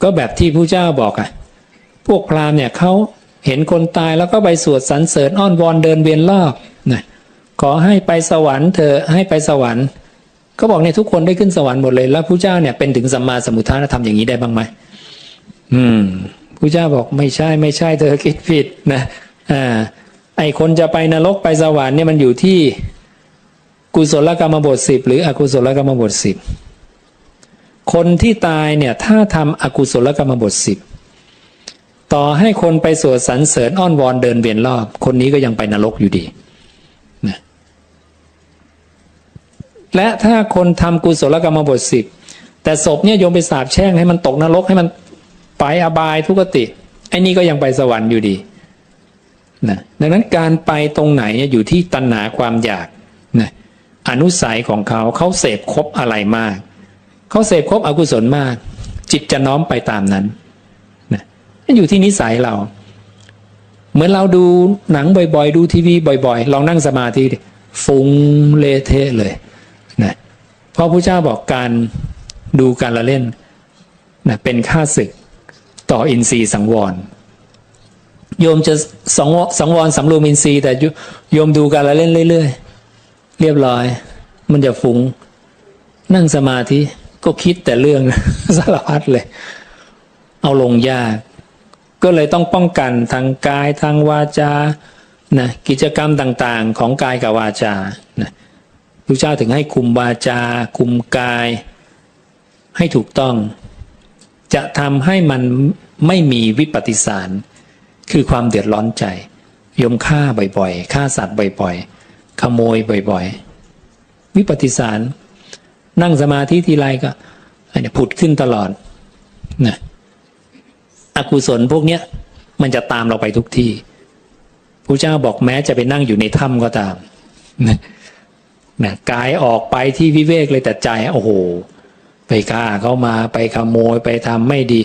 ก็แบบที่พระเจ้าบอกอะพวกพราหมณ์เนี่ยเขาเห็นคนตายแล้วก็ไปสวดสรรเสริญอ้อนวอนเดินเวียนรอบนะขอให้ไปสวรรค์เธอให้ไปสวรรค์ก็บอกเนี่ยทุกคนได้ขึ้นสวรรค์หมดเลยแล้วพระเจ้าเนี่ยเป็นถึงสัมมาสัมพุทธะทำอย่างนี้ได้บ้างไหมพระเจ้าบอกไม่ใช่เธอคิดผิดนะไอคนจะไปนรกไปสวรรค์เนี่ยมันอยู่ที่กุศลกรรมบท10หรืออกุศลกรรมบท10คนที่ตายเนี่ยถ้าทำอกุศลกรรมบท10ต่อให้คนไปสวดสรรเสริญอ้อนวอนเดินเวียนรอบคนนี้ก็ยังไปนรกอยู่ดีนะและถ้าคนทำกุศลกรรมบท10แต่ศพเนี่ยโยมไปสาปแช่งให้มันตกนรกให้มันไปอบายทุกติไอ้นี่ก็ยังไปสวรรค์อยู่ดีนะดังนั้นการไปตรงไหนอยู่ที่ตัณหาความอยากนะอนุสัยของเขาเสพครบอะไรมากเขาเสพครบอกุศลมากจิตจะน้อมไปตามนั้นนะอยู่ที่นิสัยเราเหมือนเราดูหนังบ่อยๆดูทีวีบ่อยๆลองนั่งสมาธิฟุ้งเละเทะเลยนะเพราะพระเจ้าบอกการดูการละเล่นนะเป็นข้าศึกต่ออินทรีย์สังวรโยมจะสังวรสำรวมอินทรีย์แต่โยมดูการละเล่นเรื่อยๆเรียบร้อยมันจะฟุ้งนั่งสมาธิก็คิดแต่เรื่องสารพัดเลยเอาลงยากก็เลยต้องป้องกันทางกายทางวาจานะกิจกรรมต่างๆของกายกับวาจานะพระเจ้าถึงให้คุมวาจาคุมกายให้ถูกต้องจะทำให้มันไม่มีวิปฏิสารคือความเดือดร้อนใจโยมฆ่าบ่อยๆฆ่าสัตว์บ่อยๆขโมยบ่อยๆวิปฏิสารนั่งสมาธิทีไรก็ผุดขึ้นตลอดนะอกุศลพวกเนี้ยมันจะตามเราไปทุกที่พระเจ้าบอกแม้จะไปนั่งอยู่ในถ้ำก็ตามนะกายออกไปที่วิเวกเลยแต่ใจโอ้โหไปฆ่าเขามาไปขโมยไปทำไม่ดี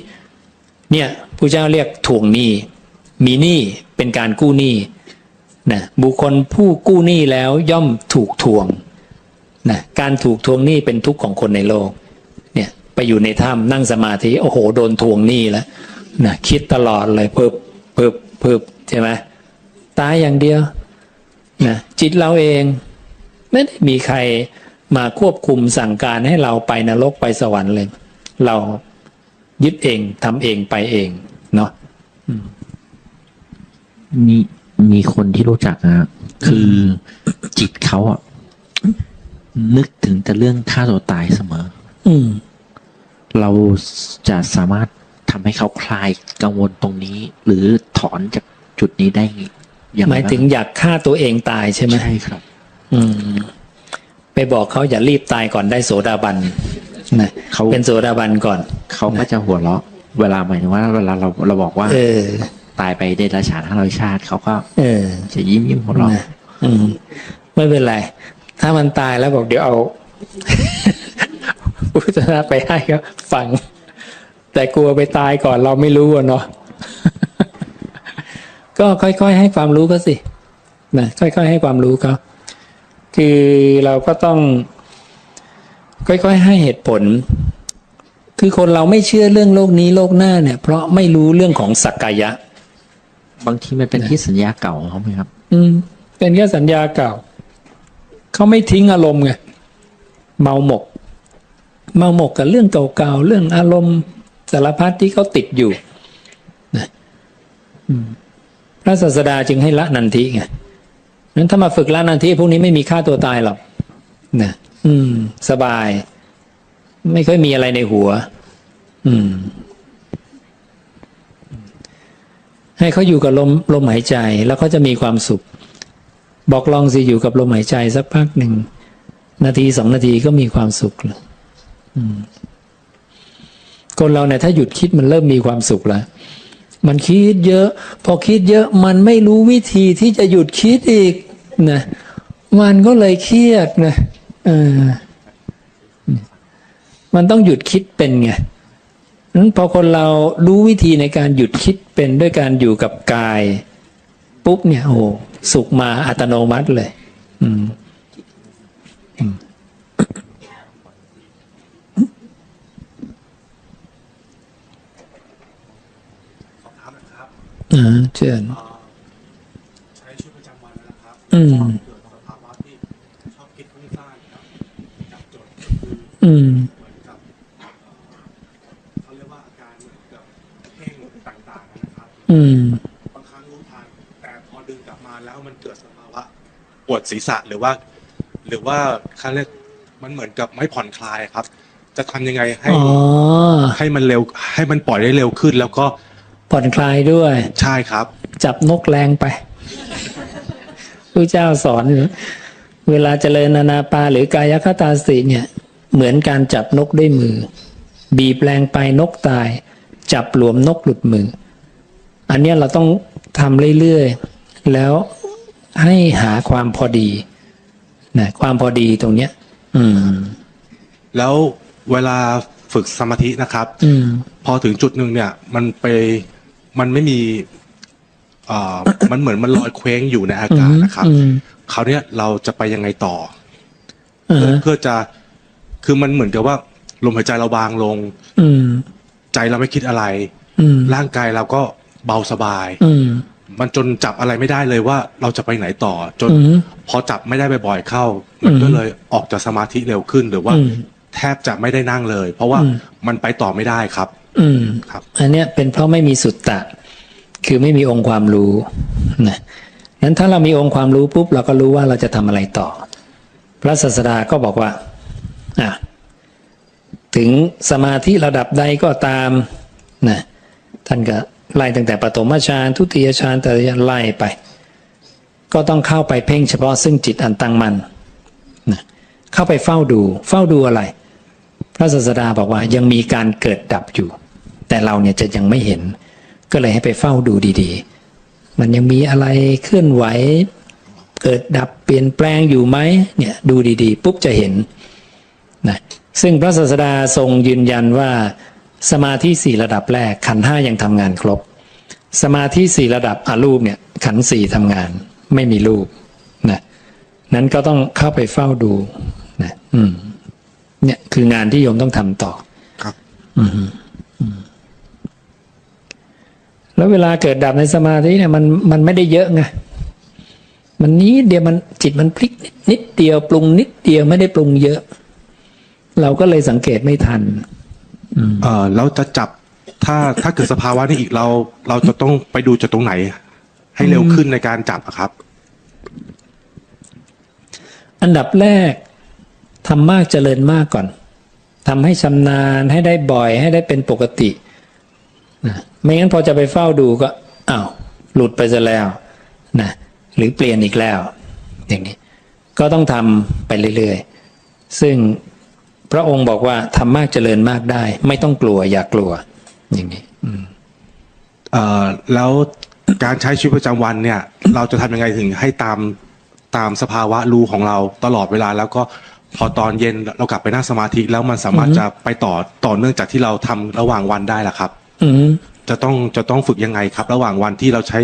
เนี่ยพระเจ้าเรียกทวงหนี้มีหนี้เป็นการกู้หนี้นะบุคคลผู้กู้หนี้แล้วย่อมถูกทวงนะการถูกทวงหนี้เป็นทุกข์ของคนในโลกเนี่ยไปอยู่ในถ้ำนั่งสมาธิโอ้โหโดนทวงหนี้แล้วนะคิดตลอดเลยเพิบใช่ไหมตายอย่างเดียวนะจิตเราเองไม่ได้มีใครมาควบคุมสั่งการให้เราไปนรกไปสวรรค์เลยเรายึดเองทำเองไปเองเนาะมีคนที่รู้จักนะคือจิตเขาอ่ะนึกถึงแต่เรื่องฆ่าตัวตายเสมอเราจะสามารถทำให้เขาคลายกังวลตรงนี้หรือถอนจากจุดนี้ได้อย่างไรหมายถึงอยากฆ่าตัวเองตายใช่ไหมใช่ครับไปบอกเขาอย่ารีบตายก่อนได้โสดาบันนะเขาเป็นโสดาบันก่อนเขาก็จะหัวเราะเวลาหมายถึงว่าเวลาเราบอกว่าตายไปเดรัจฉาน500 ชาติเขาก็จะยิ้มหัวเราะไม่เป็นไรถ้ามันตายแล้วบอกเดี๋ยวเอาพุทธะไปให้เขาฟังแต่กลัวไปตายก่อนเราไม่รู้เนาะ ก็ค่อยๆให้ความรู้เขาสินะค่อยๆให้ความรู้เขาคือเราก็ต้องค่อยๆให้เหตุผลคือคนเราไม่เชื่อเรื่องโลกนี้โลกหน้าเนี่ยเพราะไม่รู้เรื่องของสักกายะบางทีมันเป็นที่สัญญาเก่าเขาไหมครับเป็นแค่สัญญาเก่าเขาไม่ทิ้งอารมณ์ไงเมาหมกกับเรื่องเก่าๆเรื่องอารมณ์สารพัดที่เขาติดอยู่นะพระศาสดาจึงให้ละนันทิไงนั้นถ้ามาฝึกละนันทิพวกนี้ไม่มีฆ่าตัวตายหรอกนะสบายไม่ค่อยมีอะไรในหัวให้เขาอยู่กับลมหายใจแล้วเขาจะมีความสุขบอกลองสิอยู่กับลมหายใจสักพักหนึ่งนาที2 นาทีก็มีความสุขแล้วคนเราเนี่ยถ้าหยุดคิดมันเริ่มมีความสุขแล้วมันคิดเยอะพอคิดเยอะมันไม่รู้วิธีที่จะหยุดคิดอีกนะมันก็เลยเครียดนะมันต้องหยุดคิดเป็นไงนั้นพอคนเรารู้วิธีในการหยุดคิดเป็นด้วยการอยู่กับกายปุ๊บเนี่ยโอ้สุขมาอัตโนมัติเลยเชิญใช้ชีวิตประจำวันนะครับเกิดสภาวะที่ชอบคิดฟุ้งซ่านจับจดเหมือนกับเขาเรียกว่าอาการเหมือนกับเพ่งต่างๆนะครับบางครั้งรู้ทันแต่พอดึงกลับมาแล้วมันเกิดสภาวะปวดศีรษะหรือว่าเขาเรียกมันเหมือนกับไม่ผ่อนคลายครับจะทำยังไงให้มันเร็วให้มันปล่อยได้เร็วขึ้นแล้วก็ผ่อนคลายด้วยใช่ครับจับนกแรงไปพระเจ้าสอนเวลาเจริญอานาปานหรือกายคตาสติเนี่ยเหมือนการจับนกด้วยมือบีบแรงไปนกตายจับหลวมนกหลุดมืออันนี้เราต้องทำเรื่อยๆแล้วให้หาความพอดีนะความพอดีตรงเนี้ยแล้วเวลาฝึกสมาธินะครับพอถึงจุดหนึ่งเนี่ยมันไม่มีมันเหมือนมันลอยเคว้งอยู่ในอากาศนะครับคราวนี้เราจะไปยังไงต่อเพื่อจะคือมันเหมือนกับว่าลมหายใจเราบางลงใจเราไม่คิดอะไรร่างกายเราก็เบาสบายมันจนจับอะไรไม่ได้เลยว่าเราจะไปไหนต่อจนพอจับไม่ได้บ่อยๆเข้ามันก็เลยออกจากสมาธิเร็วขึ้นหรือว่าแทบจะไม่ได้นั่งเลยเพราะว่ามันไปต่อไม่ได้ครับครับอันเนี้ยเป็นเพราะไม่มีสุตตะคือไม่มีองค์ความรู้นะนั้นถ้าเรามีองค์ความรู้ปุ๊บเราก็รู้ว่าเราจะทำอะไรต่อพระศาสดาก็บอกว่าถึงสมาธิระดับใดก็ตามนะท่านก็ไล่ตั้งแต่ปฐมฌานทุติยฌานแต่ไล่ไปก็ต้องเข้าไปเพ่งเฉพาะซึ่งจิตอันตั้งมั่นนะเข้าไปเฝ้าดูอะไรพระศาสดาบอกว่ายังมีการเกิดดับอยู่แต่เราเนี่ยจะยังไม่เห็นก็เลยให้ไปเฝ้าดูดีๆมันยังมีอะไรเคลื่อนไหวเกิดดับเปลี่ยนแปลงอยู่ไหมเนี่ยดูดีๆปุ๊บจะเห็นนะซึ่งพระศาสดาทรงยืนยันว่าสมาธิ4ระดับแรกขันธ์5ยังทำงานครบสมาธิ4ระดับอรูปเนี่ยขันธ์4ทำงานไม่มีรูปนะนั้นก็ต้องเข้าไปเฝ้าดูนะเนี่ยคืองานที่โยมต้องทำต่อครับแล้วเวลาเกิดดับในสมาธิเนี่ยมันไม่ได้เยอะไงมันนิดเดียวมันจิตมันพลิกนิดเดียวปรุงนิดเดียวไม่ได้ปรุงเยอะเราก็เลยสังเกตไม่ทันเราจะจับถ้าเกิดสภาวะนี้อีกเราจะต้องไปดูจากตรงไหนให้เร็วขึ้นในการจับครับอันดับแรกทำมากเจริญมากก่อนทำให้ชำนาญให้ได้บ่อยให้ได้เป็นปกตินะไม่งั้นพอจะไปเฝ้าดูก็หลุดไปซะแล้วนะหรือเปลี่ยนอีกแล้วอย่างนี้ก็ต้องทำไปเรื่อยๆซึ่งพระองค์บอกว่าทำมากเจริญมากได้ไม่ต้องกลัวอย่ากลัวอย่างนี้แล้วการใช้ชีวิตประจำวันเนี่ยเราจะทำยังไงถึงให้ตามสภาวะรู้ของเราตลอดเวลาแล้วก็พอตอนเย็นเรากลับไปนั่งสมาธิแล้วมันสามารถจะไปต่อเนื่องจากที่เราทำระหว่างวันได้ล่ะครับ จะต้องฝึกยังไงครับ ระหว่างวันที่เราใช้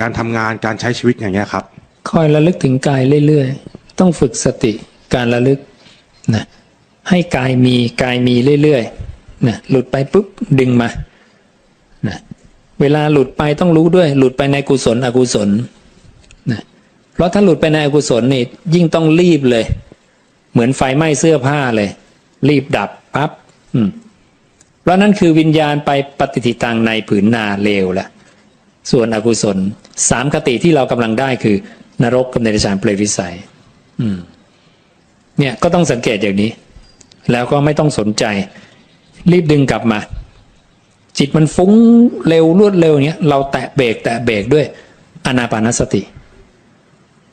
การทำงานการใช้ชีวิตอย่างเงี้ยครับคอยระลึกถึงกายเรื่อยๆต้องฝึกสติการระลึกนะให้กายมีเรื่อยๆนะหลุดไปปุ๊บดึงมานะเวลาหลุดไปต้องรู้ด้วยหลุดไปในกุศลอกุศลนะเพราะถ้าหลุดไปในอกุศลนี่ยิ่งต้องรีบเลยเหมือนไฟไหม้เสื้อผ้าเลยรีบดับปั๊บเพราะนั้นคือวิญญาณไปปฏิทิตังในผืนนาเลวละส่วนอกุศล3คติที่เรากำลังได้คือนรกกับเดรัจฉานเปรตวิสัยเนี่ยก็ต้องสังเกตอย่างนี้แล้วก็ไม่ต้องสนใจรีบดึงกลับมาจิตมันฟุ้งเร็วรวดเร็วอย่างเงี้ยเราแตะเบรกด้วยอานาปานสติ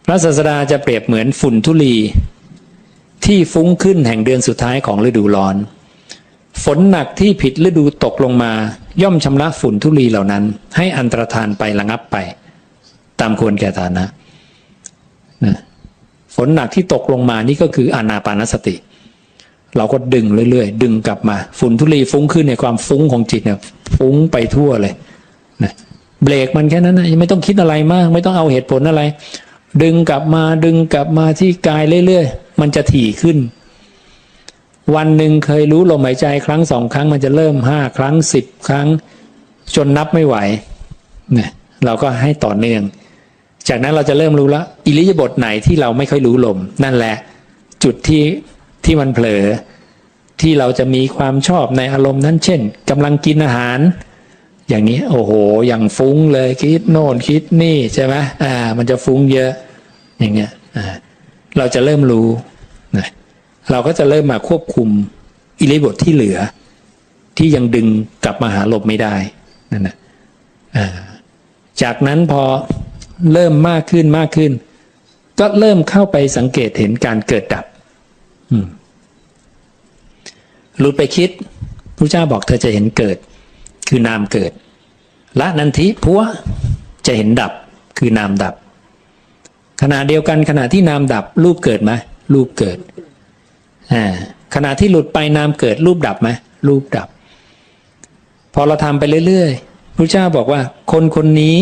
พระศาสดาจะเปรียบเหมือนฝุ่นธุลีที่ฟุ้งขึ้นแห่งเดือนสุดท้ายของฤดูร้อนฝนหนักที่ผิดฤดูตกลงมาย่อมชำระฝุ่นธุลีเหล่านั้นให้อันตรธานไประงับไปตามควรแก่ฐานะฝนหนักที่ตกลงมานี่ก็คืออานาปานสติเราก็ดึงเรื่อยๆดึงกลับมาฝุ่นธุลีฟุ้งขึ้นในความฟุ้งของจิตเนี่ยฟุ้งไปทั่วเลยนะเบรกมันแค่นั้นนะยังไม่ต้องคิดอะไรมากไม่ต้องเอาเหตุผลอะไรดึงกลับมาที่กายเรื่อยๆมันจะถี่ขึ้นวันหนึ่งเคยรู้ลมหายใจครั้ง2ครั้งมันจะเริ่ม5ครั้ง10ครั้งจนนับไม่ไหวเนี่ยเราก็ให้ต่อเนื่องจากนั้นเราจะเริ่มรู้แล้วอิริยาบถไหนที่เราไม่ค่อยรู้ลมนั่นแหละจุดที่มันเผลอที่เราจะมีความชอบในอารมณ์นั้นเช่นกำลังกินอาหารอย่างนี้โอ้โหอย่างฟุ้งเลยคิดโน่นคิดนี่ใช่ไหมมันจะฟุ้งเยอะอย่างเงี้ยเราจะเริ่มรู้นะเราก็จะเริ่มมาควบคุมอิริยาบถที่เหลือที่ยังดึงกลับมาหาลมไม่ได้นั่นนะจากนั้นพอเริ่มมากขึ้นก็เริ่มเข้าไปสังเกตเห็นการเกิดดับหลุดไปคิดพระเจ้าบอกเธอจะเห็นเกิดคือนามเกิดละนันทิพัวจะเห็นดับคือนามดับขณะเดียวกันขณะที่นามดับรูปเกิดไหมรูปเกิดขณะที่หลุดไปนามเกิดรูปดับไหมรูปดับพอเราทำไปเรื่อยๆพระเจ้าบอกว่าคนนี้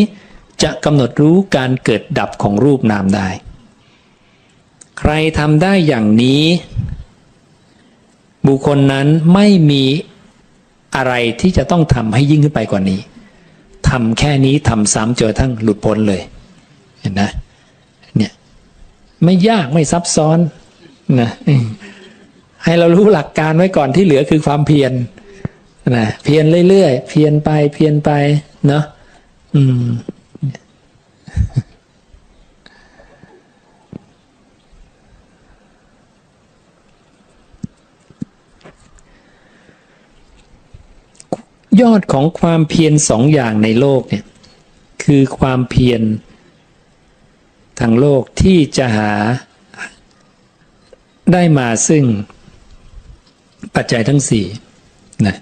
จะกำหนดรู้การเกิดดับของรูปนามได้ใครทำได้อย่างนี้บุคคลนั้นไม่มีอะไรที่จะต้องทำให้ยิ่งขึ้นไปกว่านี้ทำแค่นี้ทำซ้ำจนกระทั่งหลุดพ้นเลยเห็นนะเนี่ยไม่ยากไม่ซับซ้อนนะให้เรารู้หลักการไว้ก่อนที่เหลือคือความเพียรนะเพียรเรื่อยๆเพียรไปเนาะยอดของความเพียร2อย่างในโลกเนี่ยคือความเพียรทางโลกที่จะหาได้มาซึ่งปัจจัยทั้ง4นะ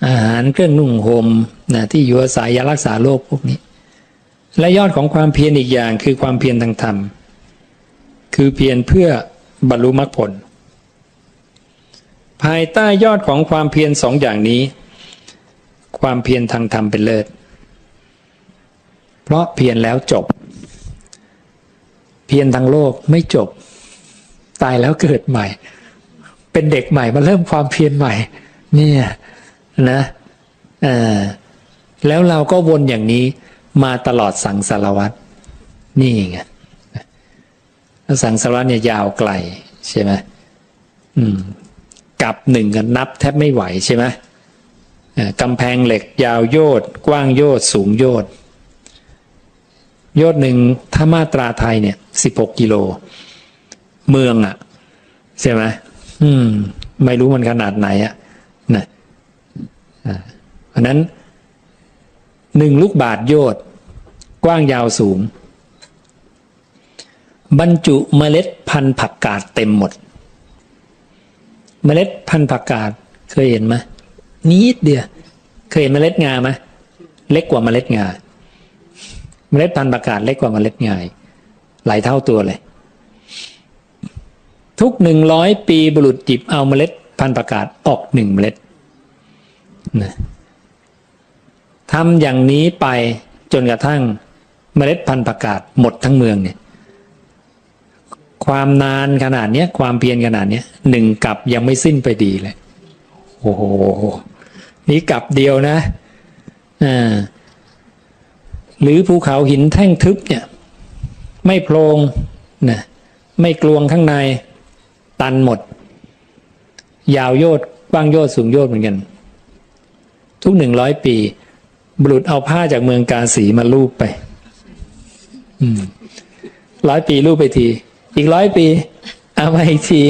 อาหารเครื่องนุ่งห่มนะที่อยู่อาศัยยารักษาโรคพวกนี้และยอดของความเพียรอีกอย่างคือความเพียรทางธรรมคือเพียรเพื่อบรรลุมรรคผลภายใต้ยอดของความเพียร2อย่างนี้ความเพียรทางธรรมเป็นเลิศเพราะเพียรแล้วจบเพียรทางโลกไม่จบตายแล้วเกิดใหม่เป็นเด็กใหม่มาเริ่มความเพียรใหม่เนี่ยนะแล้วเราก็วนอย่างนี้มาตลอดสังสารวัฏนี่ไงสังสารวัฏเนี่ยยาวไกลใช่ไหมกับ1กันนับแทบไม่ไหวใช่ไหมกำแพงเหล็กยาวโยชน์กว้างโยชน์สูงโยชน์โยชน์หนึ่งถ้ามาตราไทยเนี่ย16 กิโลเมืองใช่ไหมไม่รู้มันขนาดไหนนะเพราะนั้น1 ลูกบาศก์โยชน์กว้างยาวสูงบรรจุเมล็ดพันธุ์ผักกาดเต็มหมดเมล็ดพันธุ์ผักกาดเคยเห็นไหมนิดเดียวเคยเห็นเมล็ดงาไหมเล็กกว่าเมล็ดงาเมล็ดพันธุ์ผักกาดเล็กกว่าเมล็ดงาหลายเท่าตัวเลยทุก100 ปีบุรุษหยิบเอาเมล็ดพันธุ์ผักกาดออก1 เมล็ดนะ ทำอย่างนี้ไปจนกระทั่งเมล็ดพันธุ์ผักกาดหมดทั้งเมืองเนี่ยความนานขนาดเนี้ยความเพียรขนาดเนี้ย1 กับยังไม่สิ้นไปดีเลยโอ้โหนี่กับเดียวนะหรือภูเขาหินแท่งทึบเนี่ยไม่โพรงนะไม่กลวงข้างในตันหมดยาวโยธกว้างโยธสูงโยธเหมือนกันทุก100 ปีบุรุษเอาผ้าจากเมืองกาสีมาลูบไป100 ปีลูบไปทีอีก100 ปีเอามาอีกที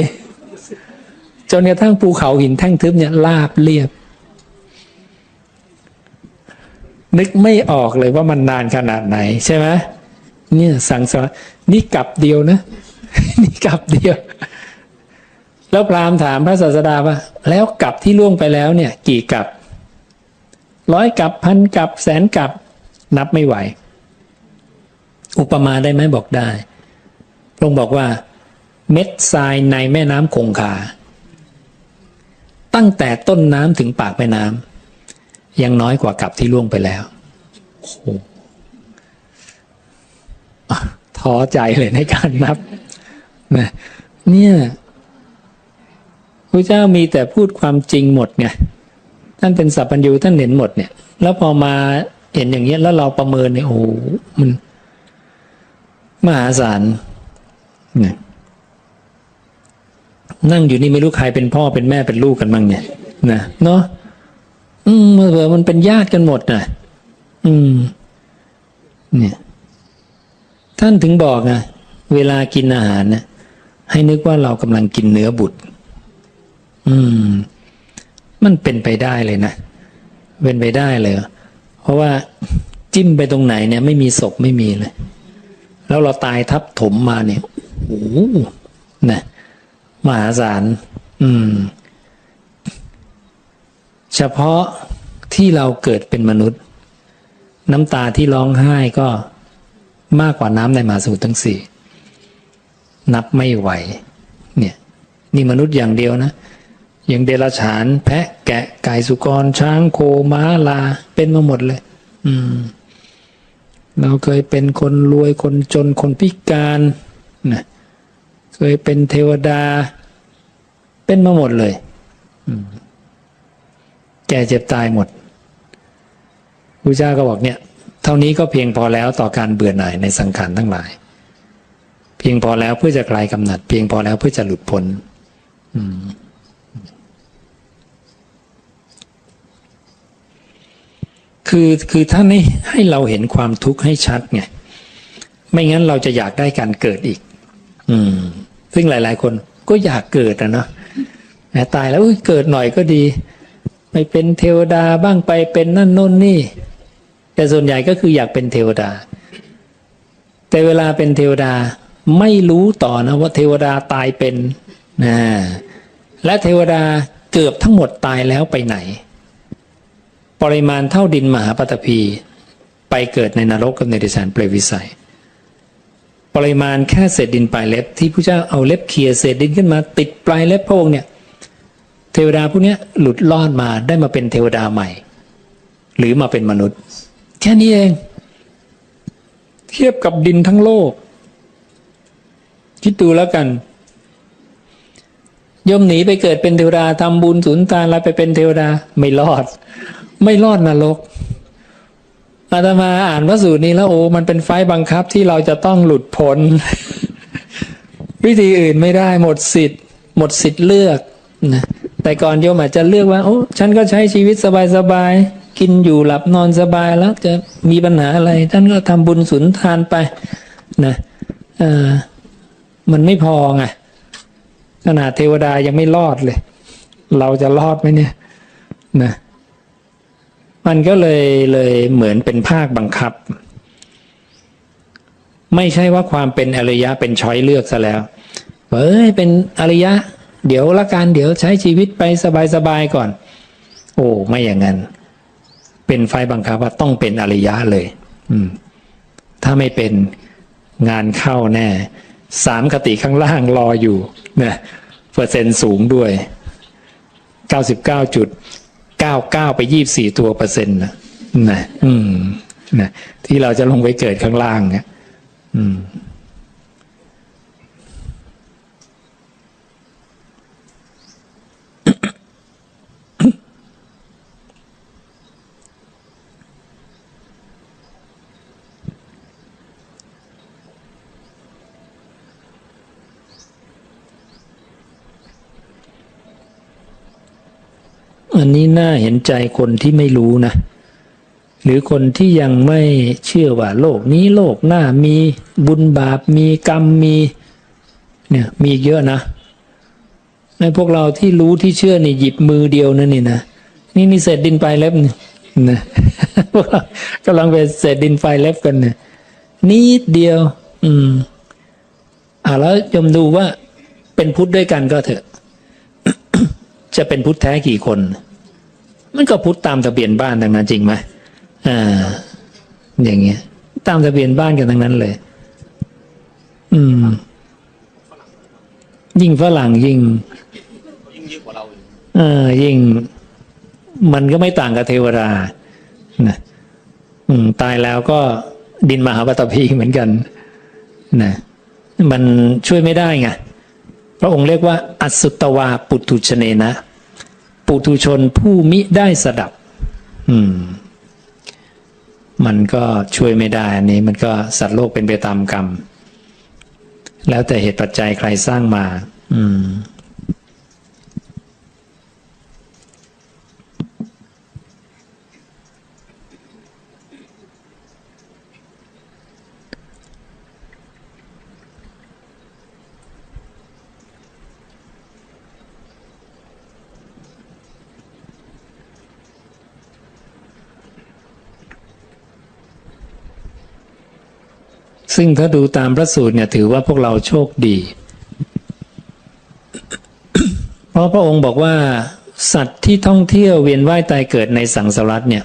จนกระทั่งภูเขาหินแท่งทึบเนี่ยราบเรียบนึกไม่ออกเลยว่ามันนานขนาดไหนใช่ไหมเนี่ยสั่งสอนนี่กลับเดียวนะ นี่กลับเดียวแล้วพราหมณ์ถามพระศาสดาว่าแล้วกลับที่ล่วงไปแล้วเนี่ยกี่กลับ100 กลับ1,000 กลับ100,000 กลับนับไม่ไหวอุปมาได้ไหมบอกได้พระองค์บอกว่าเม็ดทรายในแม่น้ำคงคาตั้งแต่ต้นน้ำถึงปากแม่น้ำยังน้อยกว่ากลับที่ล่วงไปแล้วโอ้โหท้อใจเลยในการนับนะเนี่ยพระเจ้ามีแต่พูดความจริงหมดไงท่านเป็นสัพพัญญูท่านเห็นหมดเนี่ยแล้วพอมาเห็นอย่างเงี้ยแล้วเราประเมินเนี่ยโอ้โหมันมหาศาลเนี่ยนั่งอยู่นี่ไม่รู้ใครเป็นพ่อเป็นแม่เป็นลูกกันบ้างเนี่ยนะเนาะเผื่อมันเป็นญาติกันหมดนะเนี่ยท่านถึงบอกนะเวลากินอาหารนะให้นึกว่าเรากำลังกินเนื้อบุตรมันเป็นไปได้เลยนะเป็นไปได้เลยเพราะว่าจิ้มไปตรงไหนเนี่ยไม่มีศพไม่มีเลยแล้วเราตายทับถมมาเนี่ยโอ้โหนะมหาศาลเฉพาะที่เราเกิดเป็นมนุษย์น้ำตาที่ร้องไห้ก็มากกว่าน้ำในมหาสมุทรทั้ง4นับไม่ไหวเนี่ยนี่มนุษย์อย่างเดียวนะอย่างเดรัจฉานแพะแกะไก่สุกรช้างโคม้าลาเป็นมาหมดเลยเราเคยเป็นคนรวยคนจนคนพิการนะเคยเป็นเทวดาเป็นมาหมดเลยแก่เจ็บตายหมดพระเจ้าก็บอกเนี่ยเท่านี้ก็เพียงพอแล้วต่อการเบื่อหน่ายในสังขารทั้งหลายเพียงพอแล้วเพื่อจะคลายกำหนัดเพียงพอแล้วเพื่อจะหลุดพ้นคือท่านให้เราเห็นความทุกข์ให้ชัดไงไม่งั้นเราจะอยากได้การเกิดอีกซึ่งหลายๆคนก็อยากเกิดนะเนาะตายแล้วเกิดหน่อยก็ดีไปเป็นเทวดาบ้างไปเป็นนั่นโน่นนี่แต่ส่วนใหญ่ก็คืออยากเป็นเทวดาแต่เวลาเป็นเทวดาไม่รู้ต่อนะว่าเทวดาตายเป็นและเทวดาเกือบทั้งหมดตายแล้วไปไหนปริมาณเท่าดินมหาปฐพีไปเกิดในนรกกับในเดรัจฉานเปรตวิสัยปริมาณแค่เศษดินปลายเล็บที่พระเจ้าเอาเล็บเขี่ยเศษดินขึ้นมาติดปลายเล็บพระองค์เนี่ยเทวดาพวกนี้หลุดรอดมาได้มาเป็นเทวดาใหม่หรือมาเป็นมนุษย์แค่นี้เองเทียบกับดินทั้งโลกคิดดูแล้วกันโยมหนีไปเกิดเป็นเทวดาทำบุญสุนทานแล้วไปเป็นเทวดาไม่รอดนรกอาตมาอ่านพระสูตรนี้แล้วโอ้มันเป็นไฟบังคับที่เราจะต้องหลุดพ้น วิธีอื่นไม่ได้หมดสิทธิ์เลือกนะแต่ก่อนโยมอาจจะเลือกว่าโอ้ฉันก็ใช้ชีวิตสบายๆกินอยู่หลับนอนสบายแล้วจะมีปัญหาอะไรท่านก็ทำบุญสุนทานไปนะมันไม่พอไงขนาดเทวดายังไม่รอดเลยเราจะรอดไหมเนี่ยนะมันก็เลยเหมือนเป็นภาคบังคับไม่ใช่ว่าความเป็นอริยะเป็นช้อยเลือกซะแล้วเป็นอริยะเดี๋ยวละกันเดี๋ยวใช้ชีวิตไปสบายๆก่อนโอ้ไม่อย่างนั้นเป็นไฟบังคับว่าต้องเป็นอริยะเลยถ้าไม่เป็นงานเข้าแน่3คติข้างล่างรออยู่นะเปอร์เซ็นต์สูงด้วย 99.99 ไป24%นะ นะนะที่เราจะลงไปเกิดข้างล่างเนี่ยอันนี้น่าเห็นใจคนที่ไม่รู้นะหรือคนที่ยังไม่เชื่อว่าโลกนี้โลกหน้ามีบุญบาปมีกรรมมีเนี่ยมีเยอะนะในพวกเราที่รู้ที่เชื่อนี่หยิบมือเดียวนั่นนี่นะนี่เศษดินปลายเล็บนี่นะพวกเรากำลังเป็นเศษดินปลายเล็บกันเนี่ยนิดเดียวแล้วยมดูว่าเป็นพุทธด้วยกันก็เถอะ จะเป็นพุทธแท้กี่คนมันก็พุทธตามทะเบียนบ้านทั้งนั้นจริงไหมอย่างเงี้ยตามทะเบียนบ้านกันทั้งนั้นเลยยิ่งฝรั่งยิ่งเยอะกว่าเรายิ่งมันก็ไม่ต่างกับเทวดานะตายแล้วก็ดินมหาปฐพีเหมือนกันนะมันช่วยไม่ได้ไงพระองค์เรียกว่าอสุตวาปุถุชเนนะปุถุชนผู้มิได้สดับมันก็ช่วยไม่ได้อันนี้มันก็สัตว์โลกเป็นไปตามกรรมแล้วแต่เหตุปัจจัยใครสร้างมาซึ่งถ้าดูตามพระสูตรเนี่ยถือว่าพวกเราโชคดี เพราะพระองค์บอกว่าสัตว์ที่ท่องเที่ยวเวียนว่ายตายเกิดในสังสารวัฏเนี่ย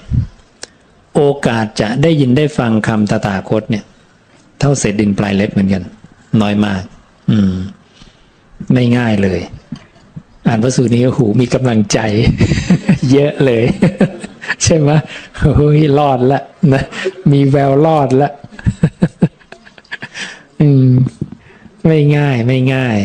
โอกาสจะได้ยินได้ฟังคำตถาคตเนี่ยเท่าเศษดินปลายเล็บเหมือนกันน้อยมากไม่ง่ายเลยอ่านพระสูตรนี้โอ้โหมีกำลังใจ เยอะเลย ใช่ไหมโอ้ยรอดละนะมีแววรอดละไม่ง่ายไม่ง่าย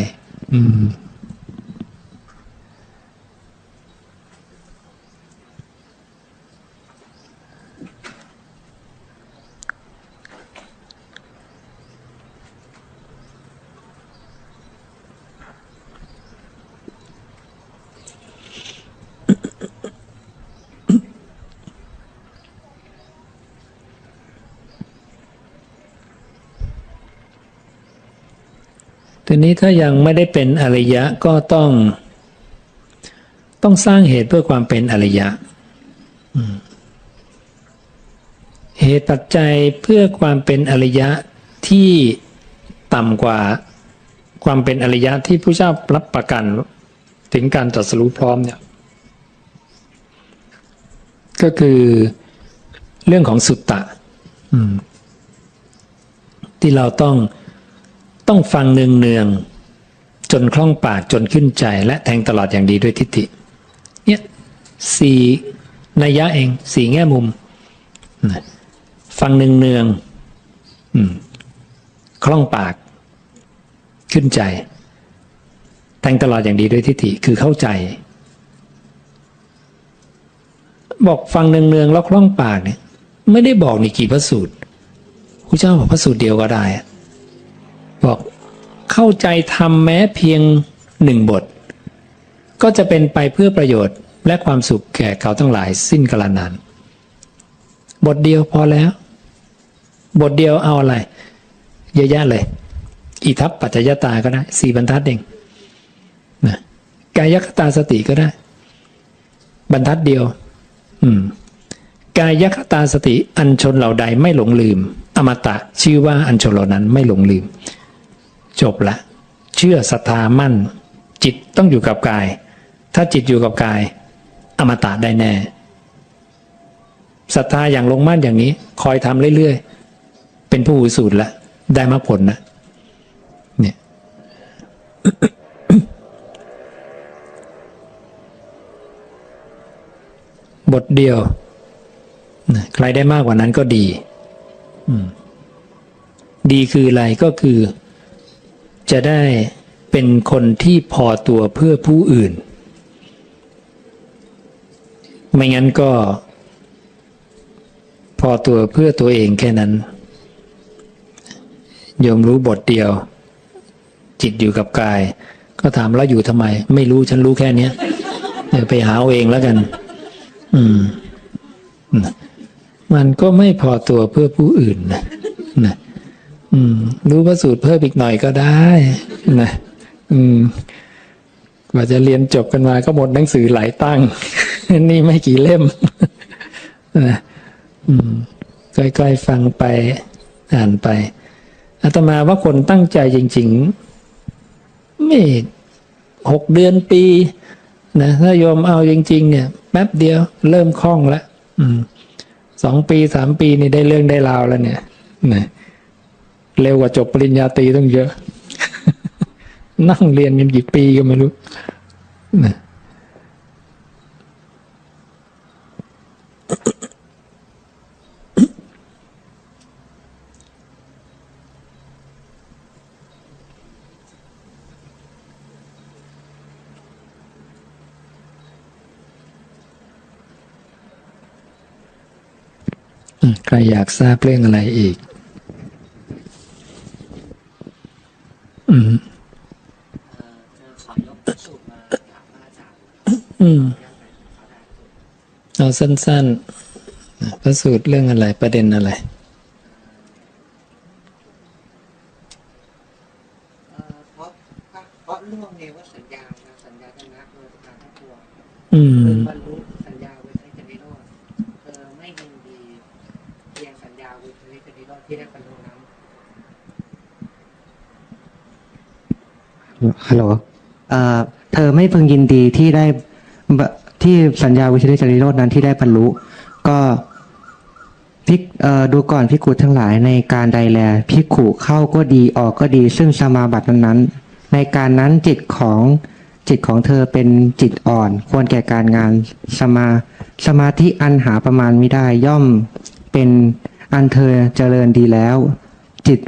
ทีนี้ถ้ายังไม่ได้เป็นอริยะก็ต้องสร้างเหตุเพื่อความเป็นอริยะเหตุปัจจัยเพื่อความเป็นอริยะที่ต่ำกว่าความเป็นอริยะที่พระเจ้ารับประกันถึงการตรัสรู้พร้อมเนี่ยก็คือเรื่องของสุตตะที่เราต้องฟังเนืองๆจนคล่องปากจนขึ้นใจและแทงตลอดอย่างดีด้วยทิฏฐิเนี่ย4นัยยะเอง4แง่มุมฟังเนืองๆคล่องปากขึ้นใจแทงตลอดอย่างดีด้วยทิฏฐิคือเข้าใจบอกฟังเนืองๆแล้วคล่องปากเนี่ยไม่ได้บอกนี่กี่พระสูตรพระเจ้าบอกพระสูตรเดียวก็ได้บอกเข้าใจธรรมแม้เพียง1บทก็จะเป็นไปเพื่อประโยชน์และความสุขแก่เขาทั้งหลายสิ้นกาลนานบทเดียวพอแล้วบทเดียวเอาอะไรเยอะแยะเลยอิทัปปัจจยตาก็ได้4บรรทัดเองนะกายคตาสติก็ได้บรรทัดเดียวกายคตาสติอันชนเหล่าใดไม่หลงลืมอมตะชื่อว่าอันชนเหล่านั้นไม่หลงลืมจบละเชื่อศรัทธามั่นจิตต้องอยู่กับกายถ้าจิตอยู่กับกายอมตะได้แน่ศรัทธาอย่างลงมั่นอย่างนี้คอยทำเรื่อยๆเป็นผู้วิสูตรละได้มรรคผลนะเนี่ย บทเดียว นะใครได้มากกว่านั้นก็ดีดีคืออะไรก็คือจะได้เป็นคนที่พอตัวเพื่อผู้อื่นไม่งั้นก็พอตัวเพื่อตัวเองแค่นั้นโยมรู้บทเดียวจิตอยู่กับกายก็ถามแล้วอยู่ทำไมไม่รู้ฉันรู้แค่เนี้ยไปหาเอาเองแล้วกันมันก็ไม่พอตัวเพื่อผู้อื่นนะรู้พระสูตรเพิ่มอีกหน่อยก็ได้นะกว่าจะเรียนจบกันมาก็หมดหนังสือหลายตั้งนี่ไม่กี่เล่มนะค่อยๆฟังไปอ่านไปอาตมาว่าคนตั้งใจจริงๆไม่6 เดือนปีนะถ้าโยมเอาจริงๆเนี่ยแป๊บเดียวเริ่มคล่องแล้ว2 ปี 3 ปีนี่ได้เรื่องได้ราวแล้วเนี่ยนะเร็วกว่าจบปริญญาตรีต้องเยอะ นั่งเรียนกันกี่ปีก็ไม่รู้นะใครอยากทราบเรื่องอะไรอีกเอาสั้นๆพระสูตรเรื่องอะไรประเด็นอะไรเพราะล่วงในว่าสัญญาสัญญาธนะโดยประการทั้งปวงคือบรรลุสัญญาเวทนิโรธไม่ยินดีเพียงสัญญาเวทนิโรธที่ได้บรรลุนั้นฮัลโหลเธอไม่พึงยินดีที่ได้ที่สัญญาวิเทศนิโรธนั้นที่ได้บรรลุก็ดูก่อนภิกขุทั้งหลายในการใดแลภิกขุเข้าก็ดีออกก็ดีซึ่งสมาบัตินั้นในการนั้นจิตของเธอเป็นจิตอ่อนควรแก่การงานสมาธิอันหาประมาณไม่ได้ย่อมเป็นอันเธอเจริญดีแล้วจิต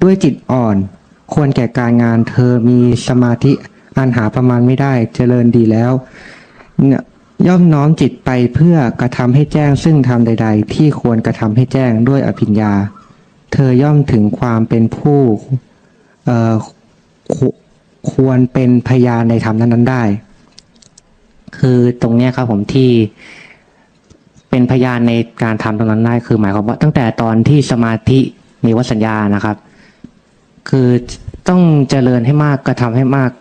ด้วยจิตอ่อนควรแก่การงานเธอมีสมาธิอันหาประมาณไม่ได้เจริญดีแล้วย่อมน้อมจิตไปเพื่อกระทำให้แจ้งซึ่งธรรมใดๆที่ควรกระทำให้แจ้งด้วยอภิญญาเธอย่อมถึงความเป็นผู้ควรเป็นพยานในธรรมนั้นๆได้คือตรงเนี้ยครับผมที่เป็นพยานในการทำตรงนั้นได้คือหมายความว่าตั้งแต่ตอนที่สมาธิมีวัฏสัญญานะครับคือต้องเจริญให้มากกระทำให้มาก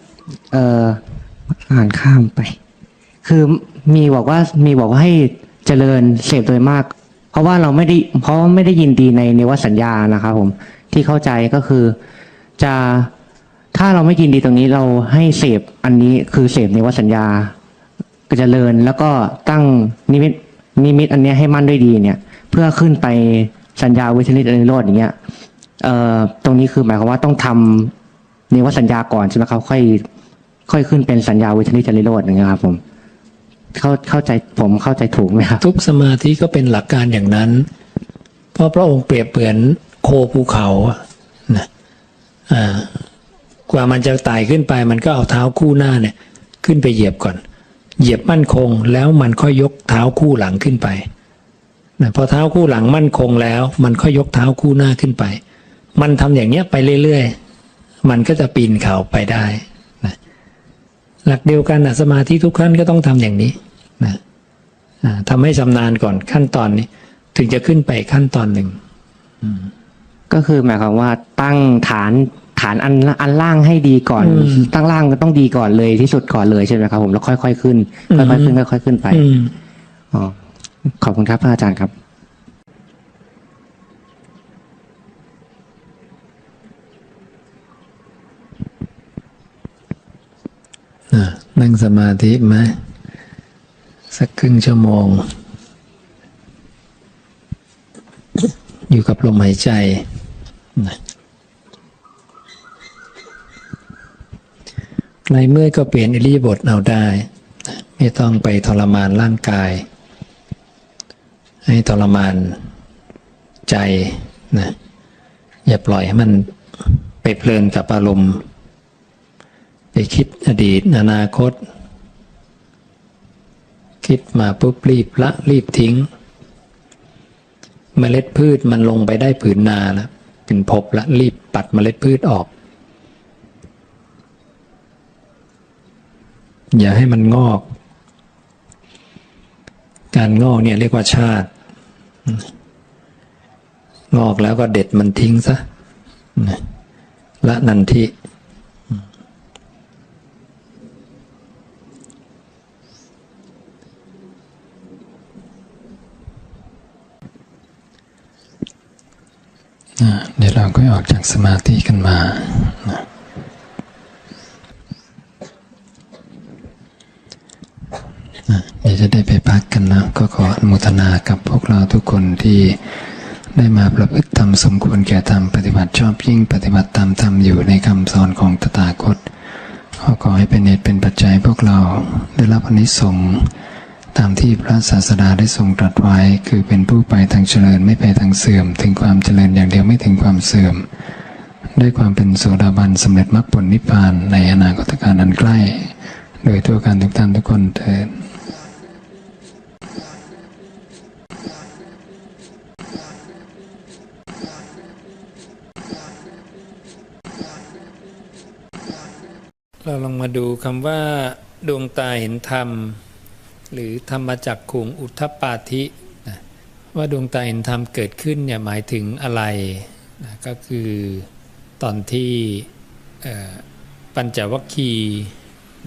อ่านข้ามไปคือมีบอกว่าให้เจริญเสพโดยมากเพราะว่าไม่ได้ยินดีในวัฏสัญญานะครับผมที่เข้าใจก็คือถ้าเราไม่ยินดีตรงนี้เราให้เสพอันนี้คือเสพในวัฏสัญญาก็เจริญแล้วก็ตั้งนิมิตอันนี้ให้มั่นด้วยดีเนี่ยเพื่อขึ้นไปสัญญาเวทนินิโรธอย่างเงี้ยตรงนี้คือหมายความว่าต้องทำในวัฏสัญญาก่อนใช่ไหมครับค่อยขึ้นเป็นสัญญาเวทนินิโรธอย่างเงี้ยครับผมเข้าใจถูกไหมครับทุกสมาธิก็เป็นหลักการอย่างนั้นเพราะพระองค์เปรียบเหมือนโคภูเขานะกว่ามันจะไต่ขึ้นไปมันก็เอาเท้าคู่หน้าเนี่ยขึ้นไปเหยียบก่อนเหยียบมั่นคงแล้วมันค่อยยกเท้าคู่หลังขึ้นไปนะพอเท้าคู่หลังมั่นคงแล้วมันค่อยยกเท้าคู่หน้าขึ้นไปมันทำอย่างเนี้ยไปเรื่อยๆมันก็จะปีนเขาไปได้นะหลักเดียวกันนะสมาธิทุกขั้นก็ต้องทำอย่างนี้นะทำให้ชำนาญก่อนขั้นตอนนี้ถึงจะขึ้นไปขั้นตอนหนึ่งก็คือหมายความว่าตั้งฐานอันล่างให้ดีก่อนตั้งล่างก็ต้องดีก่อนเลยที่สุดก่อนเลยใช่ไหมครับผมแล้วค่อยๆขึ้นค่อยๆขึ้นค่อยๆขึ้นไปขอบคุณครับพระอาจารย์ครับนั่งสมาธิไหมสักครึ่งชั่วโมงอยู่กับลมหายใจในเมื่อก็เปลี่ยนอิริยาบถเอาได้ไม่ต้องไปทรมานร่างกาย ให้ทรมานใจนะอย่าปล่อยให้มันไปเพลินกับอารมณ์ไปคิดอดีตอนาคตคิดมาปุ๊บรีบละรีบทิ้งเมล็ดพืชมันลงไปได้ผืนนาแล้วเป็นภพละรีบปัดเมล็ดพืชออกอย่าให้มันงอกการงอกเนี่ยเรียกว่าชาติงอกแล้วก็เด็ดมันทิ้งซะละนันทิเดี๋ยวเราก็ออกจากสมาธิกันมาเดี๋ยวจะได้ไปพักกันนะก็ขออนุโมทนากับพวกเราทุกคนที่ได้มาประพฤติธรรมสมควรแก่ธรรมปฏิบัติชอบยิ่งปฏิบัติตามธรรมอยู่ในคำสอนของตถาคตขอให้เป็นเหตุเป็นปัจจัยพวกเราได้รับอานิสงส์ตามที่พระศาสดาได้ทรงตรัสไว้คือเป็นผู้ไปทางเจริญไม่ไปทางเสื่อมถึงความเจริญอย่างเดียวไม่ถึงความเสื่อมด้วยความเป็นโสดาบันสำเร็จมรรคผลนิพพานในอนาคตการอันใกล้โดยทั่วกันทุกท่านทุกคนเถิดเราลองมาดูคำว่าดวงตาเห็นธรรมหรือธรรมจักขุงอุทธัปปาธินะว่าดวงตาเห็นธรรมเกิดขึ้นเนี่ยหมายถึงอะไรนะก็คือตอนที่ปัญจวัคคีย์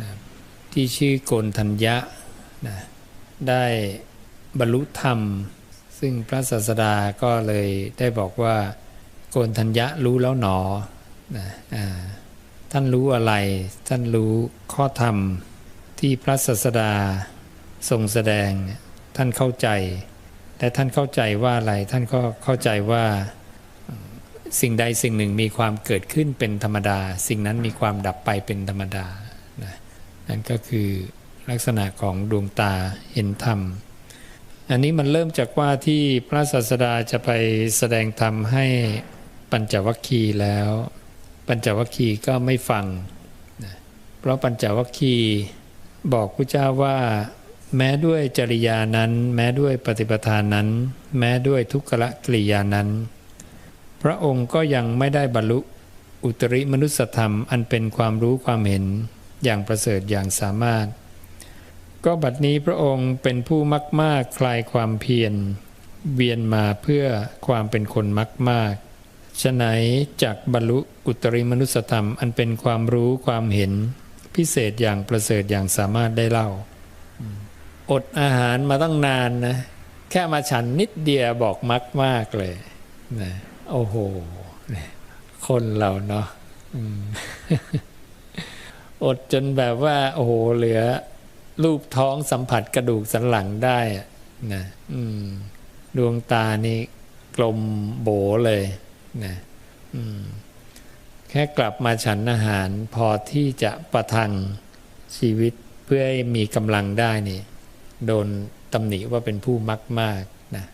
นะที่ชื่อโกณฑัญญะนะได้บรรลุธรรมซึ่งพระศาสดาก็เลยได้บอกว่าโกณฑัญญะรู้แล้วหนอนะท่านรู้อะไรท่านรู้ข้อธรรมที่พระศาสดาทรงแสดงท่านเข้าใจแต่ท่านเข้าใจว่าอะไรท่านก็เข้าใจว่าสิ่งใดสิ่งหนึ่งมีความเกิดขึ้นเป็นธรรมดาสิ่งนั้นมีความดับไปเป็นธรรมดานั่นก็คือลักษณะของดวงตาเห็นธรรมอันนี้มันเริ่มจากว่าที่พระศาสดาจะไปแสดงธรรมให้ปัญจวัคคีย์แล้วปัญจวัคคีย์ก็ไม่ฟังเพราะปัญจวัคคีย์บอกพระเจ้าว่าแม้ด้วยจริยานั้นแม้ด้วยปฏิปทานนั้นแม้ด้วยทุกขกิริยานั้นพระองค์ก็ยังไม่ได้บรรลุอุตริมนุสสธรรมอันเป็นความรู้ความเห็นอย่างประเสริฐอย่างสามารถก็บัดนี้พระองค์เป็นผู้มากคลายความเพียรเวียนมาเพื่อความเป็นคนมากฉะไหนจักบรรลุอุตริมนุสสธรรมอันเป็นความรู้ความเห็นพิเศษอย่างประเสริฐอย่างสามารถได้เล่าอดอาหารมาตั้งนานนะแค่มาฉันนิดเดียวบอกมากเลยนะโอ้โหคนเราเนาะอดจนแบบว่าโอ้โหเหลือรูปท้องสัมผัสกระดูกสันหลังได้นะดวงตานี่กลมโบเลยนะแค่กลับมาฉันอาหารพอที่จะประทังชีวิตเพื่อให้มีกำลังได้นี่โดนตำหนิว่าเป็นผู้มากนะ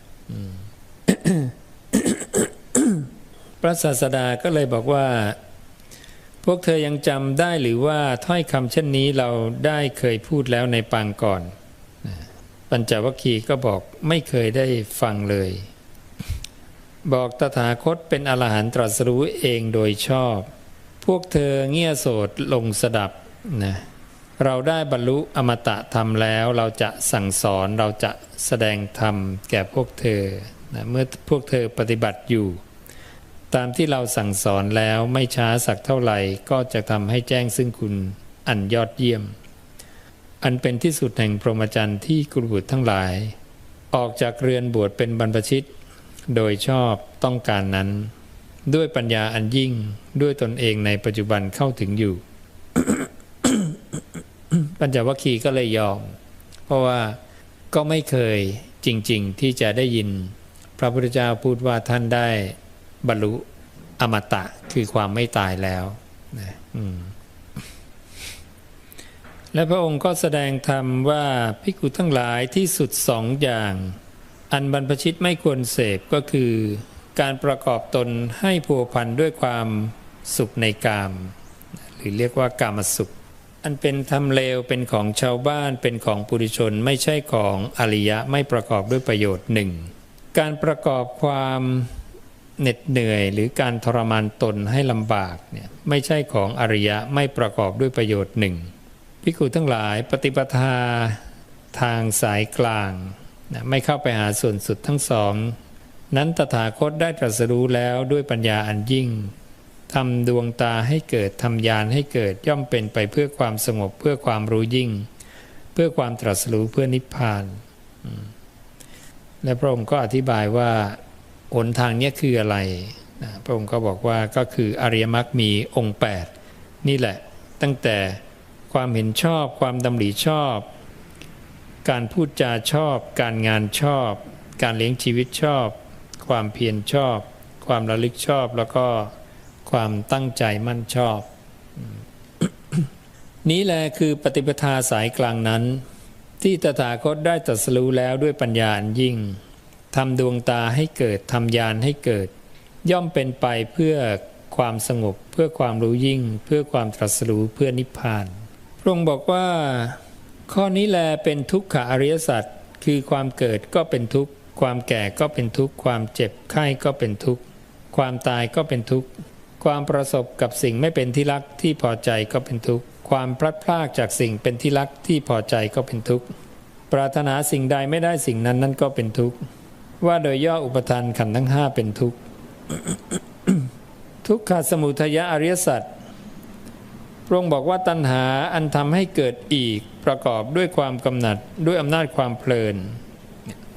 พระศาสดาก็เลยบอกว่าพวกเธอยังจำได้หรือว่าถ้อยคำเช่นนี้เราได้เคยพูดแล้วในปางก่อนปัญจวัคคีย์ก็บอกไม่เคยได้ฟังเลยบอกตถาคตเป็นอรหันต์ตรัสรู้เองโดยชอบพวกเธอเงี่ยโสดลงสดับนะเราได้บรรลุอมตะธรรมแล้วเราจะสั่งสอนเราจะแสดงธรรมแก่พวกเธอนะเมื่อพวกเธอปฏิบัติอยู่ตามที่เราสั่งสอนแล้วไม่ช้าสักเท่าไหร่ก็จะทำให้แจ้งซึ่งคุณอันยอดเยี่ยมอันเป็นที่สุดแห่งพรหมจรรย์ที่กุลบุตรทั้งหลายออกจากเรือนบวชเป็นบรรพชิตโดยชอบต้องการนั้นด้วยปัญญาอันยิ่งด้วยตนเองในปัจจุบันเข้าถึงอยู่ ปัญจวัคคีย์ก็เลยยอมเพราะว่าก็ไม่เคยจริงๆที่จะได้ยินพระพุทธเจ้าพูดว่าท่านได้บรรลุอมตะคือความไม่ตายแล้วนะและพระองค์ก็แสดงธรรมว่าภิกขุทั้งหลายที่สุดสองอย่าง อันบรรพชิตไม่ควรเสพก็คือการประกอบตนให้พัวพันด้วยความสุขในกามหรือเรียกว่ากามสุขอันเป็นธรรมเลวเป็นของชาวบ้านเป็นของปุถุชนไม่ใช่ของอริยะไม่ประกอบด้วยประโยชน์หนึ่งการประกอบความเหน็ดเหนื่อยหรือการทรมานตนให้ลำบากเนี่ยไม่ใช่ของอริยะไม่ประกอบด้วยประโยชน์หนึ่งภิกขุทั้งหลายปฏิปทาทางสายกลางไม่เข้าไปหาส่วนสุดทั้งสองนั้นตถาคตได้ตรัสรู้แล้วด้วยปัญญาอันยิ่งทำดวงตาให้เกิดทำญาณให้เกิดย่อมเป็นไปเพื่อความสงบเพื่อความรู้ยิ่งเพื่อความตรัสรู้เพื่อนิพพานและพระองค์ก็อธิบายว่าหนทางนี้คืออะไรพระองค์ก็บอกว่าก็คืออริยมรรคมีองค์8นี่แหละตั้งแต่ความเห็นชอบความดำริชอบการพูดจาชอบการงานชอบการเลี้ยงชีวิตชอบความเพียรชอบความระลึกชอบแล้วก็ความตั้งใจมั่นชอบ นี้แหละคือปฏิปทาสายกลางนั้นที่ตถาคตได้ตรัสรู้แล้วด้วยปัญญาอันยิ่งทำดวงตาให้เกิดทำญาณให้เกิดย่อมเป็นไปเพื่อความสงบเพื่อความรู้ยิ่งเพื่อความตรัสรู้เพื่อนิพพานพระองค์บอกว่าข้อนี้แลเป็นทุกขอริยสัจคือความเกิดก็เป็นทุกข์ความแก่ก็เป็นทุกข์ความเจ็บไข้ก็เป็นทุกข์ความตายก็เป็นทุกข์ความประสบกับสิ่งไม่เป็นที่รักที่พอใจก็เป็นทุกข์ความพลัดพรากจากสิ่งเป็นที่รักที่พอใจก็เป็นทุกข์ปรารถนาสิ่งใดไม่ได้สิ่งนั้นนั่นก็เป็นทุกข์ว่าโดยย่ออุปทานขันธ์ทั้ง5เป็นทุกข์ ทุกขสมุทัยอริยสัจพระองค์บอกว่าตัณหาอันทำให้เกิดอีกประกอบด้วยความกำหนัดด้วยอำนาจความเพลิน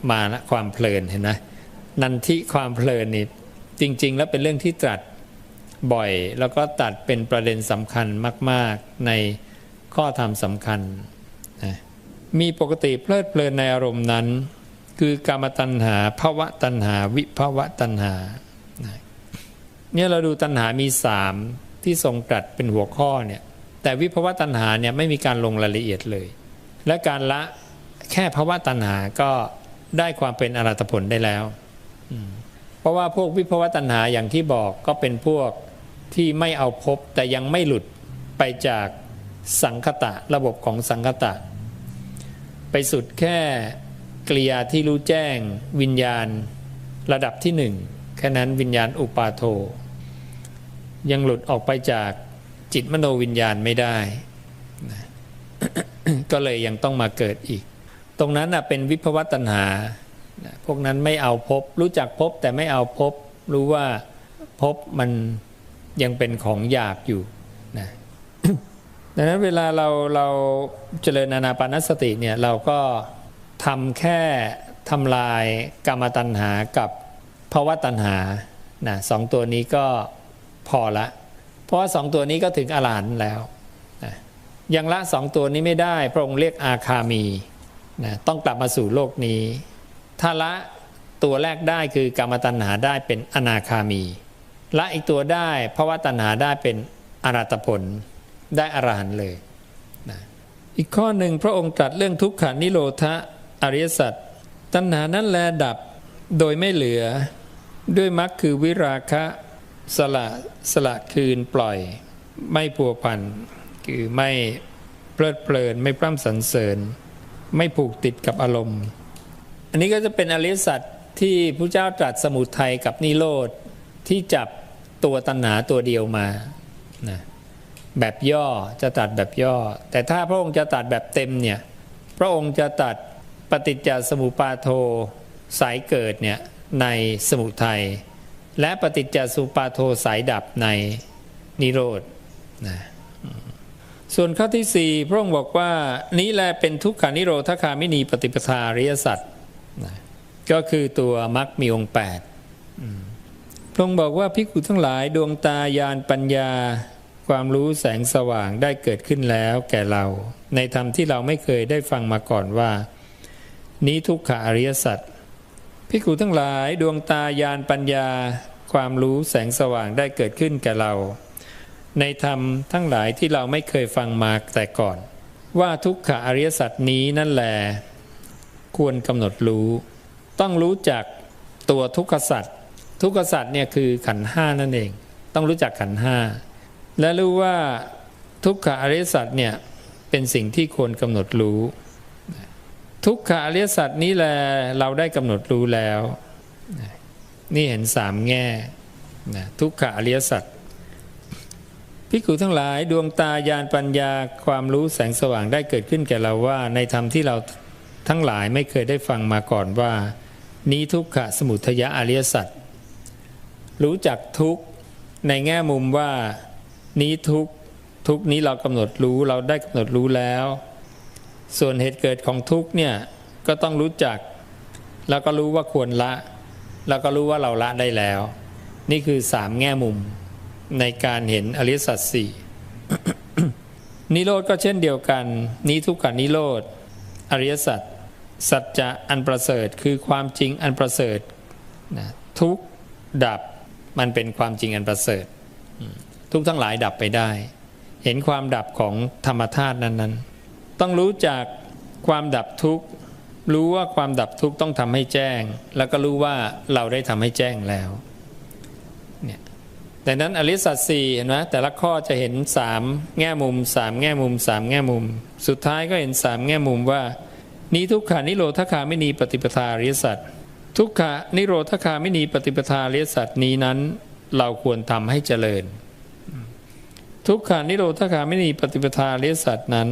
มาละความเพลินเห็นไหมนันทิความเพลินนี่จริงๆแล้วเป็นเรื่องที่ตรัสบ่อยแล้วก็ตัดเป็นประเด็นสำคัญมากๆในข้อธรรมสำคัญนะมีปกติเพลิดเพลินในอารมณ์นั้นคือกามตัณหาภวตัณหาวิภวตัณหาเนี่ยเราดูตัณหามี3ที่ทรงตรัสเป็นหัวข้อเนี่ยแต่วิภวตัณหาเนี่ยไม่มีการลงรายละเอียดเลยและการละแค่ภวตัณหาก็ได้ความเป็นอรหัตผลได้แล้วเพราะว่าพวกวิภวตัณหาอย่างที่บอกก็เป็นพวกที่ไม่เอาภพแต่ยังไม่หลุดไปจากสังคตะระบบของสังคตะไปสุดแค่กริยาที่รู้แจ้งวิญญาณระดับที่1แค่นั้นวิญญาณอุปาโทยังหลุดออกไปจากจิตมโนวิญญาณไม่ได้นะ ก็เลยยังต้องมาเกิดอีกตรงนั้นเป็นวิภวตัณหาพวกนั้นไม่เอาภพรู้จักภพแต่ไม่เอาภพรู้ว่าภพมันยังเป็นของหยาบอยู่นะ ดังนั้นเวลาเราเจริญอานาปานสติเนี่ยเราก็ทำแค่ทำลายกามตัณหากับภวตัณหานะ2ตัวนี้ก็พอละเพราะว่า2ตัวนี้ก็ถึงอรหันต์แล้วนะยังละ2ตัวนี้ไม่ได้พระองค์เรียกอาคามีนะต้องกลับมาสู่โลกนี้ถ้าละตัวแรกได้คือกามตัณหาได้เป็นอนาคามีละอีกตัวได้ภวตัณหาได้เป็นอรหัตผลได้อรหันต์เลยนะอีกข้อหนึ่งพระองค์ตรัสเรื่องทุกขานิโรธอริยสัจตัณหานั้นแลดับโดยไม่เหลือด้วยมรรคคือวิราคะสละคืนปล่อยไม่พัวพันคือไม่เพลิดเพลินไม่พร่ำสรรเสริญไม่ผูกติดกับอารมณ์อันนี้ก็จะเป็นอริยสัจที่พระเจ้าตรัสสมุทัยกับนิโรธที่จับตัวตัณหาตัวเดียวมานะแบบย่อจะตัดแบบย่อแต่ถ้าพระองค์จะตัดแบบเต็มเนี่ยพระองค์จะตัดปฏิจจสมุปบาโทสายเกิดเนี่ยในสมุทัยและปฏิจจสมุปบาโทสายดับในนิโรธนะส่วนข้อที่4พระองค์บอกว่านี้แลเป็นทุกขานิโรธคามินีปฏิปทาอริยสัจนะก็คือตัวมรรคมีองค์8พระองค์บอกว่าภิกขุทั้งหลายดวงตาญาณปัญญาความรู้แสงสว่างได้เกิดขึ้นแล้วแก่เราในธรรมที่เราไม่เคยได้ฟังมาก่อนว่านี้ทุกขอริยสัจภิกขุทั้งหลายดวงตาญาณปัญญาความรู้แสงสว่างได้เกิดขึ้นแก่เราในธรรมทั้งหลายที่เราไม่เคยฟังมาแต่ก่อนว่าทุกขอริยสัจนี้นั่นแหละควรกำหนดรู้ ต้องรู้จักตัวทุกขสัจทุกขสัจเนี่ยคือขันธ์ห้านั่นเองต้องรู้จักขันธ์ห้าและรู้ว่าทุกขอริยสัจเนี่ยเป็นสิ่งที่ควรกำหนดรู้ทุกขอริยสัจนี้แหละเราได้กำหนดรู้แล้วนี่เห็นสามแง่ทุกขอริยสัจภิกษุทั้งหลายดวงตาญาณปัญญาความรู้แสงสว่างได้เกิดขึ้นแก่เราว่าในธรรมที่เราทั้งหลายไม่เคยได้ฟังมาก่อนว่านี้ทุกขสมุทัยอริยสัจรู้จักทุกข์ในแง่มุมว่านี้ทุกข์นี้เรากำหนดรู้เราได้กำหนดรู้แล้วส่วนเหตุเกิดของทุกข์เนี่ยก็ต้องรู้จักแล้วก็รู้ว่าควรละแล้วก็รู้ว่าเราละได้แล้วนี่คือสามแง่มุมในการเห็นอริยสัจสี่ นิโรธก็เช่นเดียวกันนี้ทุกขนิโรธอริยสัจสัจจะอันประเสริฐคือความจริงอันประเสริฐทุกข์ดับมันเป็นความจริงอันประเสริฐทุกข์ทั้งหลายดับไปได้เห็นความดับของธรรมธาตุนั้นๆต้องรู้จักความดับทุกข์รู้ว่าความดับทุกข์ต้องทำให้แจ้งแล้วก็รู้ว่าเราได้ทำให้แจ้งแล้วเนี่ยดังนั้นอริยสัจสี่เห็นไหมแต่ละข้อจะเห็นสามแง่มุมสามแง่มุมสามแง่มุมสุดท้ายก็เห็นสามแง่มุมว่านี้ทุกขานิโรธคามินีปฏิปทาอริยสัจทุกขานิโรธคามินีปฏิปทาอริยสัจนี้นั้นเราควรทำให้เจริญทุกขานิโรธคามินีปฏิปทาอริยสัจนั้น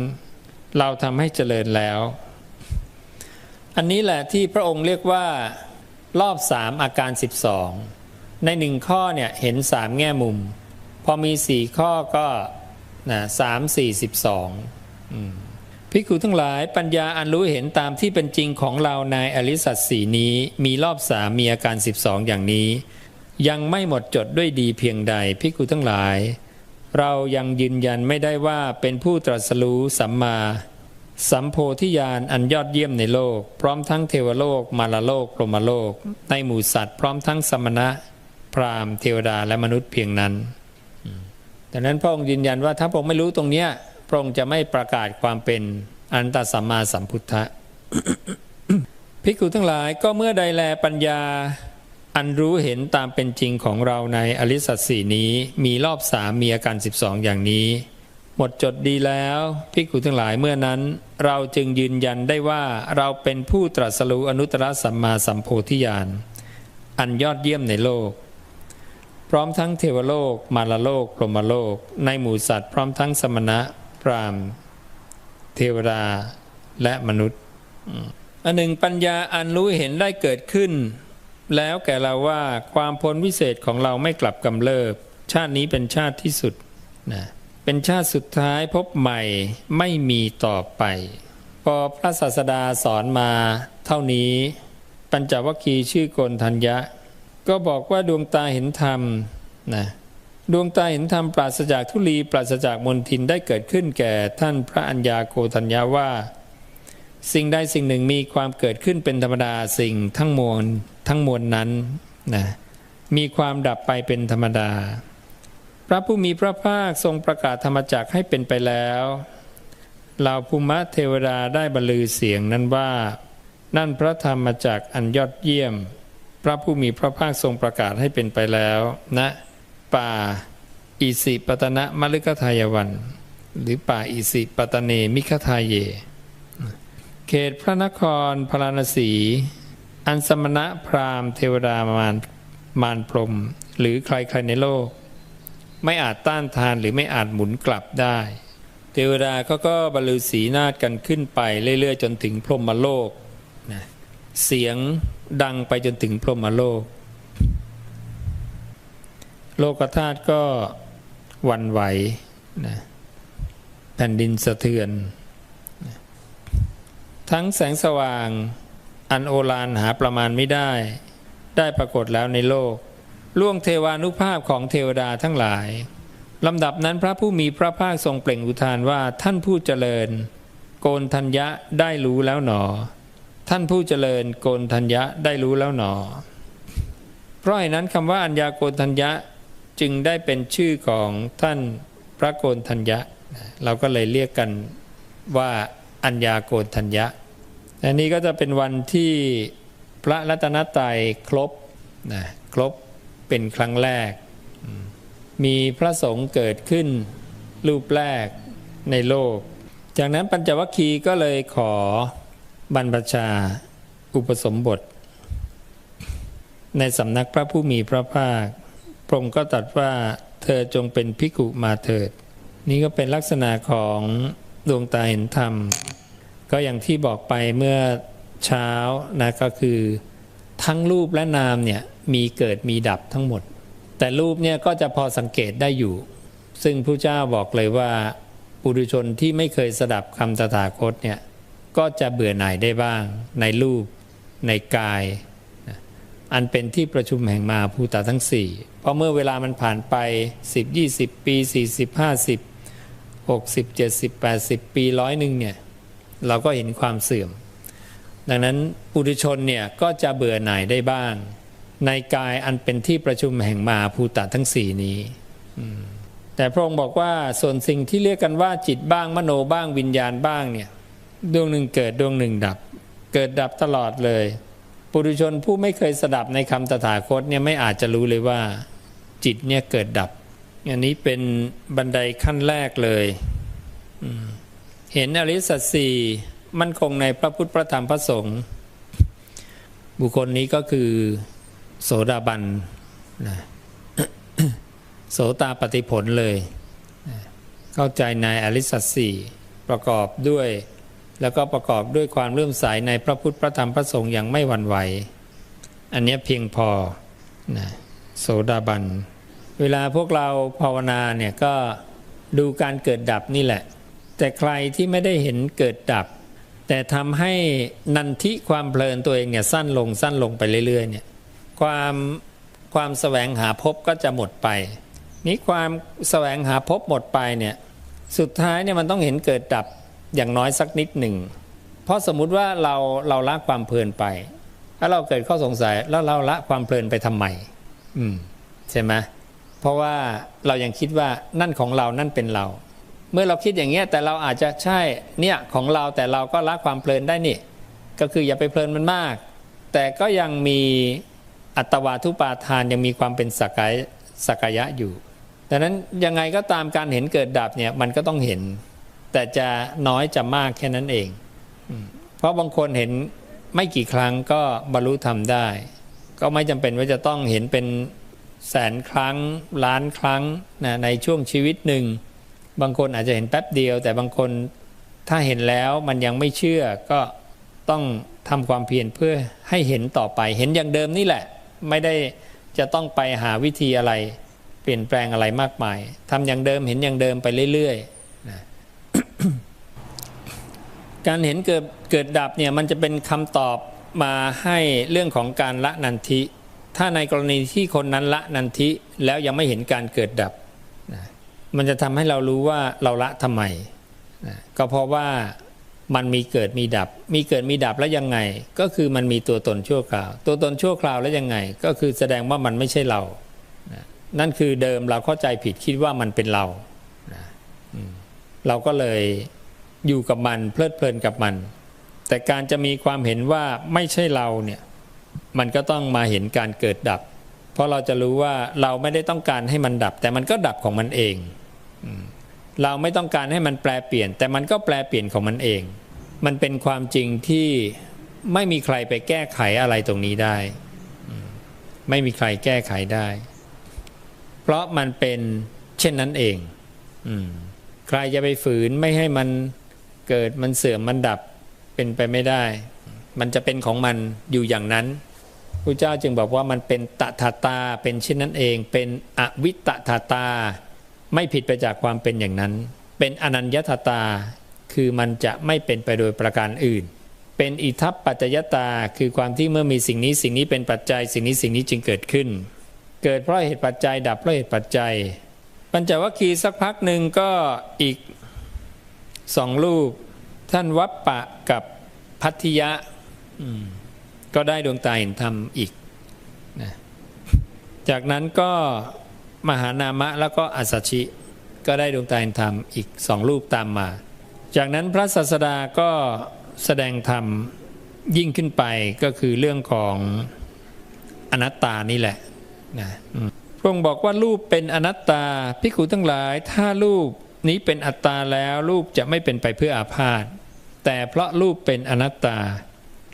เราทำให้เจริญแล้วอันนี้แหละที่พระองค์เรียกว่ารอบสามอาการ12ในหนึ่งข้อเนี่ยเห็นสามแง่มุมพอมี4ข้อก็3 4 12ภิกขุทั้งหลายปัญญาอันรู้เห็นตามที่เป็นจริงของเราในอริยสัจสี่นี้มีรอบสามมีอาการ12อย่างนี้ยังไม่หมดจดด้วยดีเพียงใดภิกขุทั้งหลายเรายังยืนยันไม่ได้ว่าเป็นผู้ตรัสรู้สัมมาสัมโพธิญาณอันยอดเยี่ยมในโลกพร้อมทั้งเทวโลกมารโลกพรหมโลกในหมู่สัตว์พร้อมทั้งสมณะพราหมณ์เทวดาและมนุษย์เพียงนั้นดังนั้นพระองค์ยืนยันว่าถ้าพระองค์ไม่รู้ตรงนี้พระองค์จะไม่ประกาศความเป็นอนันตสัมมาสัมพุทธะ ภิกขุทั้งหลายก็เมื่อใดแลปัญญาอันรู้เห็นตามเป็นจริงของเราในอริยสัจสี่นี้มีรอบสามมีอาการ12อย่างนี้หมดจดดีแล้วภิกขุทั้งหลายเมื่อนั้นเราจึงยืนยันได้ว่าเราเป็นผู้ตรัสรู้อนุตตรสัมมาสัมโพธิญาณอันยอดเยี่ยมในโลกพร้อมทั้งเทวโลกมารโลกพรหมโลกในหมู่สัตว์พร้อมทั้งสมณะพราหมณ์เทวดาและมนุษย์อันหนึ่งปัญญาอันรู้เห็นได้เกิดขึ้นแล้วแก่เราว่าความพ้นวิเศษของเราไม่กลับกำเริบชาตินี้เป็นชาติที่สุดนะเป็นชาติสุดท้ายพบใหม่ไม่มีต่อไปพอพระศาสดาสอนมาเท่านี้ปัญจวัคคีย์ชื่อโกณฑัญญะก็บอกว่าดวงตาเห็นธรรมนะดวงตาเห็นธรรมปราศจากทุลีปราศจากมลทินได้เกิดขึ้นแก่ท่านพระอัญญาโกณฑัญญะว่าสิ่งใดสิ่งหนึ่งมีความเกิดขึ้นเป็นธรรมดาสิ่งทั้งมวลนั้นนะมีความดับไปเป็นธรรมดาพระผู้มีพระภาคทรงประกาศธรรมจักรให้เป็นไปแล้วเหล่าภูมิเทวดาได้บรรลือเสียงนั้นว่านั่นพระธรรมจักรอันยอดเยี่ยมพระผู้มีพระภาคทรงประกาศให้เป็นไปแล้วณป่าอิสิปตนะมฤคทายวันหรือป่าอิสิปตเนมิคทายเยเขตพระนครพาราณสีอันสมณะพราหมณ์เทวดามารพรหมหรือใครๆในโลกไม่อาจต้านทานหรือไม่อาจหมุนกลับได้เทวดาก็บรรลือสีนาฏกันขึ้นไปเรื่อยๆจนถึงพรหมโลกนะเสียงดังไปจนถึงพรหมโลกโลกธาตุก็หวั่นไหวนะแผ่นดินสะเทือนนะทั้งแสงสว่างอันโอฬารหาประมาณไม่ได้ปรากฏแล้วในโลกล่วงเทวานุภาพของเทวดาทั้งหลายลำดับนั้นพระผู้มีพระภาคทรงเปล่งอุทานว่าท่านผู้เจริญโกณฑัญญะได้รู้แล้วหนอท่านผู้เจริญโกณฑัญญะได้รู้แล้วหนอเพราะฉะนั้นคำว่าอัญญาโกณฑัญญะจึงได้เป็นชื่อของท่านพระโกณฑัญญะเราก็เลยเรียกกันว่าอัญญาโกณฑัญญะอันนี้ก็จะเป็นวันที่ พระรัตนตรัยครบนะครบเป็นครั้งแรกมีพระสงฆ์เกิดขึ้นรูปแรกในโลกจากนั้นปัญจวัคคีย์ก็เลยขอบรรพชาอุปสมบทในสำนักพระผู้มีพระภาคพระองค์ก็ตรัสว่าเธอจงเป็นภิกขุมาเถิดนี่ก็เป็นลักษณะของดวงตาเห็นธรรมก็อย่างที่บอกไปเมื่อเช้านะก็คือทั้งรูปและนามเนี่ยมีเกิดมีดับทั้งหมดแต่รูปเนี่ยก็จะพอสังเกตได้อยู่ซึ่งพระเจ้าบอกเลยว่าปุถุชนที่ไม่เคยสดับคำตถาคตเนี่ยก็จะเบื่อหน่ายได้บ้างในรูปในกายอันเป็นที่ประชุมแห่งมาภูตะทั้งสี่เพราะเมื่อเวลามันผ่านไป10-20 ปี40-50 60-70-80 ปี100เนี่ยเราก็เห็นความเสื่อมดังนั้นปุถุชนเนี่ยก็จะเบื่อหน่ายได้บ้างในกายอันเป็นที่ประชุมแห่งมาภูตะทั้งสี่นี้แต่พระองค์บอกว่าส่วนสิ่งที่เรียกกันว่าจิตบ้างมโนบ้างวิญญาณบ้างเนี่ยดวงหนึ่งเกิดดวงหนึ่งดับเกิดดับตลอดเลยปุถุชนผู้ไม่เคยสดับในคำตถาคตเนี่ยไม่อาจจะรู้เลยว่าจิตเนี่ยเกิดดับอันนี้เป็นบันไดขั้นแรกเลยเห็นอริยสัจสี่มั่นคงในพระพุทธพระธรรมพระสงฆ์บุคคลนี้ก็คือโสดาบันนะโสตาปฏิผลเลยเข้าใจในอริยสัจสี่ประกอบด้วยแล้วก็ประกอบด้วยความเลื่อมใสในพระพุทธพระธรรมพระสงฆ์อย่างไม่หวั่นไหวอันนี้เพียงพอนะโสดาบันเวลาพวกเราภาวนาเนี่ยก็ดูการเกิดดับนี่แหละแต่ใครที่ไม่ได้เห็นเกิดดับแต่ทำให้นันทิความเพลินตัวเองเนี่ยสั้นลงไปเรื่อยๆเนี่ยความแสวงหาภพก็จะหมดไปนี้ความแสวงหาภพหมดไปเนี่ยสุดท้ายเนี่ยมันต้องเห็นเกิดดับอย่างน้อยสักนิดหนึ่งเพราะสมมุติว่าเราละความเพลินไปถ้าเราเกิดข้อสงสัยแล้วเราละความเพลินไปทำไมใช่ไหมเพราะว่าเรายังคิดว่านั่นของเรานั่นเป็นเราเมื่อเราคิดอย่างเงี้ยแต่เราอาจจะใช่เนี่ยของเราแต่เราก็ละความเพลินได้นี่ก็คืออย่าไปเพลินมันมากแต่ก็ยังมีอัตวาทุปาทานยังมีความเป็นสักกายะอยู่ดังนั้นยังไงก็ตามการเห็นเกิดดับเนี่ยมันก็ต้องเห็นแต่จะน้อยจะมากแค่นั้นเองเพราะบางคนเห็นไม่กี่ครั้งก็บรรลุธรรมได้ก็ไม่จำเป็นว่าจะต้องเห็นเป็นแสนครั้งล้านครั้งนะในช่วงชีวิตหนึ่งบางคนอาจจะเห็นแป๊บเดียวแต่บางคนถ้าเห็นแล้วมันยังไม่เชื่อก็ต้องทำความเพียรเพื่อให้เห็นต่อไปเห็นอย่างเดิมนี่แหละไม่ได้จะต้องไปหาวิธีอะไรเปลี่ยนแปลงอะไรมากมายทำอย่างเดิมเห็นอย่างเดิมไปเรื่อยๆนะ การเห็นเกิดดับเนี่ยมันจะเป็นคำตอบมาให้เรื่องของการละนันทิถ้าในกรณีที่คนนั้นละนันทิแล้วยังไม่เห็นการเกิดดับนะมันจะทำให้เรารู้ว่าเราละทำไมนะก็เพราะว่ามันมีเกิดมีดับมีเกิดมีดับแล้วยังไงก็คือมันมีตัวตนชั่วคราวตัวตนชั่วคราวแล้วยังไงก็คือแสดงว่ามันไม่ใช่เรานะนั่นคือเดิมเราเข้าใจผิดคิดว่ามันเป็นเรานะเราก็เลยอยู่กับมันเพลิดเพลินกับมันแต่การจะมีความเห็นว่าไม่ใช่เราเนี่ยมันก็ต้องมาเห็นการเกิดดับเพราะเราจะรู้ว่าเราไม่ได้ต้องการให้มันดับแต่มันก็ดับของมันเองเราไม่ต้องการให้มันแปรเปลี่ยนแต่มันก็แปรเปลี่ยนของมันเองมันเป็นความจริงที่ไม่มีใครไปแก้ไขอะไรตรงนี้ได้ไม่มีใครแก้ไขได้เพราะมันเป็นเช่นนั้นเองใครจะไปฝืนไม่ให้มันเกิดมันเสื่อมมันดับเป็นไปไม่ได้มันจะเป็นของมันอยู่อย่างนั้นพระเจ้าจึงบอกว่ามันเป็นตถาตาเป็นเช่นนั้นเองเป็นอวิตถาตาไม่ผิดไปจากความเป็นอย่างนั้นเป็นอนัญญตตาคือมันจะไม่เป็นไปโดยประการอื่นเป็นอิทัปปัจจยตาคือความที่เมื่อมีสิ่งนี้เป็นปัจจัยสิ่งนี้จึงเกิดขึ้นเกิดเพราะเหตุปัจจัยดับเพราะเหตุปัจจัยปัญจวัคคีย์สักพักหนึ่งก็อีก2รูปท่านวัปปะกับพัทธิยะก็ได้ดวงตาเห็นธรรมอีกนะจากนั้นก็มหานามะแล้วก็อัสสชิก็ได้ดวงตาเห็นธรรมอีก2รูปตามมาจากนั้นพระศาสดาก็แสดงธรรม ยิ่งขึ้นไปก็คือเรื่องของอนัตตานี่แหละนะพระองค์บอกว่ารูปเป็นอนัตตาภิกขุทั้งหลายถ้ารูปนี้เป็นอัตตาแล้วรูปจะไม่เป็นไปเพื่ออาพาธแต่เพราะรูปเป็นอนัตตา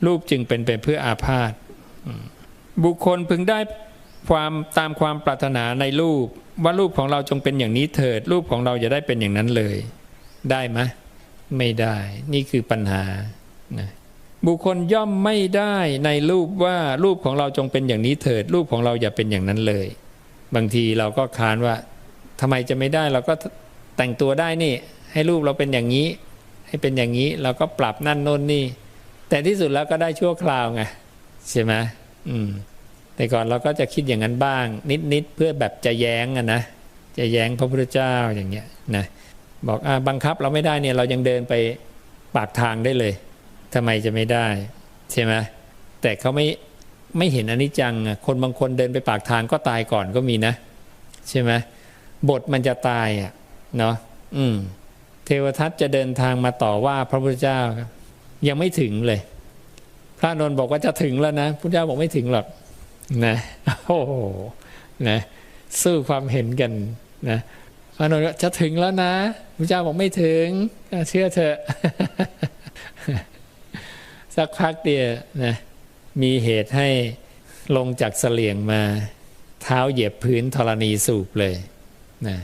รูปจึงเป็นไปเพื่ออาพาธบุคคลพึงได้ความตามความปรารถนาในรูปว่ารูปของเราจงเป็นอย่างนี้เถิดรูปของเราอย่าได้เป็นอย่างนั้นเลยได้ไหมไม่ได้นี่คือปัญหานะบุคคลย่อมไม่ได้ในรูปว่ารูปของเราจงเป็นอย่างนี้เถิดรูปของเราอย่าเป็นอย่างนั้นเลยบางทีเราก็ค้านว่าทำไมจะไม่ได้เราก็แต่งตัวได้นี่ให้รูปเราเป็นอย่างนี้ให้เป็นอย่างนี้เราก็ปรับนั่นโน่นนี่แต่ที่สุดแล้วก็ได้ชั่วคราวไงใช่ไหมแต่ก่อนเราก็จะคิดอย่างนั้นบ้างนิดเพื่อแบบจะแย้งนะจะแย้งพระพุทธเจ้าอย่างเงี้ยนะบอกบังคับเราไม่ได้เนี่ยเรายังเดินไปปากทางได้เลยทำไมจะไม่ได้ใช่ไหมแต่เขาไม่เห็นอนิจจังคนบางคนเดินไปปากทางก็ตายก่อนก็มีนะใช่ไหมบทมันจะตายเนาะเทวทัตจะเดินทางมาต่อว่าพระพุทธเจ้ายังไม่ถึงเลยพระนนท์บอกว่าจะถึงแล้วนะพระพุทธเจ้าบอกไม่ถึงหรอกนะโอ้โหนะสู้ความเห็นกันนะพระนนท์จะถึงแล้วนะพระเจ้าบอกไม่ถึงเชื่อเถอะ สักพักเดียวนะมีเหตุให้ลงจากเสลี่ยงมาเท้าเหยียบพื้นธรณีสูบเลยนะ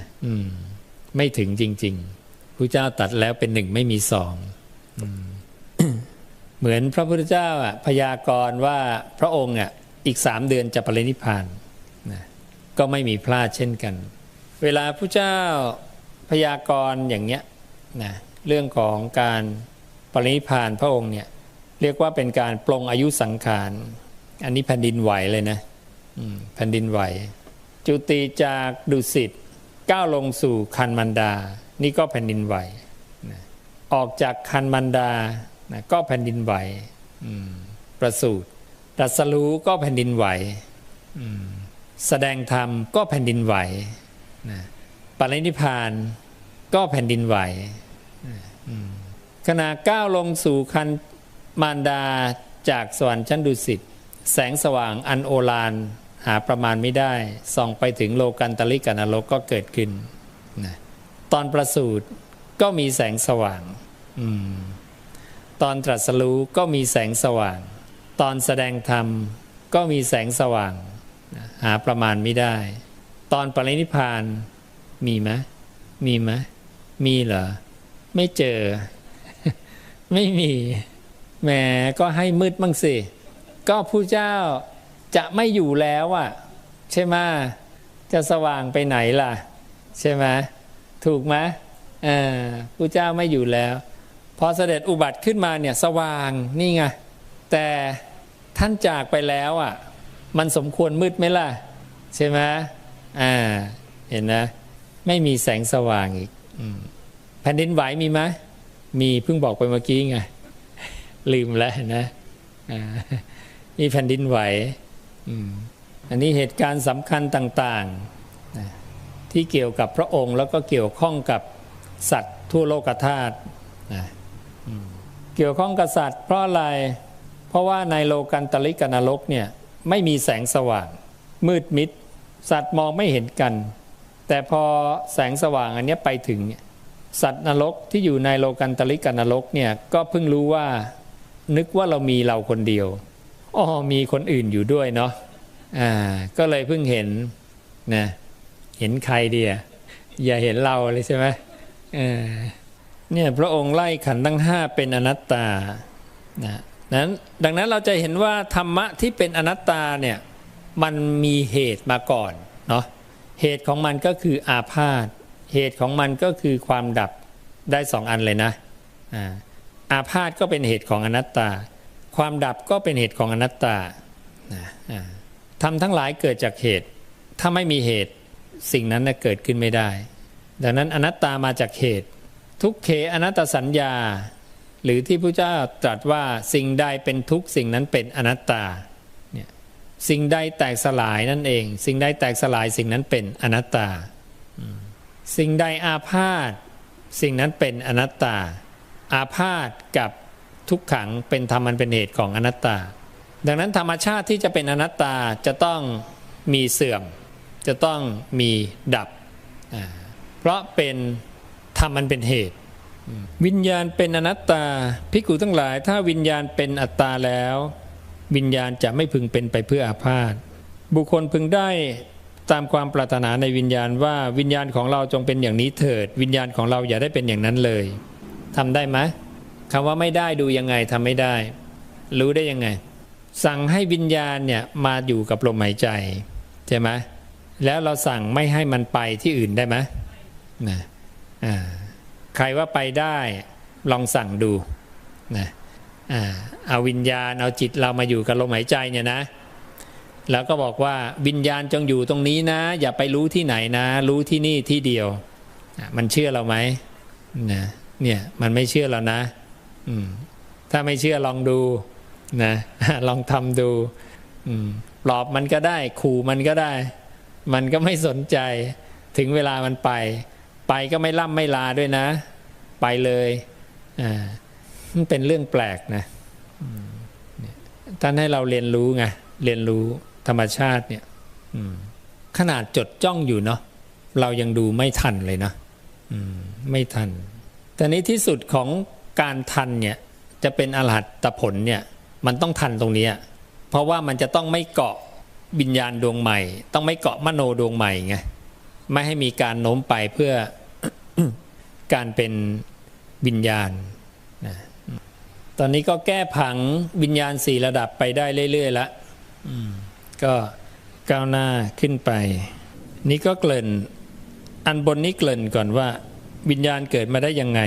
ไม่ถึงจริงๆพระเจ้าตัดแล้วเป็นหนึ่งไม่มีสอง เหมือนพระพุทธเจ้าพยากรณ์ว่าพระองค์อีก3 เดือนจะปรินิพพานนะก็ไม่มีพลาดเช่นกันเวลาพระเจ้าพยากรณ์อย่างเนี้ยนะเรื่องของการปรินิพพานพระองค์เนี่ยเรียกว่าเป็นการปลงอายุสังขารอันนี้แผ่นดินไหวเลยนะแผ่นดินไหวจุติจากดุสิตก้าวลงสู่คันมันดานี่ก็แผ่นดินไหวนะออกจากคันมันดานะก็แผ่นดินไหวประสูติตรัสรู้ก็แผ่นดินไหวแสดงธรรมก็แผ่นดินไหวนะปรินิพพานก็แผ่นดินไหวขณะก้าวลงสู่คันมารดาจากสวรรค์ชั้นดุสิตแสงสว่างอันโอฬารหาประมาณไม่ได้ส่องไปถึงโลกันตลิกนรกก็เกิดขึ้นนะตอนประสูติก็มีแสงสว่างตอนตรัสรู้ก็มีแสงสว่างตอนแสดงธรรมก็มีแสงสว่างหาประมาณไม่ได้ตอนปรินิพพานมีไหมมีเหรอไม่เจอ ไม่มีแหมก็ให้มืดมั่งสิก็ผู้เจ้าจะไม่อยู่แล้วใช่ไหมจะสว่างไปไหนล่ะใช่ไหมถูกไหมผู้เจ้าไม่อยู่แล้วพอเสด็จอุบัติขึ้นมาเนี่ยสว่างนี่ไงแต่ท่านจากไปแล้วมันสมควรมืดไหมล่ะใช่ไหมเห็นนะไม่มีแสงสว่างอีกแผ่นดินไหวมีไหมมีเพิ่งบอกไปเมื่อกี้ไงลืมแล้วนะมีแผ่นดินไหวอันนี้เหตุการณ์สำคัญต่างๆที่เกี่ยวกับพระองค์แล้วก็เกี่ยวข้องกับสัตว์ทั่วโลกธาตุเกี่ยวข้องกับสัตว์เพราะอะไรเพราะว่าในโลกันตลิกนรกเนี่ยไม่มีแสงสว่างมืดมิดสัตว์มองไม่เห็นกันแต่พอแสงสว่างอันนี้ไปถึงสัตว์นรกที่อยู่ในโลกันตลิกนรกเนี่ยก็เพิ่งรู้ว่านึกว่าเรามีเราคนเดียวมีคนอื่นอยู่ด้วยเนาะก็เลยเพิ่งเห็นนะเห็นใครดีอย่าเห็นเราเลยใช่ไหมเนี่ยพระองค์ไล่ขันธ์ทั้ง5เป็นอนัตตานะดังนั้นเราจะเห็นว่าธรรมะที่เป็นอนัตตาเนี่ยมันมีเหตุมาก่อนเนาะเหตุของมันก็คืออาพาธเหตุของมันก็คือความดับได้2 อันเลยนะอาพาธก็เป็นเหตุของอนัตตาความดับก็เป็นเหตุของอนัตตาธรรมทั้งหลายเกิดจากเหตุถ้าไม่มีเหตุสิ่งนั้นเกิดขึ้นไม่ได้ดังนั้นอนัตตามาจากเหตุทุกเขอนัตตสัญญาหรือที่พระเจ้าตรัสว่าสิ่งใดเป็นทุกข์สิ่งนั้นเป็นอนัตตาเนี่ยสิ่งใดแตกสลายนั่นเองสิ่งใดแตกสลายสิ่งนั้นเป็นอนัตตาสิ่งใดอาพาธสิ่งนั้นเป็นอนัตตาอาพาธกับ ทุกขังเป็นธรรมอันเป็นเหตุของอนัตตาดังนั้นธรรมชาติที่จะเป็นอนัตตาจะต้องมีเสื่อมจะต้องมีดับเพราะเป็นธรรมอันเป็นเหตุวิญญาณเป็นอนัตตาภิกขุทั้งหลายถ้าวิญญาณเป็นอัตตาแล้ววิญญาณจะไม่พึงเป็นไปเพื่ออาพาธบุคคลพึงได้ตามความปรารถนาในวิญญาณว่าวิญญาณของเราจงเป็นอย่างนี้เถิดวิญญาณของเราอย่าได้เป็นอย่างนั้นเลยทำได้ไหมคำว่าไม่ได้ดูยังไงทำไม่ได้รู้ได้ยังไงสั่งให้วิญญาณเนี่ยมาอยู่กับลมหายใจใช่ไหมแล้วเราสั่งไม่ให้มันไปที่อื่นได้ไหมนะใครว่าไปได้ลองสั่งดูนะเอาวิญญาณเอาจิตเรามาอยู่กับลมหายใจเนี่ยนะแล้วก็บอกว่าวิญญาณจงอยู่ตรงนี้นะอย่าไปรู้ที่ไหนนะรู้ที่นี่ที่เดียวมันเชื่อเราไหมนะเนี่ยมันไม่เชื่อเรานะถ้าไม่เชื่อลองดูนะลองทำดูปลอบมันก็ได้ขู่มันก็ได้มันก็ไม่สนใจถึงเวลามันไปก็ไม่ล่ำไม่ลาด้วยนะไปเลยมันเป็นเรื่องแปลกนะท่านให้เราเรียนรู้ไงเรียนรู้ธรรมชาติเนี่ยขนาดจดจ้องอยู่เนาะเรายังดูไม่ทันเลยนะไม่ทันแต่นี้ที่สุดของการทันเนี่ยจะเป็นอรหัตผลเนี่ยมันต้องทันตรงนี้เพราะว่ามันจะต้องไม่เกาะวิญญาณดวงใหม่ต้องไม่เกาะมโนดวงใหม่ไงไม่ให้มีการโน้มไปเพื่อ การเป็นวิญญาณนะตอนนี้ก็แก้ผังวิญญาณ4ระดับไปได้เรื่อยๆแล้วก็ก้าวหน้าขึ้นไปนี่ก็เกริ่นอันบนนี้เกริ่นก่อนว่าวิญญาณเกิดมาได้ยังไง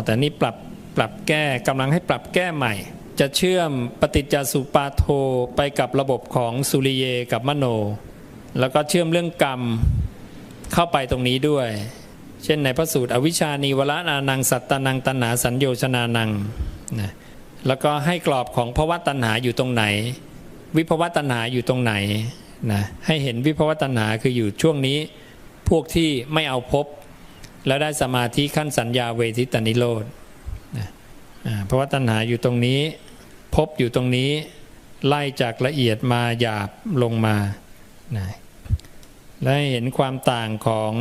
แต่นี่ปรับแก้กำลังให้ปรับแก้ใหม่จะเชื่อมปฏิจจสุปาโทไปกับระบบของสุริเยกับมโนแล้วก็เชื่อมเรื่องกรรมเข้าไปตรงนี้ด้วยเช่นในพระสูตรอวิชชานิวรณานังสัตตนังตัณหาสัญโยชนานังนะแล้วก็ให้กรอบของภวตัณหาอยู่ตรงไหนวิภวตัณหาอยู่ตรงไหนนะให้เห็นวิภวตัณหาคืออยู่ช่วงนี้พวกที่ไม่เอาภพแล้วได้สมาธิขั้นสัญญาเวทิตนิโรธนะภวตัณหาอยู่ตรงนี้ภพอยู่ตรงนี้ไล่จากละเอียดมาหยาบลงมานะและเห็นความต่างของ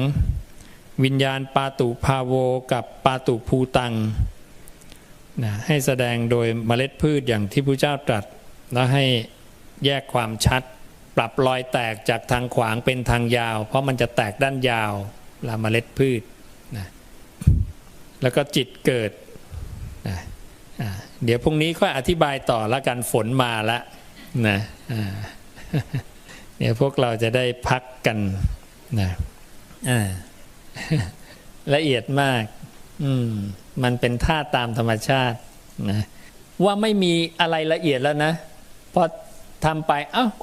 วิญญาณปาตุภาโวกับปาตุภูตังนะให้แสดงโดยเมล็ดพืชอย่างที่พระเจ้าตรัสแล้วให้แยกความชัดปรับรอยแตกจากทางขวางเป็นทางยาวเพราะมันจะแตกด้านยาวละเมล็ดพืชนะแล้วก็จิตเกิดนะเดี๋ยวพรุ่งนี้ค่อยอธิบายต่อแล้วกันฝนมาแล้วนะเดี๋ยวพวกเราจะได้พักกันนะละเอียดมากมันเป็นท่าตามธรรมชาตินะว่าไม่มีอะไรละเอียดแล้วนะพอทำไป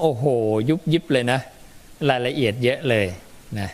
โอ้โหยุบยิบเลยนะรายละเอียดเยอะเลยนะ